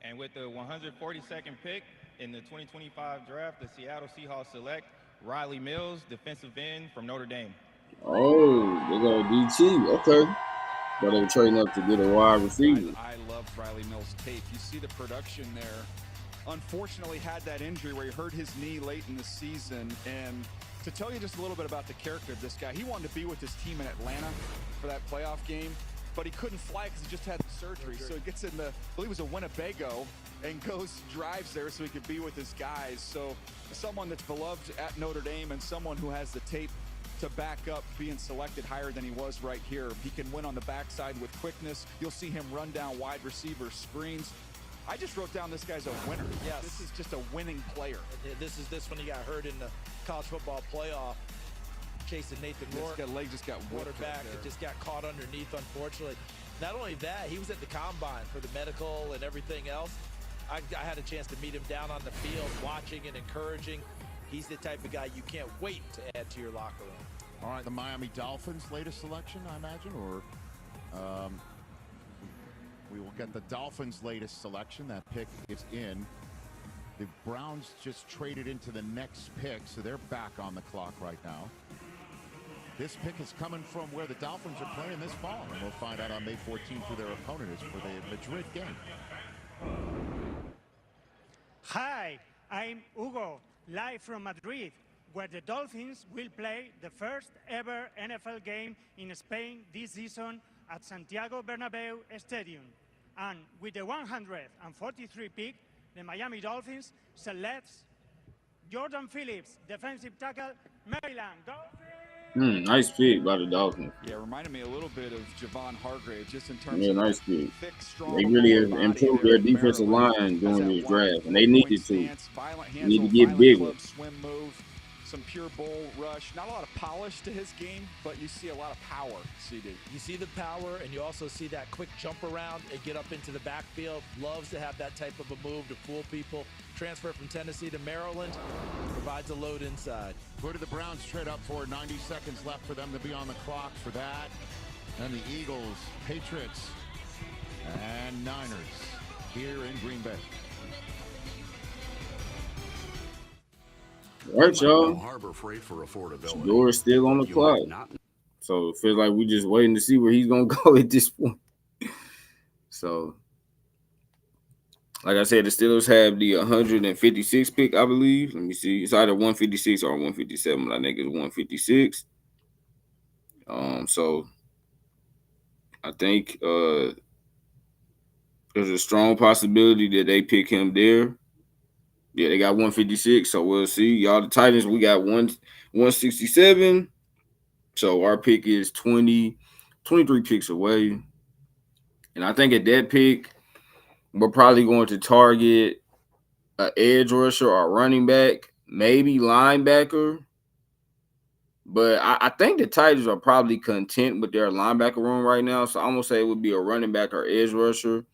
And with the 142nd pick in the 2025 draft, the Seattle Seahawks select Riley Mills, defensive end from Notre Dame. Oh, they go DT. Okay. But they were trading up to get a wide receiver. I love Riley Mills' tape. You see the production there. Unfortunately had that injury where he hurt his knee late in the season. And to tell you just a little bit about the character of this guy, he wanted to be with his team in Atlanta for that playoff game, but he couldn't fly because he just had the surgery. So he gets in the, I believe it was a Winnebago, and drives there so he could be with his guys. So someone that's beloved at Notre Dame and someone who has the tape to back up being selected higher than he was right here. He can win on the backside with quickness. You'll see him run down wide receiver screens. I just wrote down this guy's a winner. Yes. This is just a winning player. This is this when he got hurt in the college football playoff, chasing Nathan Rourke. His leg just got quarterback. It just got caught underneath, unfortunately. Not only that, he was at the combine for the medical and everything else. I had a chance to meet him down on the field, watching and encouraging. He's the type of guy you can't wait to add to your locker room. All right, the Miami Dolphins' latest selection, I imagine, or we will get the Dolphins' latest selection. That pick is in. The Browns just traded into the next pick, so they're back on the clock right now. This pick is coming from where the Dolphins are playing this fall, and we'll find out on May 14th who their opponent is for the Madrid game. Hi, I'm Hugo, live from Madrid, where the Dolphins will play the first ever NFL game in Spain this season at Santiago Bernabeu Stadium. And with the 143 pick, the Miami Dolphins selects Jordan Phillips, defensive tackle, Maryland Dolphins! Nice pick by the Dolphins. Yeah, reminded me a little bit of Javon Hargrave, just in terms Yeah, of nice pick. thick, strong. They really have body improved there their in defensive Maryland. line Has during that this wide draft, and they four-point needed to. stance, violent They hands, need to little get violent bigger. club swim move, some pure bull rush. Not a lot of polish to his game, but you see a lot of power, CD. You see the power, and you also see that quick jump around and get up into the backfield. Loves to have that type of a move to fool people. Transfer from Tennessee to Maryland. Provides a load inside. Who do the Browns trade up for? 90 seconds left for them to be on the clock for that. And the Eagles, Patriots, and Niners here in Green Bay. All right, y'all. Harbor Freight for affordability. Door's still on the clock. So it feels like we're just waiting to see where he's going to go at this point. So, like I said, the Steelers have the 156 pick, I believe. Let me see. It's either 156 or 157, but I think it's 156. So I think there's a strong possibility that they pick him there. Yeah, they got 156, so we'll see. Y'all, the Titans, we got 167. So our pick is 23 picks away. And I think at that pick, we're probably going to target an edge rusher or a running back, maybe linebacker. But I think the Titans are probably content with their linebacker room right now. So I'm going to say it would be a running back or edge rusher.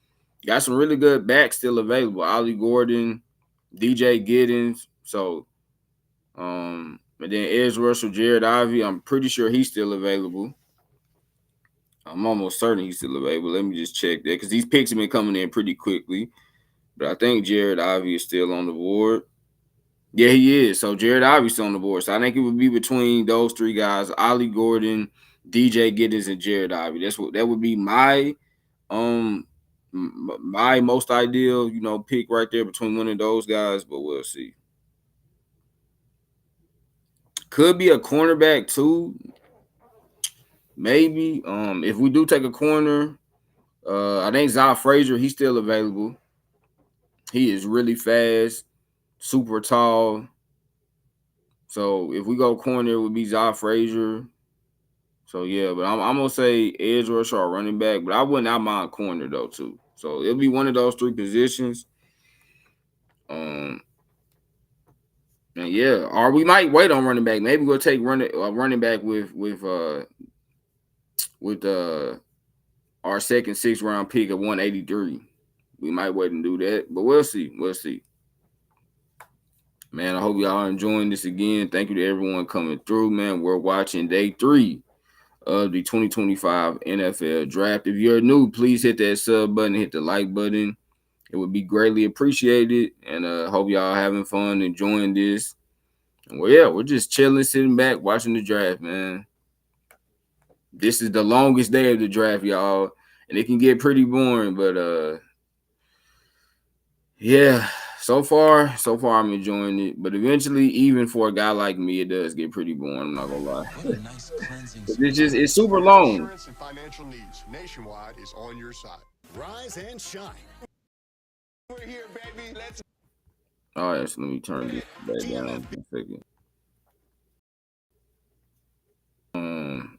Got some really good backs still available. Ollie Gordon, DJ Giddens. So, and then edge rusher Jared Ivey. I'm pretty sure he's still available. I'm almost certain he's still available. Let me just check that because these picks have been coming in pretty quickly. But I think Jared Ivey is still on the board. Yeah, he is. So Jared Ivey's still on the board. So I think it would be between those three guys: Ollie Gordon, DJ Giddens, and Jared Ivey. That would be my most ideal, pick right there between one of those guys. But we'll see. Could be a cornerback too. Maybe. If we do take a corner, I think Zah Frazier, he's still available. He is really fast, super tall. So if we go corner, it would be Zah Frazier. So yeah, but I'm gonna say edge rusher or running back, but I would not mind corner though too. So it'll be one of those three positions. And yeah, or we might wait on running back. Maybe we'll take running back with our second 6th round pick of 183. We might wait and do that, but we'll see. We'll see. Man, I hope y'all are enjoying this again. Thank you to everyone coming through, man. We're watching day 3 of the 2025 NFL Draft. If you're new, please hit that sub button, hit the like button. It would be greatly appreciated. And hope y'all having fun, enjoying this. And we're just chilling, sitting back, watching the draft, man. This is the longest day of the draft, y'all. And it can get pretty boring, but yeah. So far, I'm enjoying it. But eventually, even for a guy like me, it does get pretty boring. I'm not gonna lie. Nice cleansing. It's super long. Insurance and financial needs Nationwide is on your side. Rise and shine. We're here, baby. Let's. All right, so let me turn this back down for a second.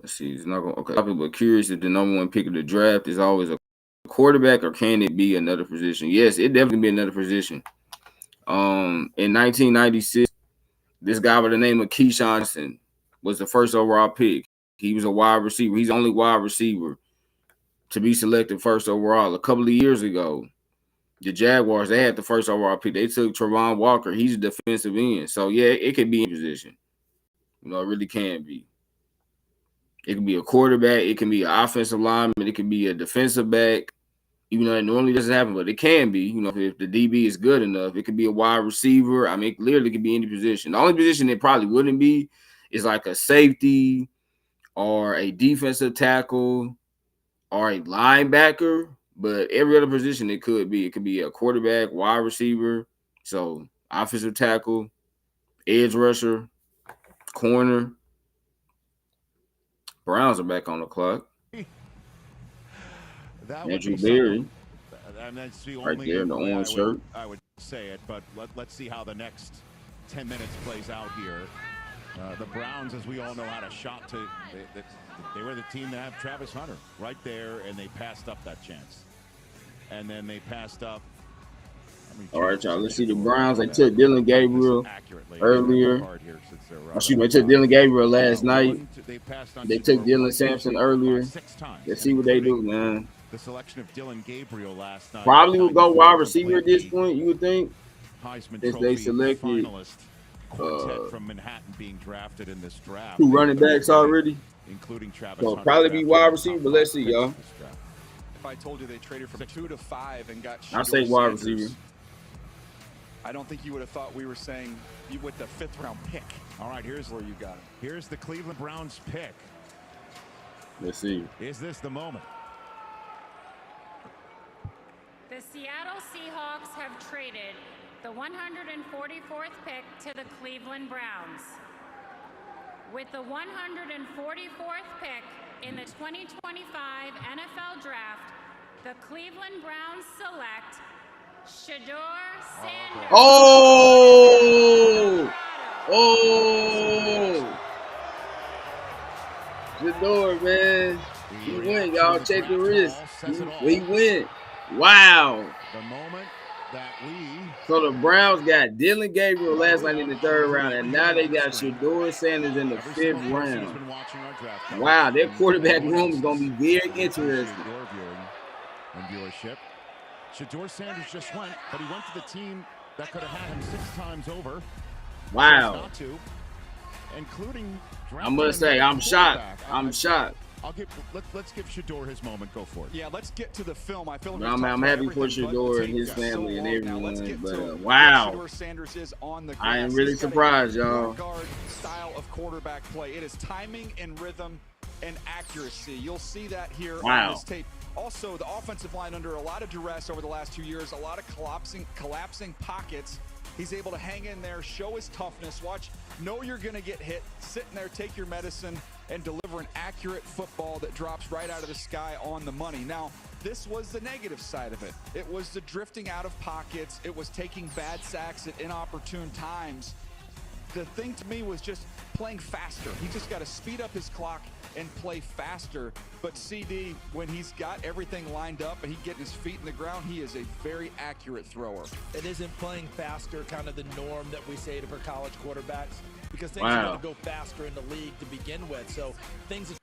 Let's see. It's not gonna. Okay. But curious if the number 1 pick of the draft is always a quarterback, or can it be another position? Yes, it definitely be another position. In 1996, this guy by the name of Keyshawn Johnson was the first overall pick. He was a wide receiver. He's the only wide receiver to be selected first overall. A couple of years ago, the Jaguars, they had the first overall pick. They took Travon Walker. He's a defensive end. So, yeah, it could be in position. It really can be. It can be a quarterback. It can be an offensive lineman. It can be a defensive back. Even though it normally doesn't happen, but it can be. If the DB is good enough, it could be a wide receiver. I mean, it literally could be any position. The only position it probably wouldn't be is like a safety or a defensive tackle or a linebacker. But every other position it could be. It could be a quarterback, wide receiver, so offensive tackle, edge rusher, corner. Browns are back on the clock. Andrew Berry. And that's the right only there in the orange shirt. I would say it, but let's see how the next 10 minutes plays out here. The Browns, as we all know, had a shot to. They were the team that had Travis Hunter right there, and they passed up that chance. And then they passed up. All right, y'all. Let's see the Browns. They took Dylan Gabriel earlier. They took Dylan Gabriel last night. They took Dylan Sampson earlier. Let's see what they do, man. The selection of Dylan Gabriel last night. Probably will go wide receiver at this point, you would think. Heisman If they Trophy selected finalist quartet from Manhattan being drafted in this draft. 2 running backs already, including Travis so Hunter, probably be wide receiver, but let's see, y'all. If I told you they traded from 2 to 5 and got I say wide receiver. I don't think you would have thought we were saying you with the 5th round pick. All right, here's where you got it. Here's the Cleveland Browns pick. Let's see. Is this the moment? The Seattle Seahawks have traded the 144th pick to the Cleveland Browns. With the 144th pick in the 2025 NFL Draft, the Cleveland Browns select Shedeur Sanders. Shedeur, man. He went, y'all. Check the wrist. He went. Wow. The moment that So the Browns got Dylan Gabriel last night in the 3rd round, and now they got Shedeur Sanders in the 5th round. Wow, their quarterback room is going to be very interesting. And viewership. Shedeur Sanders just went, but he went to the team that could have had him 6 times over. Wow. Not to, including I must say, I'm shocked. I'm shocked. Let's give Shedeur his moment. Go for it. Yeah, let's get to the film. I feel I'm happy for Shedeur and his family and everyone. But wow, Sanders is on the I am really surprised, y'all. Guard style of quarterback play. It is timing and rhythm and accuracy. You'll see that here on this tape. Also, the offensive line under a lot of duress over the last 2 years, a lot of collapsing pockets. He's able to hang in there, show his toughness. Watch, know you're going to get hit, sit in there, take your medicine, and deliver an accurate football that drops right out of the sky on the money. Now, this was the negative side of it. It was the drifting out of pockets. It was taking bad sacks at inopportune times. The thing to me was just playing faster. He just got to speed up his clock and play faster. But CD, when he's got everything lined up and he getting his feet in the ground, he is a very accurate thrower. It isn't playing faster kind of the norm that we say for college quarterbacks, because things are going to go faster in the league to begin with. So things that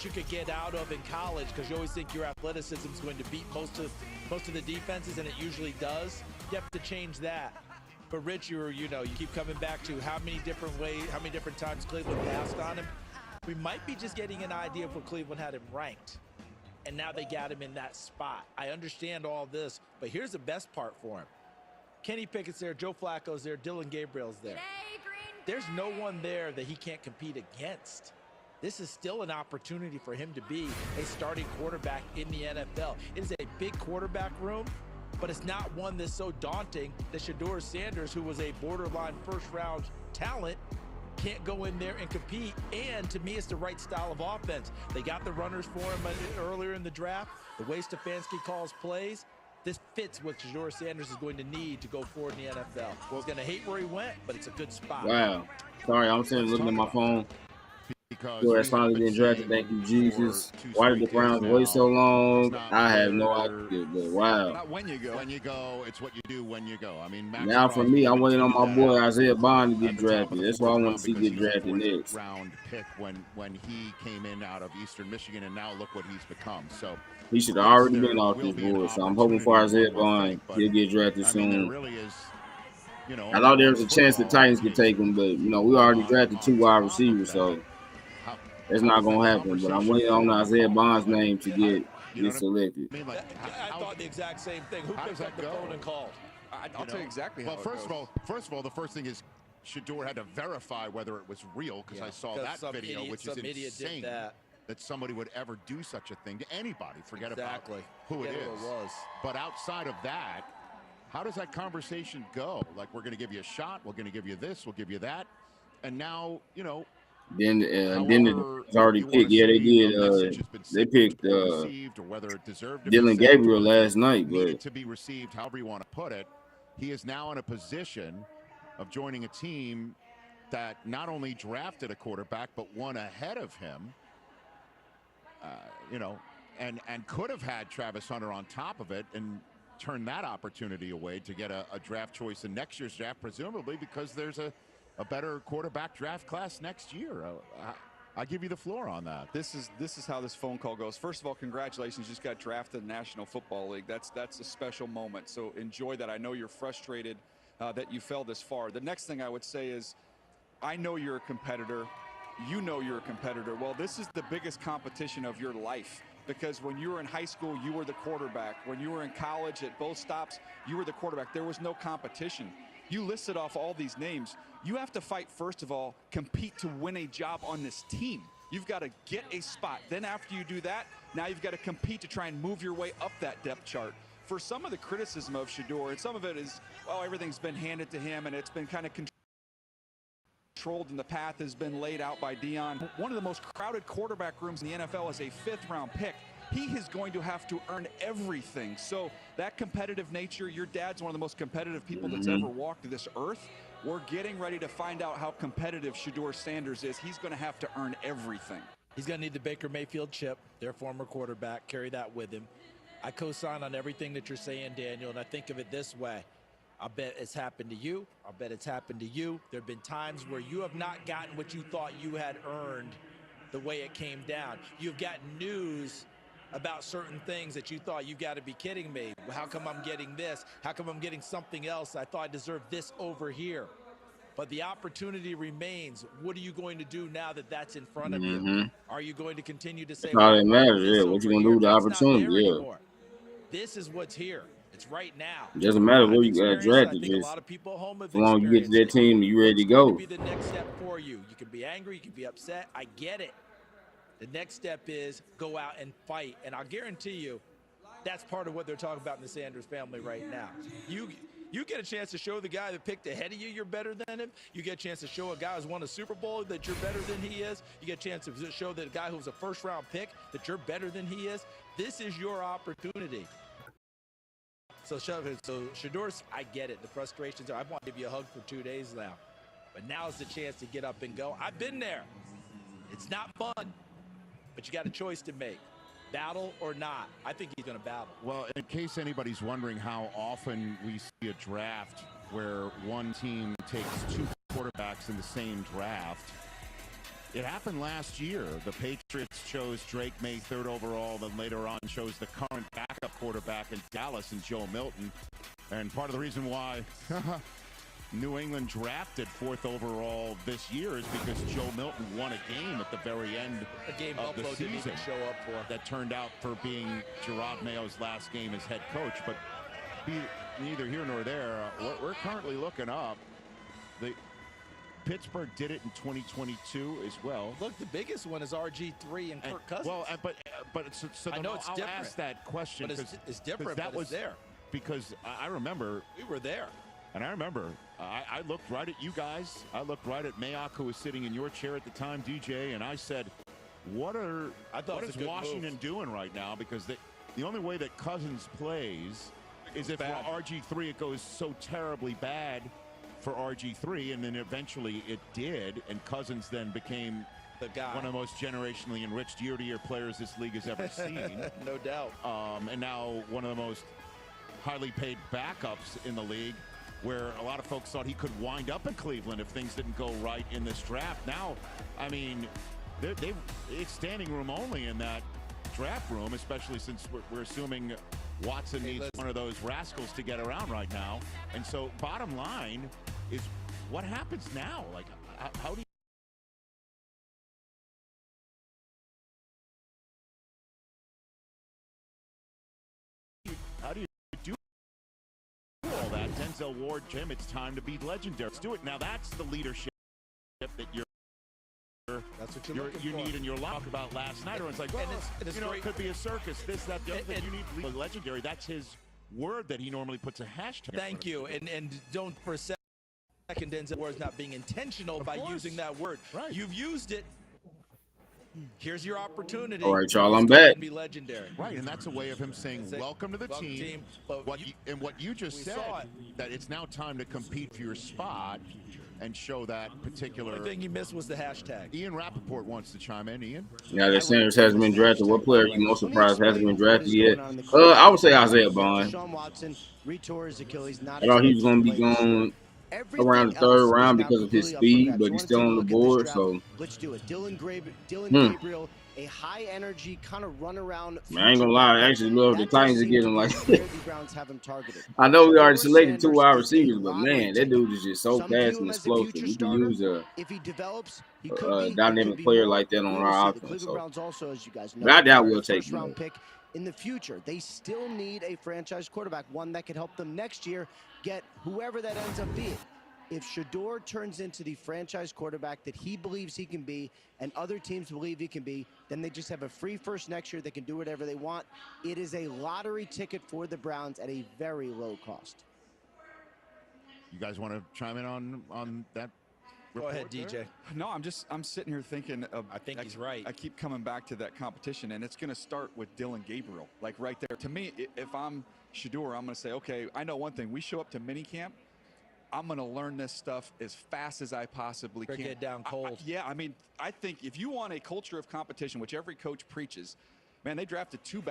you could get out of in college, because you always think your athleticism is going to beat most of the defenses, and it usually does. You have to change that. But Rich, you keep coming back to how many different ways, how many different times Cleveland passed on him. We might be just getting an idea of where Cleveland had him ranked, and now they got him in that spot. I understand all this, but here's the best part for him. Kenny Pickett's there, Joe Flacco's there, Dylan Gabriel's there. There's no one there that he can't compete against. This is still an opportunity for him to be a starting quarterback in the NFL. It is a big quarterback room, but it's not one that's so daunting that Shedeur Sanders, who was a borderline first-round talent, can't go in there and compete. And to me, it's the right style of offense. They got the runners for him earlier in the draft. The way Stefanski calls plays, this fits what Shedeur Sanders is going to need to go forward in the NFL. He's going to hate where he went, but it's a good spot. Wow. Sorry, I'm sitting looking at my phone. Who has finally been drafted? Thank you, Jesus. Why did the Browns wait so long? I have no idea, but wow. Not when you go. When you go, it's what you do when you go. I mean, now for me, I'm waiting on my boy Isaiah Bond to get drafted. That's why I want to see get drafted next. Round pick when he came in out of Eastern Michigan, and now look what he's become. So he should have already been off this board. So I'm hoping for Isaiah Bond. He'll get drafted soon. Really is. I know there's a chance the Titans could take him, but we already drafted 2 wide receivers, so it's not gonna happen. But I'm waiting on Isaiah Bond's name to get selected. I thought the exact same thing. Who picked up the phone and called? I'll tell you exactly how it first of all, the first thing is Shedeur had to verify whether it was real, because I saw that video, which is insane that somebody would ever do such a thing to anybody. Forget about who it is. But outside of that, how does that conversation go? Like, we're going to give you a shot, we're going to give you this, we'll give you that, and now Then it's already picked. Yeah, they did. They picked Dylan Gabriel last night, but to be received, however you want to put it, he is now in a position of joining a team that not only drafted a quarterback, but one ahead of him, and could have had Travis Hunter on top of it and turn that opportunity away to get a draft choice in next year's draft, presumably because there's a better quarterback draft class next year. I'll give you the floor on that. This is how this phone call goes. First of all, congratulations. You just got drafted in the National Football League. That's a special moment. So enjoy that. I know you're frustrated that you fell this far. The next thing I would say is, I know you're a competitor. You know you're a competitor. Well, this is the biggest competition of your life, because when you were in high school, you were the quarterback. When you were in college at both stops, you were the quarterback. There was no competition. You listed off all these names. You have to fight, first of all, compete to win a job on this team. You've got to get a spot. Then after you do that, now you've got to compete to try and move your way up that depth chart. For some of the criticism of Shedeur, and some of it is, well, everything's been handed to him and it's been kind of controlled and the path has been laid out by Deion. One of the most crowded quarterback rooms in the NFL is a fifth-round pick. He is going to have to earn everything. So that competitive nature, your dad's one of the most competitive people that's ever walked this earth. We're getting ready to find out how competitive Shedeur Sanders is. He's going to have to earn everything. He's going to need the Baker Mayfield chip, their former quarterback, carry that with him. I co-sign on everything that you're saying, Daniel, and I think of it this way. I bet it's happened to you. I bet it's happened to you. There have been times where you have not gotten what you thought you had earned the way it came down. You've gotten news about certain things that you thought, you got to be kidding me. How come I'm getting this? How come I'm getting something else? I thought I deserved this over here. But the opportunity remains. What are you going to do now that that's in front of you? Are you going to continue to say, all that matters, yeah. What you going to do with the opportunity, yeah. This is what's here. It's right now. It doesn't matter where you got drafted. Just as long as you get to that team, you ready to go. Be the next step for you. You can be angry, you can be upset. I get it. The next step is go out and fight. And I'll guarantee you, that's part of what they're talking about in the Sanders family right now. You get a chance to show the guy that picked ahead of you you're better than him. You get a chance to show a guy who's won a Super Bowl that you're better than he is. You get a chance to show that a guy who's a first-round pick that you're better than he is. This is your opportunity. So Shedeur, I get it. The frustrations are, I want to give you a hug for 2 days now. But now's the chance to get up and go. I've been there. It's not fun, but you got a choice to make. Battle or not. I think he's going to battle. Well, in case anybody's wondering how often we see a draft where one team takes two quarterbacks in the same draft, it happened last year. The Patriots chose Drake May 3rd overall, then later on chose the current backup quarterback in Dallas and Joe Milton. And part of the reason why New England drafted 4th overall this year is because Joe Milton won a game at the very end of the season show up for. That turned out for being Gerard Mayo's last game as head coach. But neither here nor there. We're currently looking up. Pittsburgh did it in 2022 as well. Look, the biggest one is RG3 and Kirk Cousins. Well, but so I know it's I'll different. ask that question because it's different. That but was it's there because I remember we were there. And I remember, I looked right at you guys. I looked right at Mayock, who was sitting in your chair at the time, DJ, and I said, what is Washington doing right now? Because the only way that Cousins plays is if for RG3 it goes so terribly bad for RG3, and then eventually it did, and Cousins then became the guy, one of the most generationally enriched year-to-year players this league has ever seen. No doubt. And now one of the most highly paid backups in the league, where a lot of folks thought he could wind up in Cleveland if things didn't go right in this draft. Now, I mean, it's standing room only in that draft room, especially since we're assuming Watson needs one of those rascals to get around right now. And so bottom line is, what happens now? Like, how do you do all that? Denzel Ward, Jim, it's time to be legendary. Let's do it. Now that's the leadership that that's what you need in your life. About last night, everyone's like, well, it could be a circus, this, that, the other thing. You need legendary. That's his word that he normally puts a hashtag. Thank you. And don't for a second Denzel Ward's not being intentional by using that word. Right. You've used it. Here's your opportunity. All right, y'all, I'm back. Be legendary. Right, and that's a way of him saying, welcome to the team. What you just said, that it's now time to compete for your spot. and show that particular. The only thing you missed was the hashtag. Ian Rappaport wants to chime in. Ian? Yeah, that Sanders hasn't been drafted. What player are you most surprised hasn't been drafted yet? I would say Isaiah Bond. Deshaun Watson retore his Achilles. I thought he was going to be going around the third round because of his speed, but he's still on the board. So let's do it. Dylan Gabriel, a high energy kind of run around. Man, I ain't gonna lie, I actually love the Titans to get him like that. Browns have him targeted. I know we already selected 2 wide receivers, but man, that dude is just so fast and explosive. We can use a dynamic player like that on our offense. So. Also, as you guys know, But I doubt we'll take him. Pick in the future. They still need a franchise quarterback, one that could help them next year get whoever that ends up being. If Shedeur turns into the franchise quarterback that he believes he can be and other teams believe he can be, then they just have a free first next year. They can do whatever they want. It is a lottery ticket for the Browns at a very low cost. You guys want to chime in on that? Go ahead, DJ. No, I'm sitting here thinking of. I think he's right. I keep coming back to that competition, and it's going to start with Dylan Gabriel, like right there. To me, if I'm Shedeur, I'm going to say, okay, I know one thing. We show up to minicamp. I'm going to learn this stuff as fast as I possibly can. Get down cold. I mean, I think if you want a culture of competition, which every coach preaches, man, they drafted 2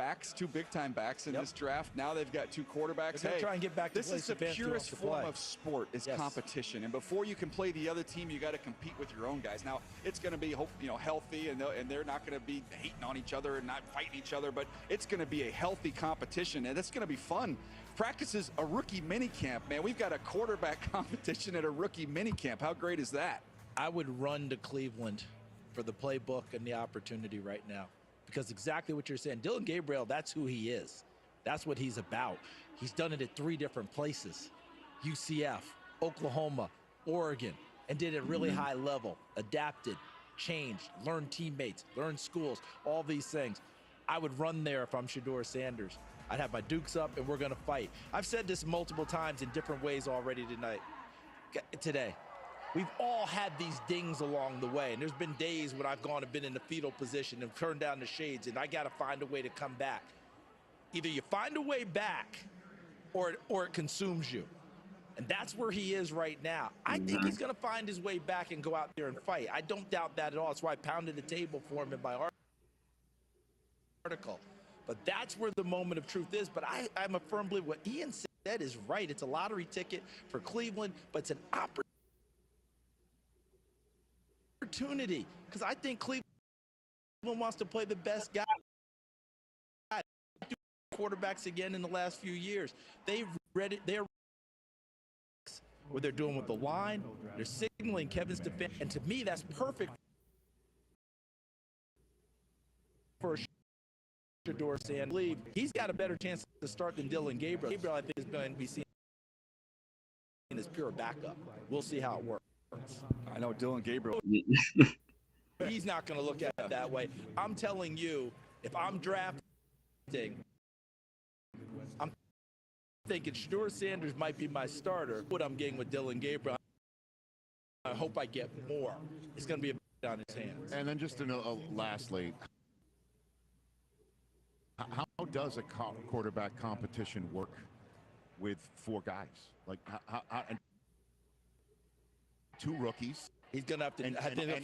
big-time backs in this draft. Now they've got 2 quarterbacks. Hey, try and get back to this is the purest form of sport is competition. And before you can play the other team, you got to compete with your own guys. Now, it's going to be healthy, and they're not going to be hating on each other and not fighting each other, but it's going to be a healthy competition, and it's going to be fun. Practices a rookie minicamp, man. We've got a quarterback competition at a rookie minicamp. How great is that? I would run to Cleveland for the playbook and the opportunity right now. Because exactly what you're saying, Dylan Gabriel, that's who he is. That's what he's about. He's done it at 3 different places. UCF, Oklahoma, Oregon, and did it at really high level. Adapted, changed, learned teammates, learned schools, all these things. I would run there if I'm Shedeur Sanders. I'd have my dukes up, and we're going to fight. I've said this multiple times in different ways already today. We've all had these dings along the way, and there's been days when I've gone and been in the fetal position and turned down the shades, and I got to find a way to come back. Either you find a way back or it consumes you. And that's where he is right now. I think he's going to find his way back and go out there and fight. I don't doubt that at all. That's why I pounded the table for him in my article. But that's where the moment of truth is. But I'm a firm believer. What Ian said is right. It's a lottery ticket for Cleveland, but it's an opportunity. Because I think Cleveland wants to play the best guy. Quarterbacks again in the last few years. They've read it. They're what they're doing with the line. They're signaling Kevin Stefanski. And to me, that's perfect for Shedeur Sanders. He's got a better chance to start than Dylan Gabriel. Gabriel, I think, is going to be seen as pure backup. We'll see how it works. I know Dylan Gabriel. He's not going to look at it that way. I'm telling you, if I'm drafting, I'm thinking Shedeur Sanders might be my starter. What I'm getting with Dylan Gabriel, I hope I get more. It's going to be a bit on his hands. And then just lastly, how does a quarterback competition work with 4 guys? Like how and 2 rookies? He's going to have to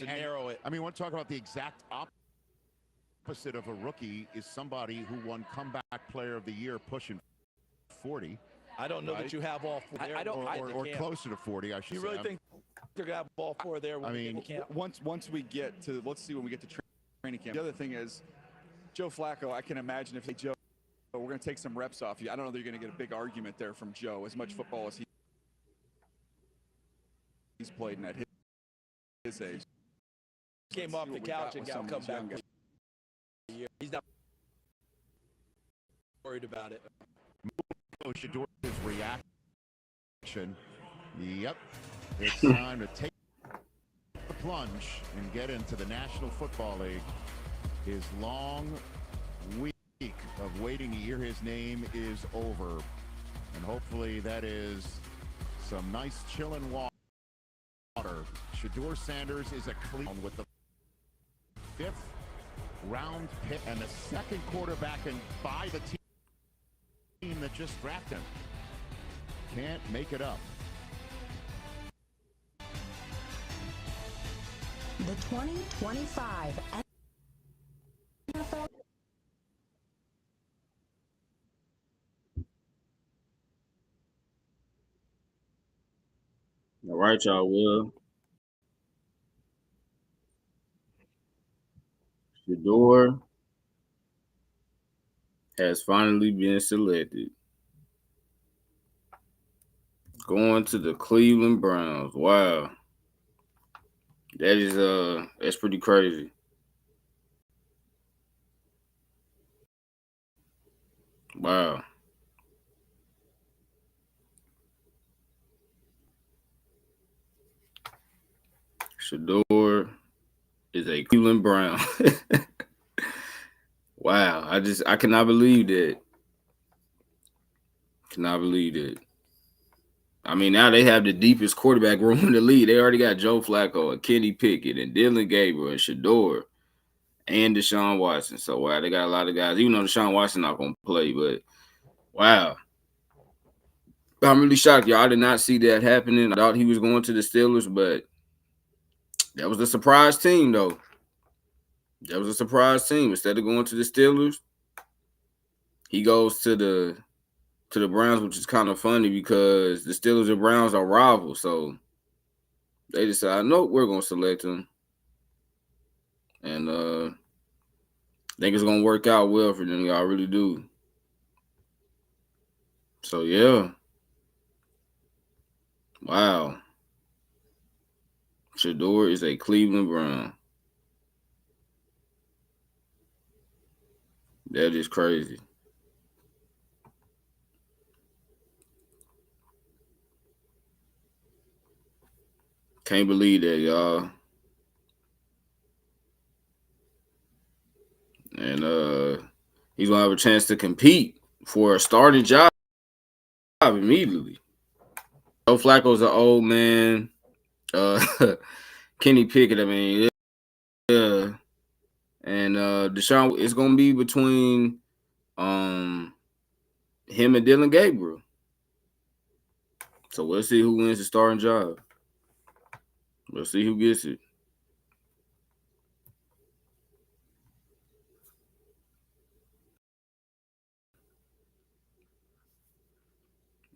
narrow it. I mean, we're talking about the exact opposite of a rookie is somebody who won comeback player of the year pushing 40. I don't know that you have all 4 there. Or closer to 40, I should say. You really think they're going to have all 4 there? I mean, once we get to, let's see when we get to training camp. The other thing is, Joe Flacco, I can imagine if Joe, we're going to take some reps off you. I don't know that you're going to get a big argument there from Joe, as much football as he's played in at his age. Came off the couch and got come back. He's not worried about it. Shedeur's reaction. Yep. It's time to take the plunge and get into the National Football League. His long week of waiting to hear his name is over. And hopefully that is some nice chilling water. Shedeur Sanders is a Cleveland with the 5th round pick and the 2nd quarterback and by the team that just drafted him. Can't make it up. The 2025 NFL. All right, y'all. Will Shador has finally been selected, going to the Cleveland Browns. Wow, that's pretty crazy. Wow. Shador is a Cleveland Brown. Wow, I cannot believe that. Cannot believe that. I mean, now they have the deepest quarterback room in the league. They already got Joe Flacco and Kenny Pickett and Dylan Gabriel and Shador and Deshaun Watson. So wow, they got a lot of guys. Even though Deshaun Watson not gonna play, but wow. I'm really shocked, y'all. I did not see that happening. I thought he was going to the Steelers, but that was a surprise team, though. That was a surprise team. Instead of going to the Steelers, he goes to the Browns, which is kind of funny because the Steelers and Browns are rivals. So they decide, nope, we're going to select him. And I think it's going to work out well for them. Y'all really do. So, yeah. Wow. Shador is a Cleveland Brown. That is crazy. Can't believe that, y'all. And he's gonna have a chance to compete for a starting job immediately. Joe Flacco's an old man. Kenny Pickett, I mean, yeah. And Deshaun, it's gonna be between him and Dylan Gabriel. So we'll see who wins the starting job. We'll see who gets it.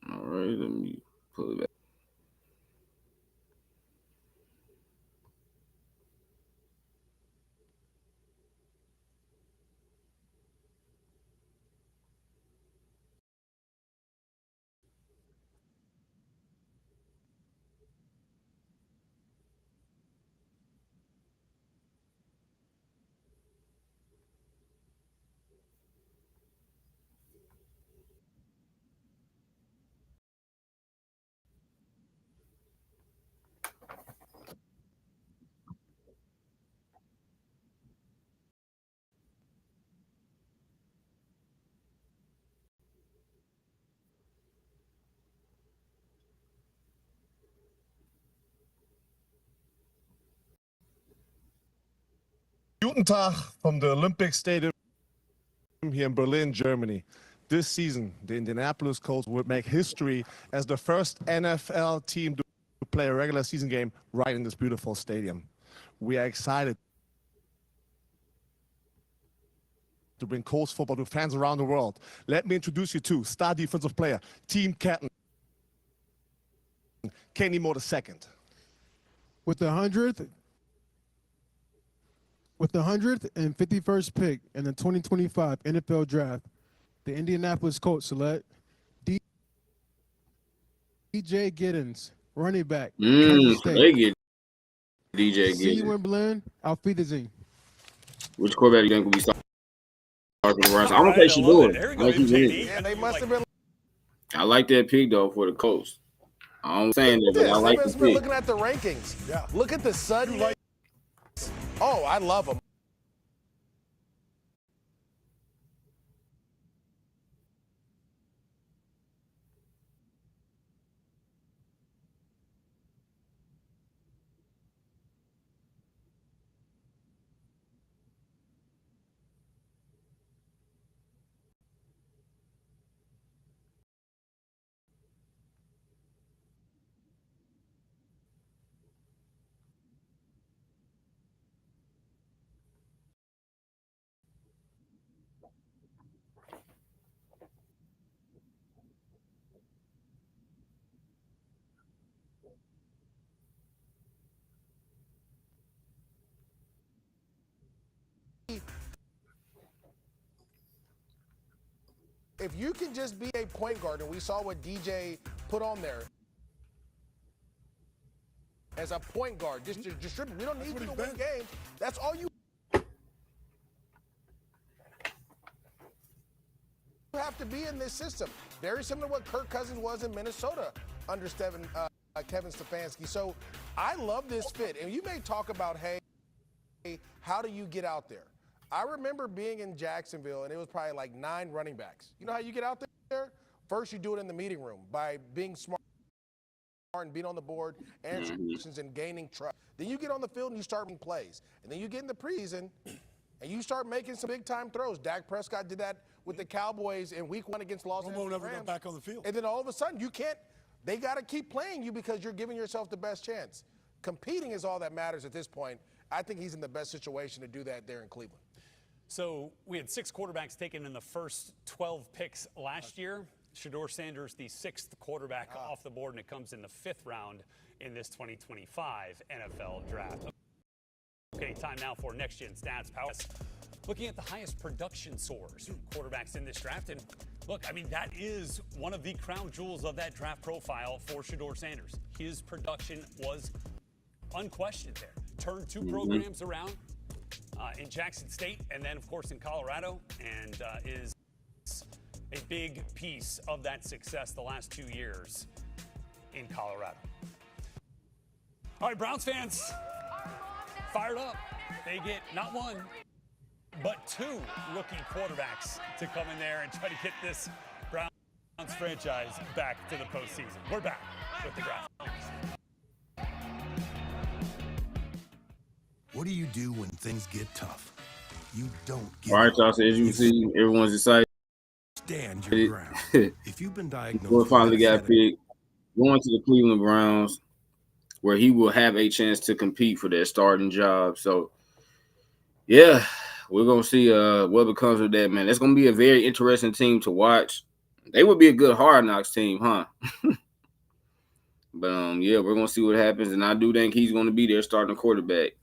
All right, let me pull it back. Guten Tag from the Olympic Stadium here in Berlin, Germany. This season, the Indianapolis Colts would make history as the first NFL team to play a regular season game right in this beautiful stadium. We are excited to bring Colts football to fans around the world. Let me introduce you to star defensive player, team captain, Kenny Moore II. With the 151st pick in the 2025 NFL Draft, the Indianapolis Colts select DJ Giddens, running back. They get DJ See you Giddens. in Berlin. Auf Wiedersehen. Which quarterback do you think will be starting the run? I'm gonna say Shador. Yeah, they must have been. I like that pick though for the Colts. I'm saying that, but I like the pick. Looking at the rankings. Yeah. Look at the sudden. Oh, I love them. if you can just be a point guard, and we saw what DJ put on there as a point guard, just to distribute. We don't need you to win games. That's all you have to be in this system. Very similar to what Kirk Cousins was in Minnesota under Kevin Stefanski. So I love this fit. And you may talk about, hey, how do you get out there? I remember being in Jacksonville, and it was probably like 9 running backs. You know how you get out there? First, you do it in the meeting room by being smart and being on the board, answering questions, and gaining trust. Then you get on the field and you start making plays. And then you get in the preseason and you start making some big-time throws. Dak Prescott did that with the Cowboys in Week 1 against Los Angeles Rams. Never got back on the field. And then all of a sudden, you can't. They got to keep playing you because you're giving yourself the best chance. Competing is all that matters at this point. I think he's in the best situation to do that there in Cleveland. So we had 6 quarterbacks taken in the first 12 picks last year. Shedeur Sanders, the 6th quarterback off the board, and it comes in the 5th round in this 2025 NFL draft. Okay, time now for Next Gen Stats Power. Looking at the highest production soars quarterbacks in this draft. And look, I mean, that is one of the crown jewels of that draft profile for Shedeur Sanders. His production was unquestioned there. Turned 2 programs around in Jackson State and then, of course, in Colorado, and is a big piece of that success the last 2 years in Colorado. All right, Browns fans, fired up. They get not 1, but 2 rookie quarterbacks to come in there and try to get this Browns franchise back to the postseason. We're back with the draft. What do you do when things get tough? You don't get. All right, y'all. So as you see, everyone's excited. Stand your ground. If you've been diagnosed, Before finally got picked, going to the Cleveland Browns, where he will have a chance to compete for that starting job. So, yeah, we're gonna see what becomes of that, man. That's gonna be a very interesting team to watch. They would be a good Hard Knocks team, huh? But yeah, we're gonna see what happens, and I do think he's gonna be their starting quarterback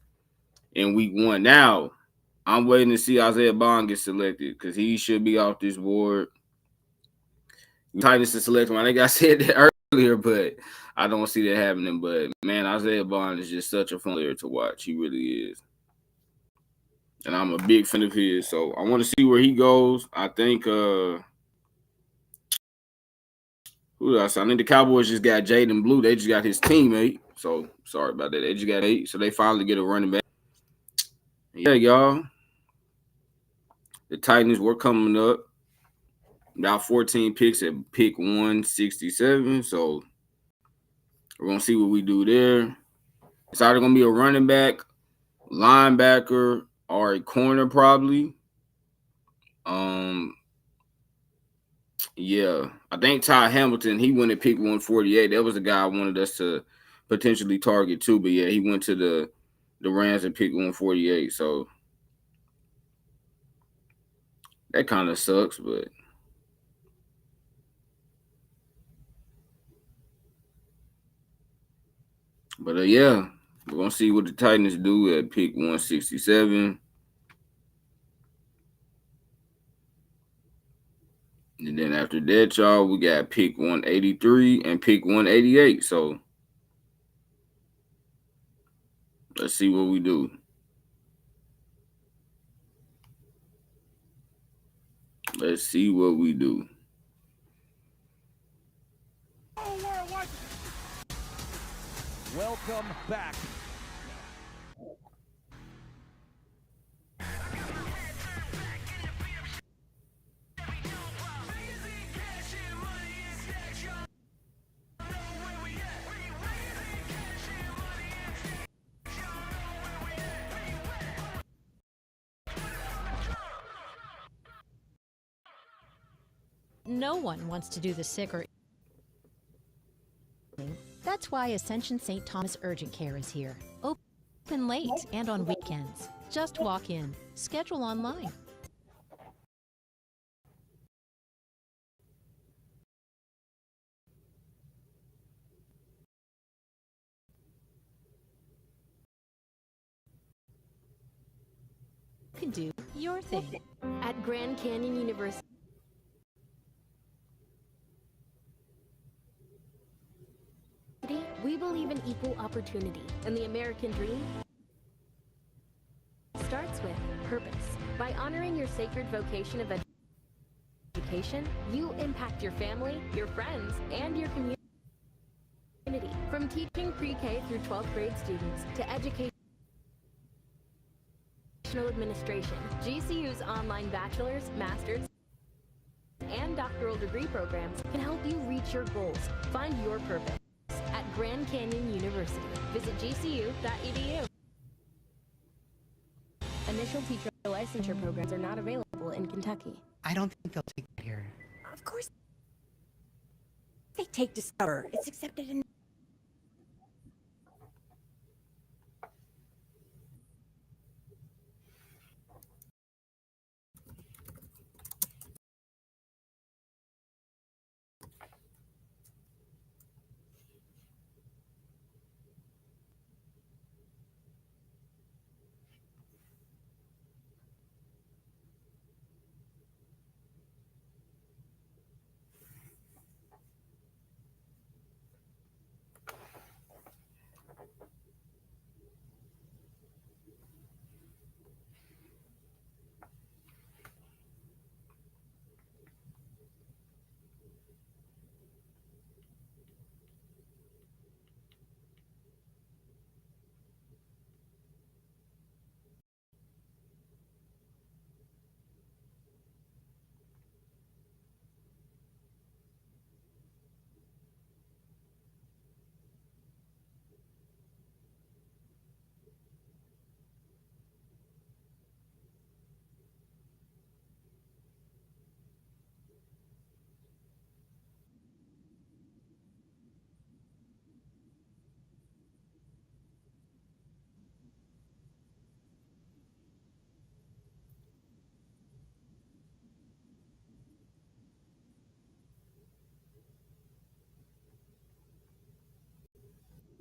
in Week 1. Now, I'm waiting to see Isaiah Bond get selected because he should be off this board. Titans to select him. I think I said that earlier, but I don't see that happening. But, man, Isaiah Bond is just such a fun player to watch. He really is. And I'm a big fan of his. So I want to see where he goes. I think who else? I think the Cowboys just got Jaden Blue. They just got his teammate. So sorry about that. They just got 8. So they finally get a running back. Yeah, y'all. The Titans were coming up. About 14 picks at pick 167. So we're going to see what we do there. It's either going to be a running back, linebacker, or a corner probably. Yeah. I think Ty Hamilton, he went at pick 148. That was the guy I wanted us to potentially target too. But, yeah, he went to the Rams at pick 148. So that kind of sucks, but yeah, we're going to see what the Titans do at pick 167. And then after that, y'all, we got pick 183 and pick 188. So let's see what we do. Let's see what we do. Welcome back. No one wants to do the sick or. That's why Ascension St. Thomas Urgent Care is here. Open late and on weekends. Just walk in. Schedule online. You can do your thing. At Grand Canyon University. believe in equal opportunity, and the American dream starts with purpose. By honoring your sacred vocation of education, you impact your family, your friends, and your community. From teaching pre-K through 12th grade students to educational administration, GCU's online bachelor's, master's, and doctoral degree programs can help you reach your goals. Find your purpose at Grand Canyon University. Visit gcu.edu. Initial teacher licensure programs are not available in Kentucky. I don't think they'll take it here. Of course they take Discover. It's accepted in...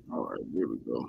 All right, here we go.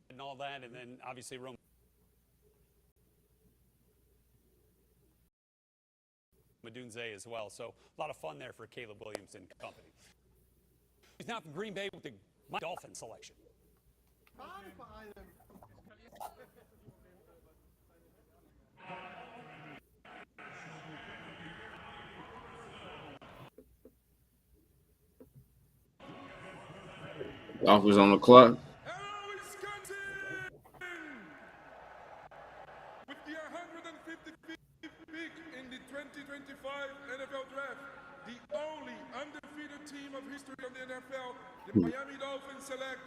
And all that, and then obviously Rome Madunze as well. So a lot of fun there for Caleb Williams and company. He's now from Green Bay with the Dolphin selection. Dolphins on the clock. With the 155th pick in the 2025 NFL Draft, the only undefeated team of history of the NFL, the Miami Dolphins select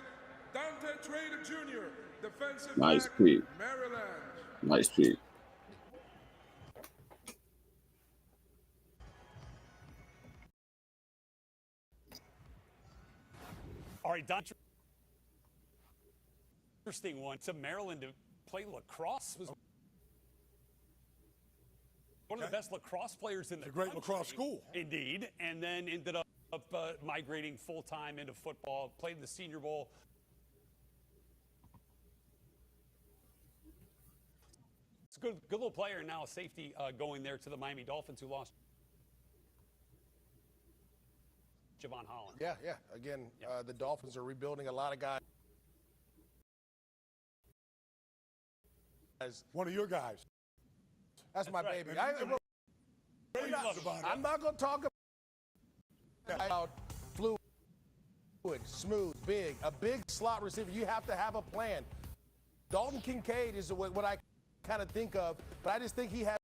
Dante Trader Jr., defensive Nice back, pick. Maryland. Nice pick. All right, Dante. Interesting one. To Maryland to play lacrosse was one of the best lacrosse players in the great country. lacrosse school. Indeed, and then ended up migrating full-time into football, played the Senior Bowl. It's a good little player, and now a safety going there to the Miami Dolphins, who lost Javon Holland. Yeah. Again, the Dolphins are rebuilding a lot of guys. One of your guys. That's my right. baby. I'm not going to talk about fluid smooth, big, a big slot receiver. You have to have a plan. Dalton Kincaid is what I kind of think of, but I just think he has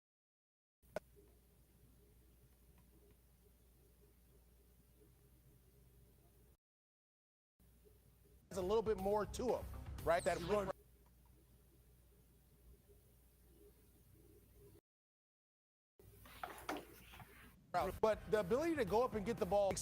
a little bit more to him, right? That but the ability to go up and get the ball.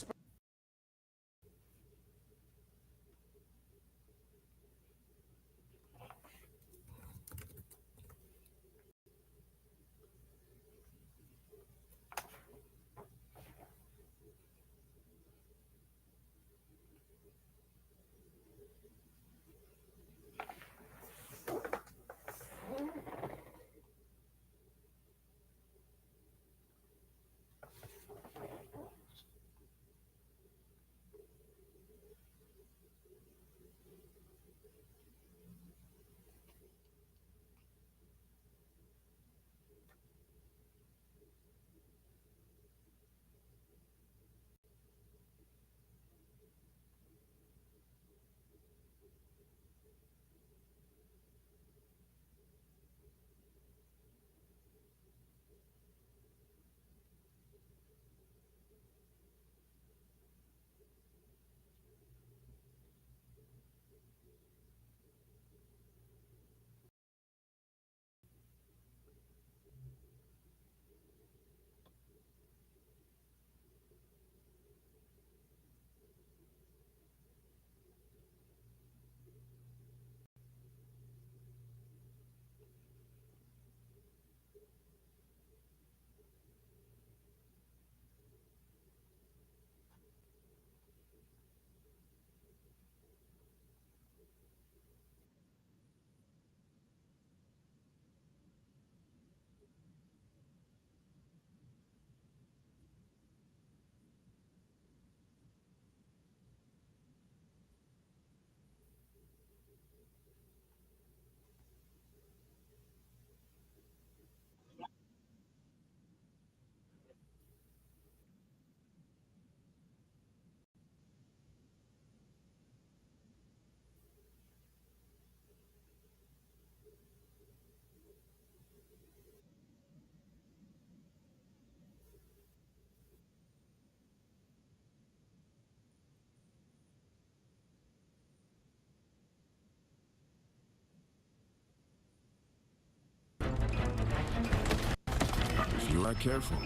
If you are careful,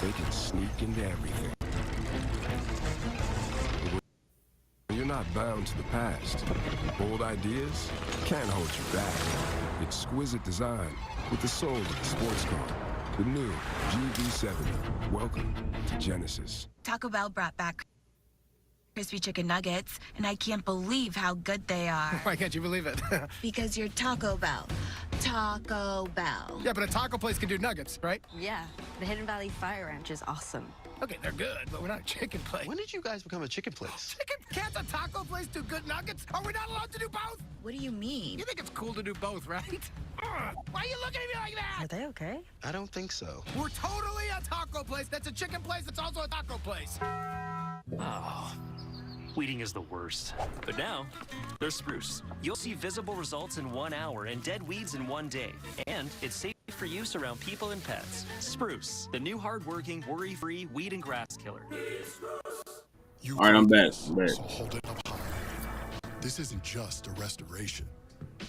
they can sneak into everything. But you're not bound to the past. Bold ideas can't hold you back. Exquisite design with the soul of the sports car. The new GV70. Welcome to Genesis. Taco Bell brought back crispy chicken nuggets, and I can't believe how good they are. Why can't you believe it? Because you're Taco Bell. Taco Bell. Yeah, but a taco place can do nuggets, right? Yeah, the Hidden Valley Fire Ranch is awesome. Okay, they're good, but we're not a chicken place. When did you guys become a chicken place? Chicken? Can't a taco place do good nuggets? Are we not allowed to do both? What do you mean? You think it's cool to do both, right? Why are you looking at me like that? Are they okay? I don't think so. We're totally a taco place. That's a chicken place. That's also a taco place. Oh, weeding is the worst. But now, there's Spruce. You'll see visible results in 1 hour and dead weeds in 1 day. And it's safe for use around people and pets. Spruce, the new hard-working, worry-free weed and grass killer. You All right, I'm back. So hold it up high. This isn't just a restoration.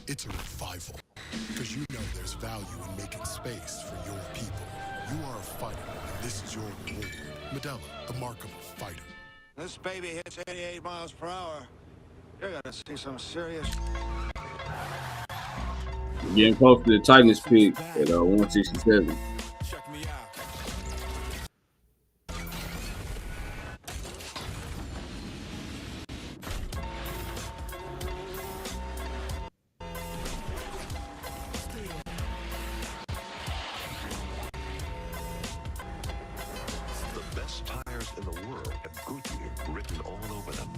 It's a revival. Because you know there's value in making space for your people. You are a fighter, and this is your reward. Medela, the mark of a fighter. This baby hits 88 miles per hour. You're gonna see some serious. Getting close to the Titans pick at 167. Check me out. The best tires in the world have Goodyear written all over them.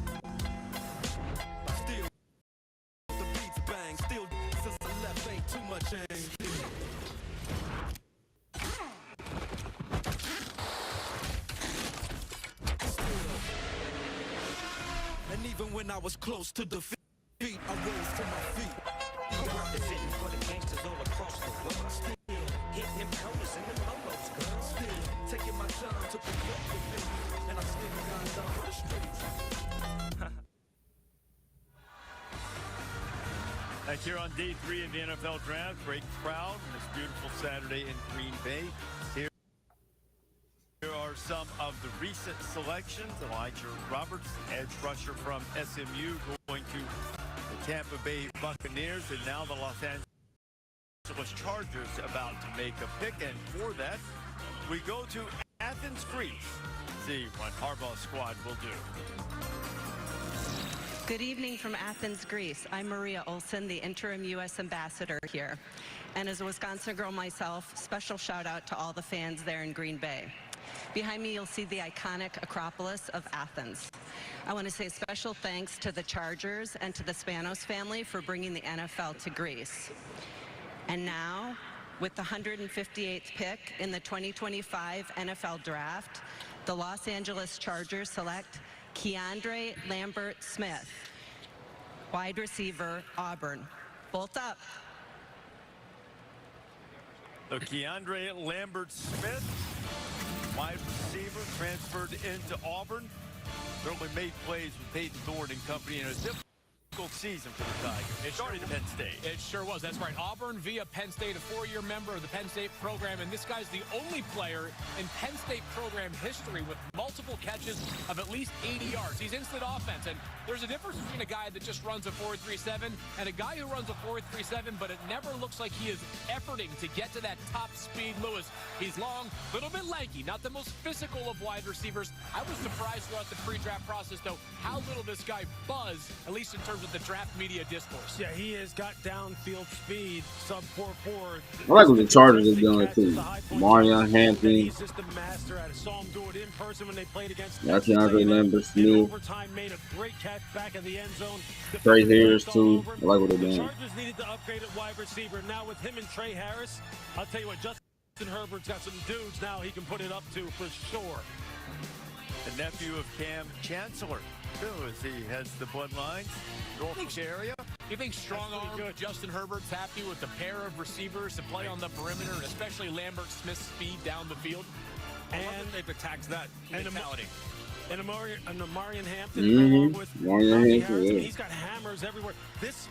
Still, the beats bang. Still, since the left ain't too much aim. And even when I was close to defeat, I rose to my feet. Representing for the gangsters all across the world. Still hitting them counters and them polos, girl. Still taking my time to perfect the thing, and I still got down for the streets. Back here on day 3 of the NFL Draft, great crowd on this beautiful Saturday in Green Bay. Here are some of the recent selections. Elijah Roberts, edge rusher from SMU, going to the Tampa Bay Buccaneers, and now the Los Angeles Chargers about to make a pick. And for that, we go to Athens, Greece. See what Harbaugh's squad will do. Good evening from Athens, Greece. I'm Maria Olson, the interim U.S. ambassador here. And as a Wisconsin girl myself, special shout out to all the fans there in Green Bay. Behind me, you'll see the iconic Acropolis of Athens. I want to say special thanks to the Chargers and to the Spanos family for bringing the NFL to Greece. And now, with the 158th pick in the 2025 NFL Draft, the Los Angeles Chargers select Keandre Lambert-Smith, wide receiver, Auburn. Bolt up. So Keandre Lambert-Smith, wide receiver, transferred into Auburn. Certainly made plays with Peyton Thorne and company in a difficult season for the Tigers. It started at Penn State. It sure was. That's right. Auburn via Penn State, a 4-year member of the Penn State program, and this guy's the only player in Penn State program history with multiple catches of at least 80 yards. He's instant offense, and there's a difference between a guy that just runs a 4.37 and a guy who runs a 4.37, but it never looks like he is efforting to get to that top speed. Lewis, he's long, a little bit lanky, not the most physical of wide receivers. I was surprised throughout the pre-draft process, though, how little this guy buzzed, at least in terms of the draft media discourse. Yeah, he has got downfield speed, sub 4.4. I like what the Chargers are doing too. Marion Hampton. He's just a master at it. Saw him do it in person when they played against Keandre Lambert-Smith. Overtime, made a great catch back in the end zone. Trey Harris too. I like what they're doing. Chargers needed to upgrade at wide receiver. Now with him and Trey Harris, I'll tell you what, Justin Herbert's got some dudes now he can put it up to for sure. The nephew of Cam Chancellor, too, as he heads the bloodlines. Norfolk area. You think strong arm Justin Herbert's happy with the pair of receivers to play on the perimeter, and especially Lambert-Smith's speed down the field? And they've attacked that mentality. And Marion Hampton, along with Marion Hampton, yeah. He's got hammers everywhere. This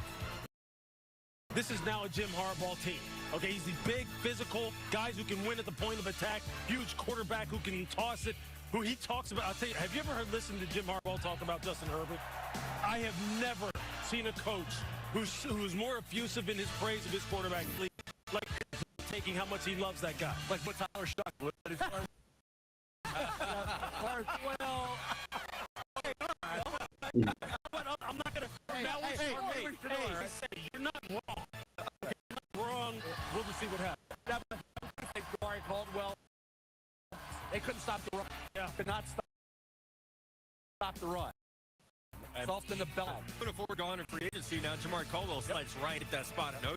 is now a Jim Harbaugh team. Okay, he's the big, physical guys who can win at the point of attack, huge quarterback who can toss it, who he talks about. I'll tell you, have you ever listened to Jim Harbaugh talk about Justin Herbert? I have never seen a coach who's more effusive in his praise of his quarterback, like taking how much he loves that guy. Like what Tyler Shuck would. I'm not going to... You're not wrong. You're not wrong. We'll just see what happens. Corey Caldwell. They couldn't stop the run. Yeah. Could not stop the run. Soft in the belt. Before we're going to free agency now, Jamar Caldwell slides right at that spot. No.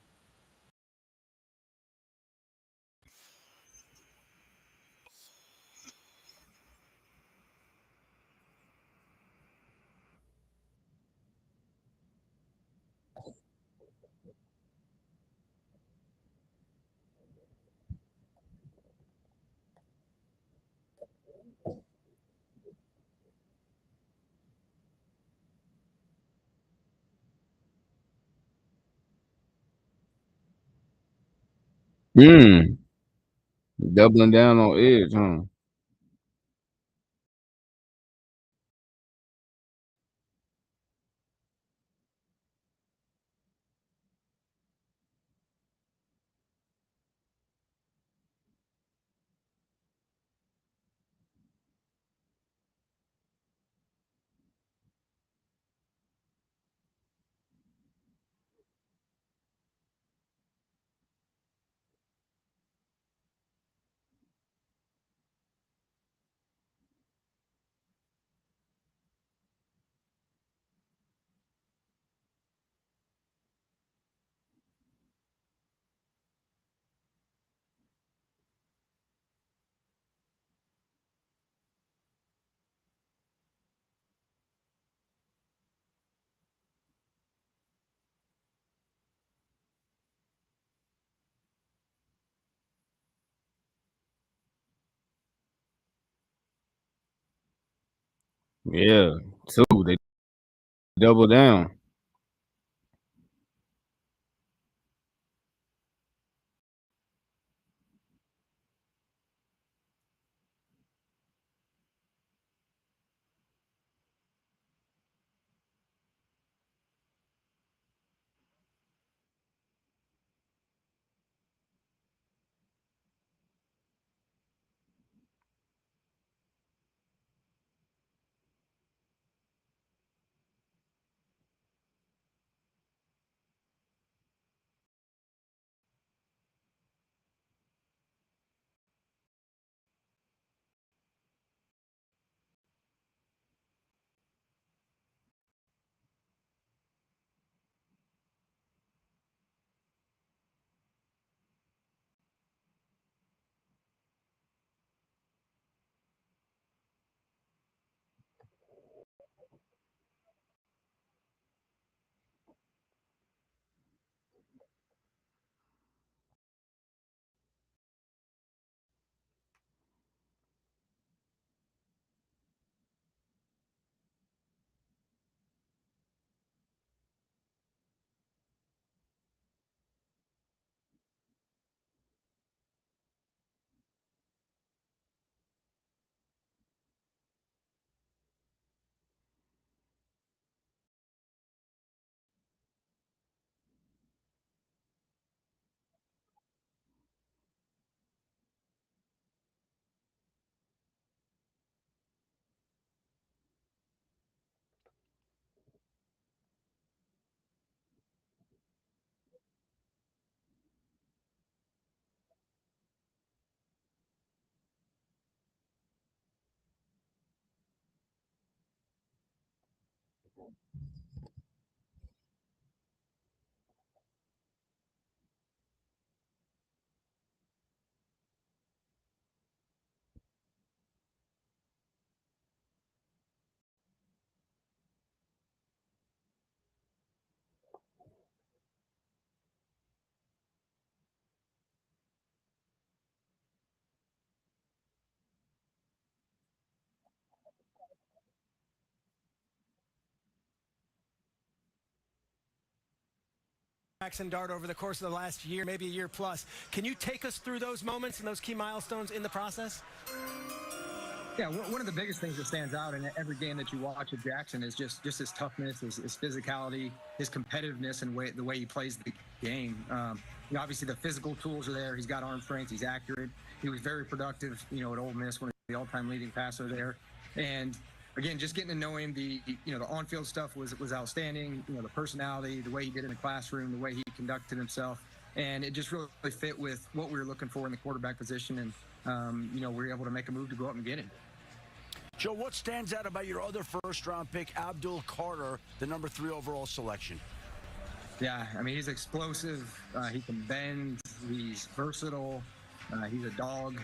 Doubling down on edge, huh? Yeah, 2. They double down. Jackson Dart over the course of the last year, maybe a year plus. Can you take us through those moments and those key milestones in the process? Yeah, one of the biggest things that stands out in every game that you watch of Jackson is just his toughness, his physicality, his competitiveness, and the way he plays the game. Obviously, the physical tools are there. He's got arm strength. He's accurate. He was very productive, at Ole Miss, one of the all-time leading passer there. And again, just getting to know him, the on-field stuff was outstanding. The personality, the way he did in the classroom, the way he conducted himself, and it just really fit with what we were looking for in the quarterback position. And we were able to make a move to go up and get him. Joe, what stands out about your other first-round pick, Abdul Carter, the number 3 overall selection? Yeah, I mean, he's explosive. He can bend. He's versatile. He's a dog.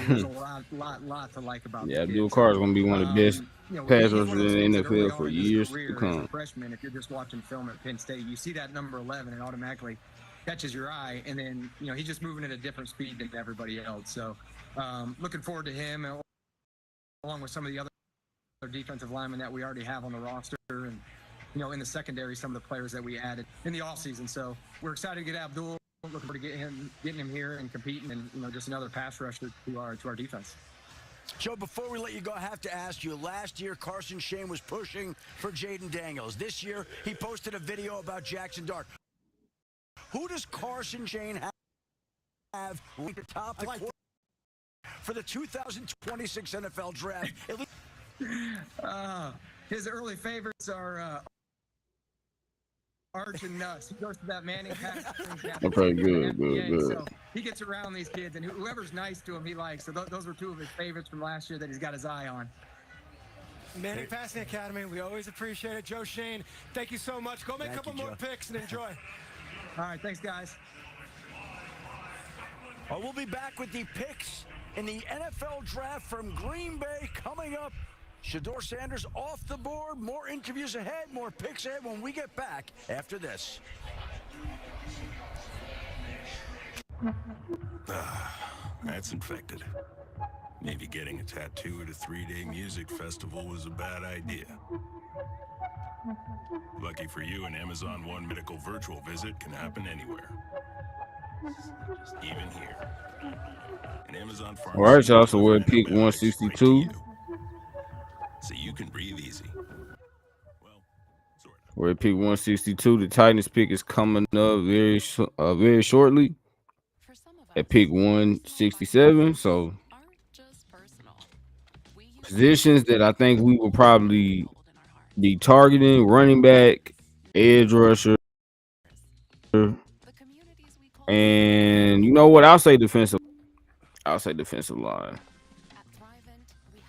There's a lot to like about him. Yeah, Abdul Carter is going to be one of the best pass rushers in the NFL for years to come. As a freshman, if you're just watching film at Penn State, you see that number 11 and automatically catches your eye. And then, he's just moving at a different speed than everybody else. So looking forward to him, along with some of the other defensive linemen that we already have on the roster, and in the secondary, some of the players that we added in the offseason. So we're excited to get Abdul. Looking forward to getting him here and competing, and just another pass rusher to our defense. Joe, before we let you go, I have to ask you, last year Carson Shane was pushing for Jaden Daniels. This year he posted a video about Jackson Dart. Who does Carson Shane have ranked the top for the 2026 NFL Draft? His early favorites are Arch and Nuss. He goes to that Manning pass. Okay, good. So he gets around these kids, and whoever's nice to him, he likes. So those were 2 of his favorites from last year that he's got his eye on. Manning Passing Academy, we always appreciate it. Joe Shane, thank you so much. Go make a couple more picks and enjoy. All right, thanks, guys. Well, we'll be back with the picks in the NFL Draft from Green Bay coming up. Shedeur Sanders off the board. More interviews ahead, more picks ahead when we get back after this. That's infected. Maybe getting a tattoo at a 3-day music festival was a bad idea. Lucky for you, an Amazon One medical virtual visit can happen anywhere. Even here. An Amazon pharmacy. All right, y'all. So we're at pick 162. So you can breathe easy. We're at pick 162. The Titans pick is coming up very shortly at pick 167. So positions that I think we will probably be targeting: running back, edge rusher, and you know what? I'll say defensive. I'll say defensive line. At Thrivent, we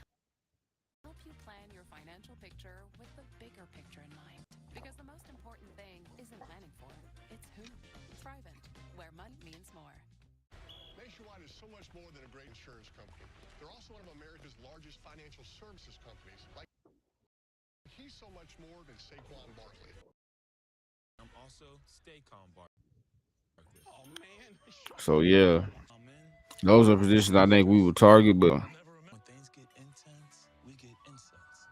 help you plan your financial picture with the bigger picture in mind. Because the most important thing isn't planning for, it's who. Thrivent, where money means more. Nationwide is so much more than a great insurance company. They're also one of America's largest financial services companies. Like, he's so much more than Saquon Barkley. I'm also Stay Calm Barkley. Oh, man. So yeah, those are positions I think we will target, but When things get intense, we get insights.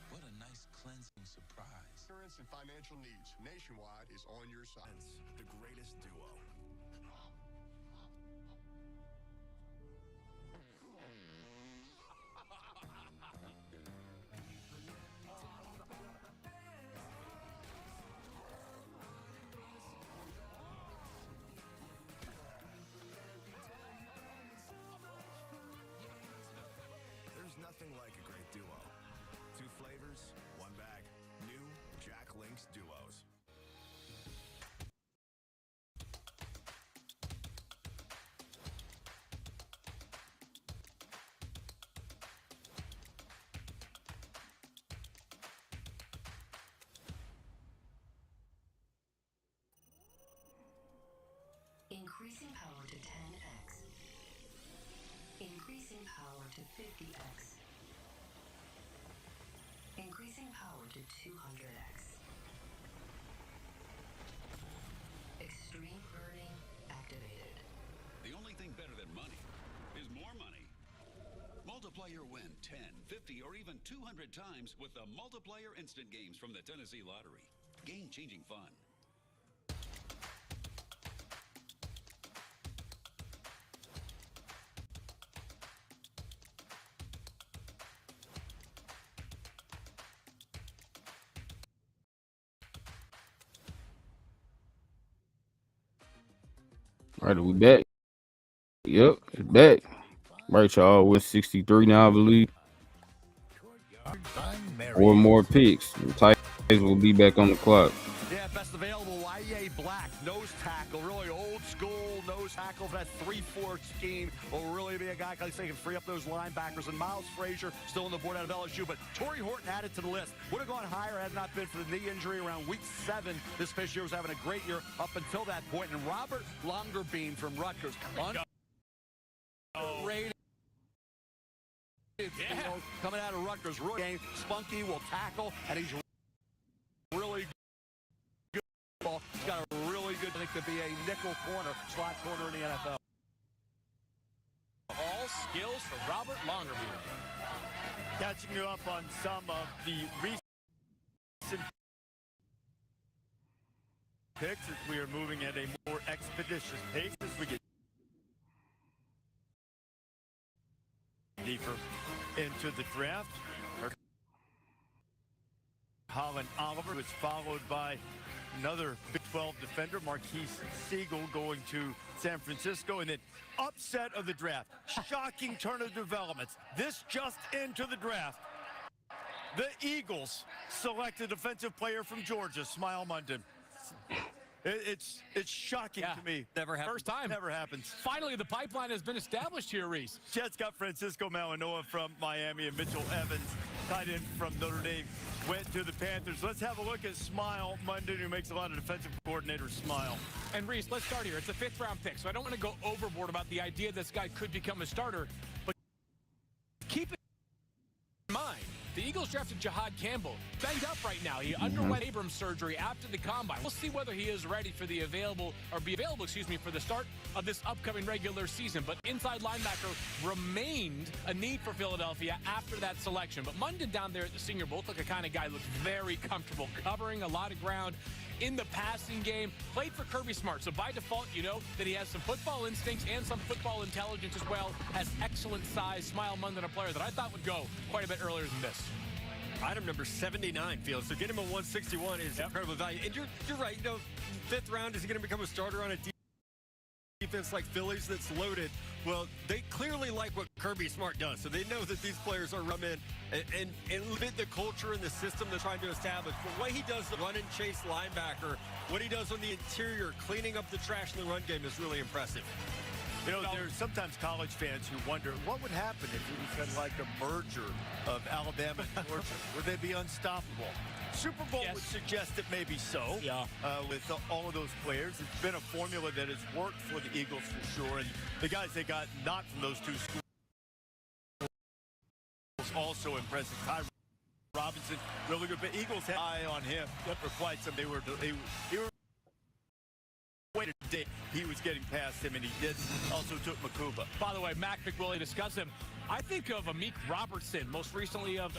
What a nice cleansing surprise. Insurance and financial needs. Nationwide is on your side. The greatest duo. There's nothing like a great duo. 2 flavors, 1 bag. New Jack Link's Duos. Increasing power to 10x. Increasing power to 50x. Increasing power to 200x. Extreme burning activated. The only thing better than money is more money. Multiply your win 10, 50, or even 200 times with the Multiplier Instant Games from the Tennessee Lottery. Game-changing fun. all right, we back. Yep, it's back. Right, y'all. We're 63 now, I believe. 4 more picks. The Titans will be back on the clock. Yeah, best available, Y.A. Black, nose tackle, really old school nose tackle for that 3-4 scheme. Will really be a guy who can free up those linebackers. And Miles Frazier still on the board out of LSU, but Torrey Horton added to the list. Would have gone higher had not been for the knee injury around week 7. This Fisher was having a great year up until that point. And Robert Longerbeam from Rutgers. Underrated. Yeah. Coming out of Rutgers, rookie game, spunky, will tackle, and he's really good. He's got a really good, I think, to be a nickel corner, slot corner in the NFL. All skills for Robert Longerbeam. Catching you up on some of the recent picks as we are moving at a more expeditious pace as we get deeper into the draft. Holland Oliver was followed by another Big 12 defender, Marquise Siegel, going to San Francisco. And then upset of the draft. Shocking turn of developments. This just into the draft. The Eagles select a defensive player from Georgia, Smile Munden. It's shocking to me. Never happens. First time. Never happens. Finally, the pipeline has been established here, Reese. Jets got Francisco Malinois from Miami, and Mitchell Evans, tight end from Notre Dame, went to the Panthers. Let's have a look at Smile Munden, who makes a lot of defensive coordinators smile. And Reese, let's start here. It's a 5th-round pick, so I don't want to go overboard about the idea this guy could become a starter. But keep in mind, the Eagles Eagles drafted Jahad Campbell. Banged up right now. He underwent Abrams surgery after the combine. We'll see whether he is ready for the for the start of this upcoming regular season. But inside linebacker remained a need for Philadelphia after that selection. But Munden down there at the Senior Bowl, look a kind of guy looks very comfortable covering a lot of ground in the passing game. Played for Kirby Smart, so by default, you know that he has some football instincts and some football intelligence as well. Has excellent size. Smile Munden, a player that I thought would go quite a bit earlier than this. Item number 79, Fields. So get him a 161 is incredible value. And you're right. You know, 5th round, is he going to become a starter on a defense like Phillies that's loaded? Well, they clearly like what Kirby Smart does, so they know that these players are run in and fit the culture and the system they're trying to establish. But what he does, the run and chase linebacker, what he does on the interior, cleaning up the trash in the run game is really impressive. You know, there's sometimes college fans who wonder what would happen if it was kind of like a merger of Alabama and Georgia. Would they be unstoppable? Super Bowl would suggest that maybe so. With all of those players, it's been a formula that has worked for the Eagles for sure. And the guys they got not from those two schools also impressive. Ty Robinson, really good. But Eagles had an eye on him for quite some. They were waited a day. He was getting past him, and he did. Also took Makuba. By the way, Mac McWilliams, discuss him. I think of Amik Robertson, most recently of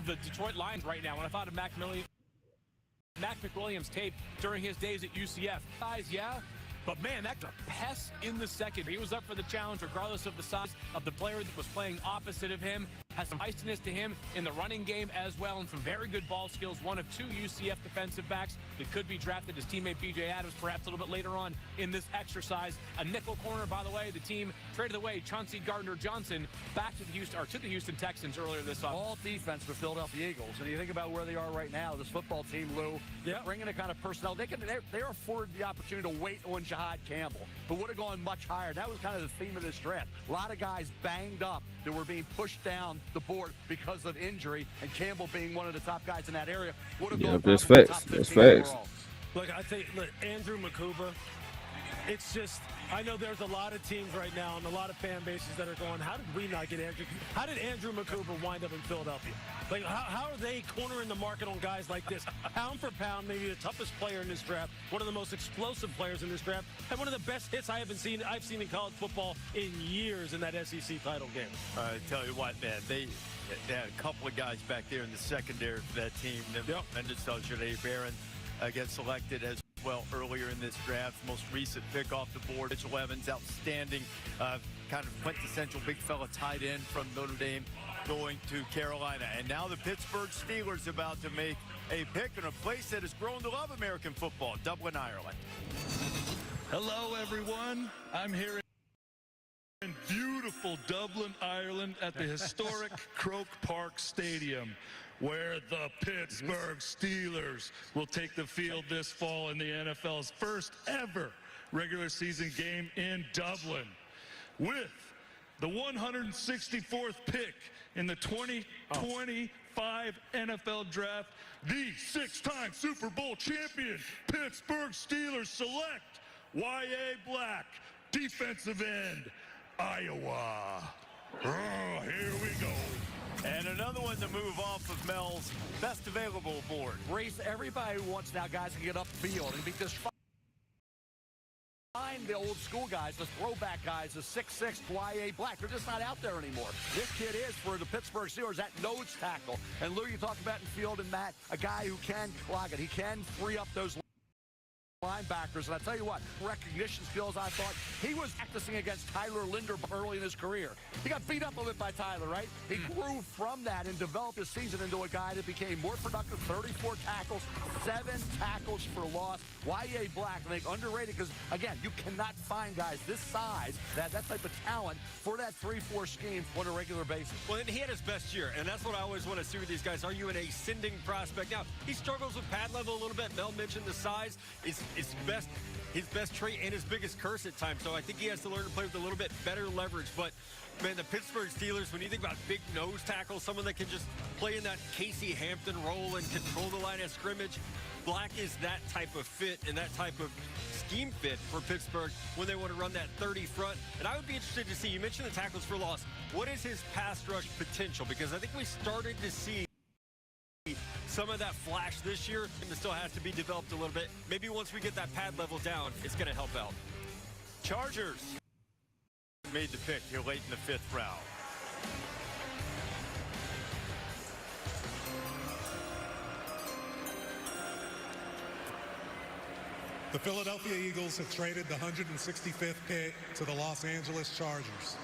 the Detroit Lions right now. When I thought of Mac McWilliams' tape during his days at UCF. Size, yeah, but man, that's a pest in the second. He was up for the challenge regardless of the size of the player that was playing opposite of him. Has some feistiness to him in the running game as well, and some very good ball skills. One of 2 UCF defensive backs that could be drafted. His teammate B.J. Adams perhaps a little bit later on in this exercise. A nickel corner, by the way. The team traded away Chauncey Gardner-Johnson back to the Houston Texans earlier this offseason. All defense for Philadelphia Eagles. And you think about where they are right now, this football team, Lou, bringing the kind of personnel. They're afforded the opportunity to wait on Jahad Campbell, who would have gone much higher. That was kind of the theme of this draft. A lot of guys banged up that were being pushed down the board because of injury, and Campbell being one of the top guys in that area would have gone that's facts. That's facts. Look, I think, Andrew Makuba, it's just, I know there's a lot of teams right now and a lot of fan bases that are going, how did we not get Andrew? How did Andrew Makuba wind up in Philadelphia? Like, how are they cornering the market on guys like this? Pound for pound, maybe the toughest player in this draft, one of the most explosive players in this draft, and one of the best hits I've seen in college football in years in that SEC title game. I tell you what, man, they had a couple of guys back there in the secondary for that team. Tremendous. Janae Barron gets selected as well earlier in this draft. Most recent pick off the board, Mitchell Evans, outstanding, kind of quintessential big fella tight end from Notre Dame, going to Carolina. And now the Pittsburgh Steelers about to make a pick in a place that has grown to love American football, Dublin, Ireland. Hello, everyone. I'm here in beautiful Dublin, Ireland at the historic Croke Park Stadium, where the Pittsburgh Steelers will take the field this fall in the NFL's first ever regular season game in Dublin. With the 164th pick in the 2025 NFL Draft, the 6-time Super Bowl champion Pittsburgh Steelers select Y.A. Black, defensive end, Iowa. Oh, here we go. And another one to move off of Mel's best available board. Race everybody who wants now guys to get upfield and be just find the old school guys, the throwback guys, the 6'6" Y.A. Black. They're just not out there anymore. This kid is, for the Pittsburgh Steelers, that nose tackle. And Lou, you talk about in field and Matt, a guy who can clog it. He can free up those linebackers, and I tell you what, recognition skills, I thought he was practicing against Tyler Linderbaum early in his career. He got beat up a bit by Tyler, right? He grew from that and developed his season into a guy that became more productive, 34 tackles, 7 tackles for loss. Y.A. Black, I think, underrated because, again, you cannot find guys this size, that type of talent for that 3-4 scheme on a regular basis. Well, and he had his best year, and that's what I always want to see with these guys. Are you an ascending prospect? Now, he struggles with pad level a little bit. Mel mentioned the size. His best trait and his biggest curse at times. So I think he has to learn to play with a little bit better leverage. But, man, the Pittsburgh Steelers, when you think about big nose tackle, someone that can just play in that Casey Hampton role and control the line of scrimmage, Black is that type of fit and that type of scheme fit for Pittsburgh when they want to run that 30 front. And I would be interested to see, you mentioned the tackles for loss. What is his pass rush potential? Because I think we started to see some of that flash this year, and it still has to be developed a little bit. Maybe once we get that pad level down, it's going to help out. Chargers made the pick here late in the 5th round. The Philadelphia Eagles have traded the 165th pick to the Los Angeles Chargers.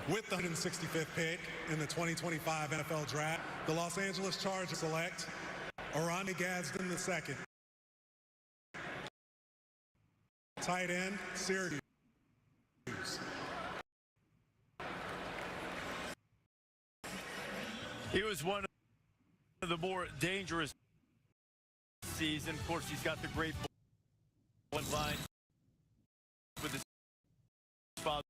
With the 165th pick in the 2025 NFL Draft, the Los Angeles Chargers select Oronde Gadsden II, tight end, Syracuse. He was one of the more dangerous season. Of course, he's got the great line with his father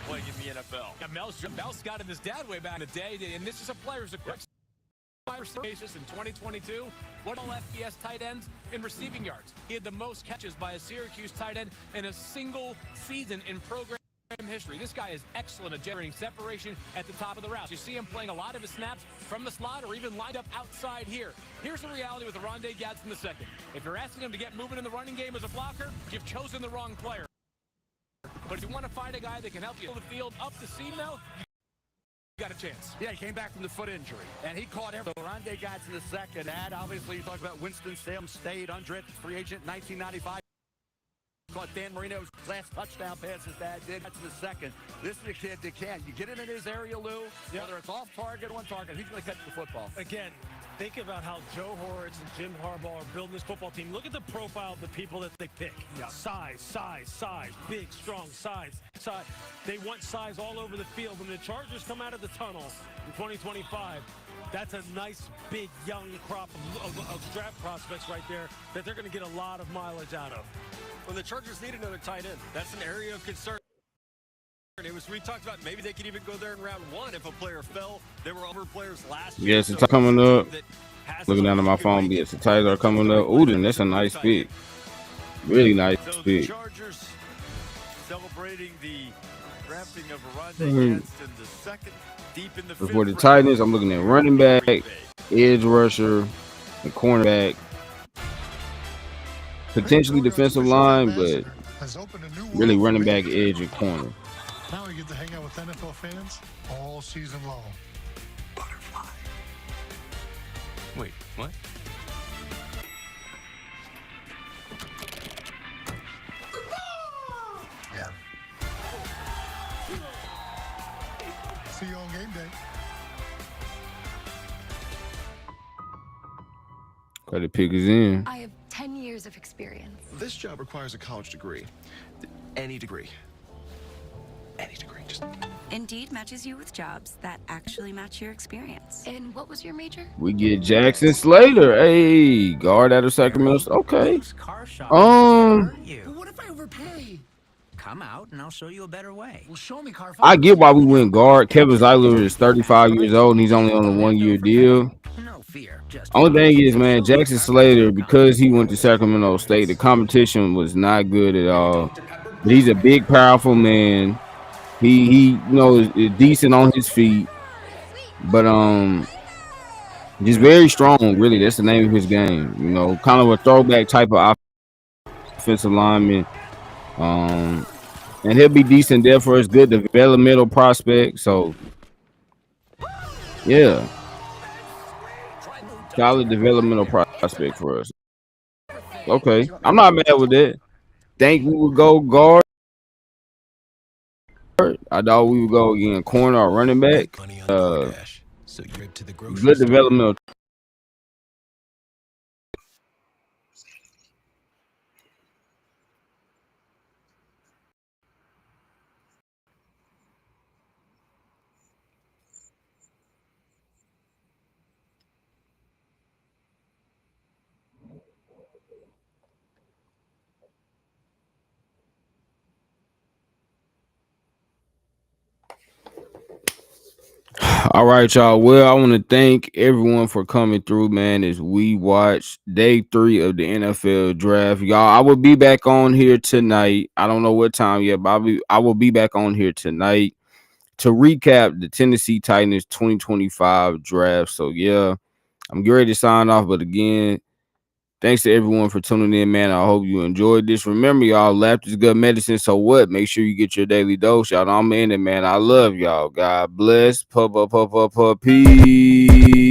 playing in the NFL. Yeah, Mel scouted his dad way back in the day, and this is a player who's a quick basis in 2022. What all FBS tight ends in receiving yards. He had the most catches by a Syracuse tight end in a single season in program history. This guy is excellent at generating separation at the top of the routes. You see him playing a lot of his snaps from the slot or even lined up outside here. Here's the reality with Oronde Gadsden II. If you're asking him to get moving in the running game as a blocker, you've chosen the wrong player. But if you want to find a guy that can help you pull the field up the seam now, you got a chance. Yeah, he came back from the foot injury, and he caught everything. Oronde Gadsden II. And obviously, you talk about Winston-Salem State, undrafted free agent in 1995. Caught Dan Marino's last touchdown pass his dad did. That's the second. This is a kid that can. You get him in his area, Lou, whether it's off target or on target, he's going to catch the football. Again, think about how Joe Horowitz and Jim Harbaugh are building this football team. Look at the profile of the people that they pick. Yeah. Size. Big, strong, size. They want size all over the field. When the Chargers come out of the tunnel in 2025, that's a nice, big, young crop of draft prospects right there that they're going to get a lot of mileage out of. When the Chargers need another tight end, that's an area of concern. We talked about maybe they could even go there in round 1 if a player fell. There were other players last year. Yes, it's coming up. Looking down at my phone, yes, the Titans are coming up. Ooh, then that's a nice pick. Really nice pick. Chargers celebrating the drafting of Oronde Gadsden II deep in the 5th For the Titans, I'm looking at running back, edge rusher, and cornerback. Potentially defensive line, but really running back, edge, and corner. Now we get to hang out with NFL fans all season long. Butterfly. Wait, what? Yeah. See you on game day. Got the pick is in. I have 10 years of experience. This job requires a college degree. Any degree. Any degree, just... Indeed matches you with jobs that actually match your experience. And what was your major? We get Jackson Slater. Hey, guard out of Sacramento. Okay. What if I overpay? Come out and I'll show you a better way. Well, show me, Car. I get why we went guard. Kevin Zeitler is 35 years old and he's only on a 1-year deal. No fear. Just only thing is, man, Jackson Slater, because he went to Sacramento State, the competition was not good at all. But he's a big, powerful man. He is decent on his feet, but just very strong. Really, that's the name of his game. Kind of a throwback type of offensive lineman. And he'll be decent there for his good developmental prospect. So, yeah, solid developmental prospect for us. Okay, I'm not mad with that. Think we would go guard. I thought we would go again corner or running back. Good developmental. All right, y'all. Well, I want to thank everyone for coming through, man, as we watch day 3 of the NFL draft. Y'all, I will be back on here tonight. I don't know what time yet, but I will be back on here tonight to recap the Tennessee Titans 2025 draft. So, yeah, I'm getting ready to sign off, but again, thanks to everyone for tuning in, man. I hope you enjoyed this. Remember, y'all, laughter is good medicine. So what? Make sure you get your daily dose, y'all. I'm in it, man. I love y'all. God bless. Peace.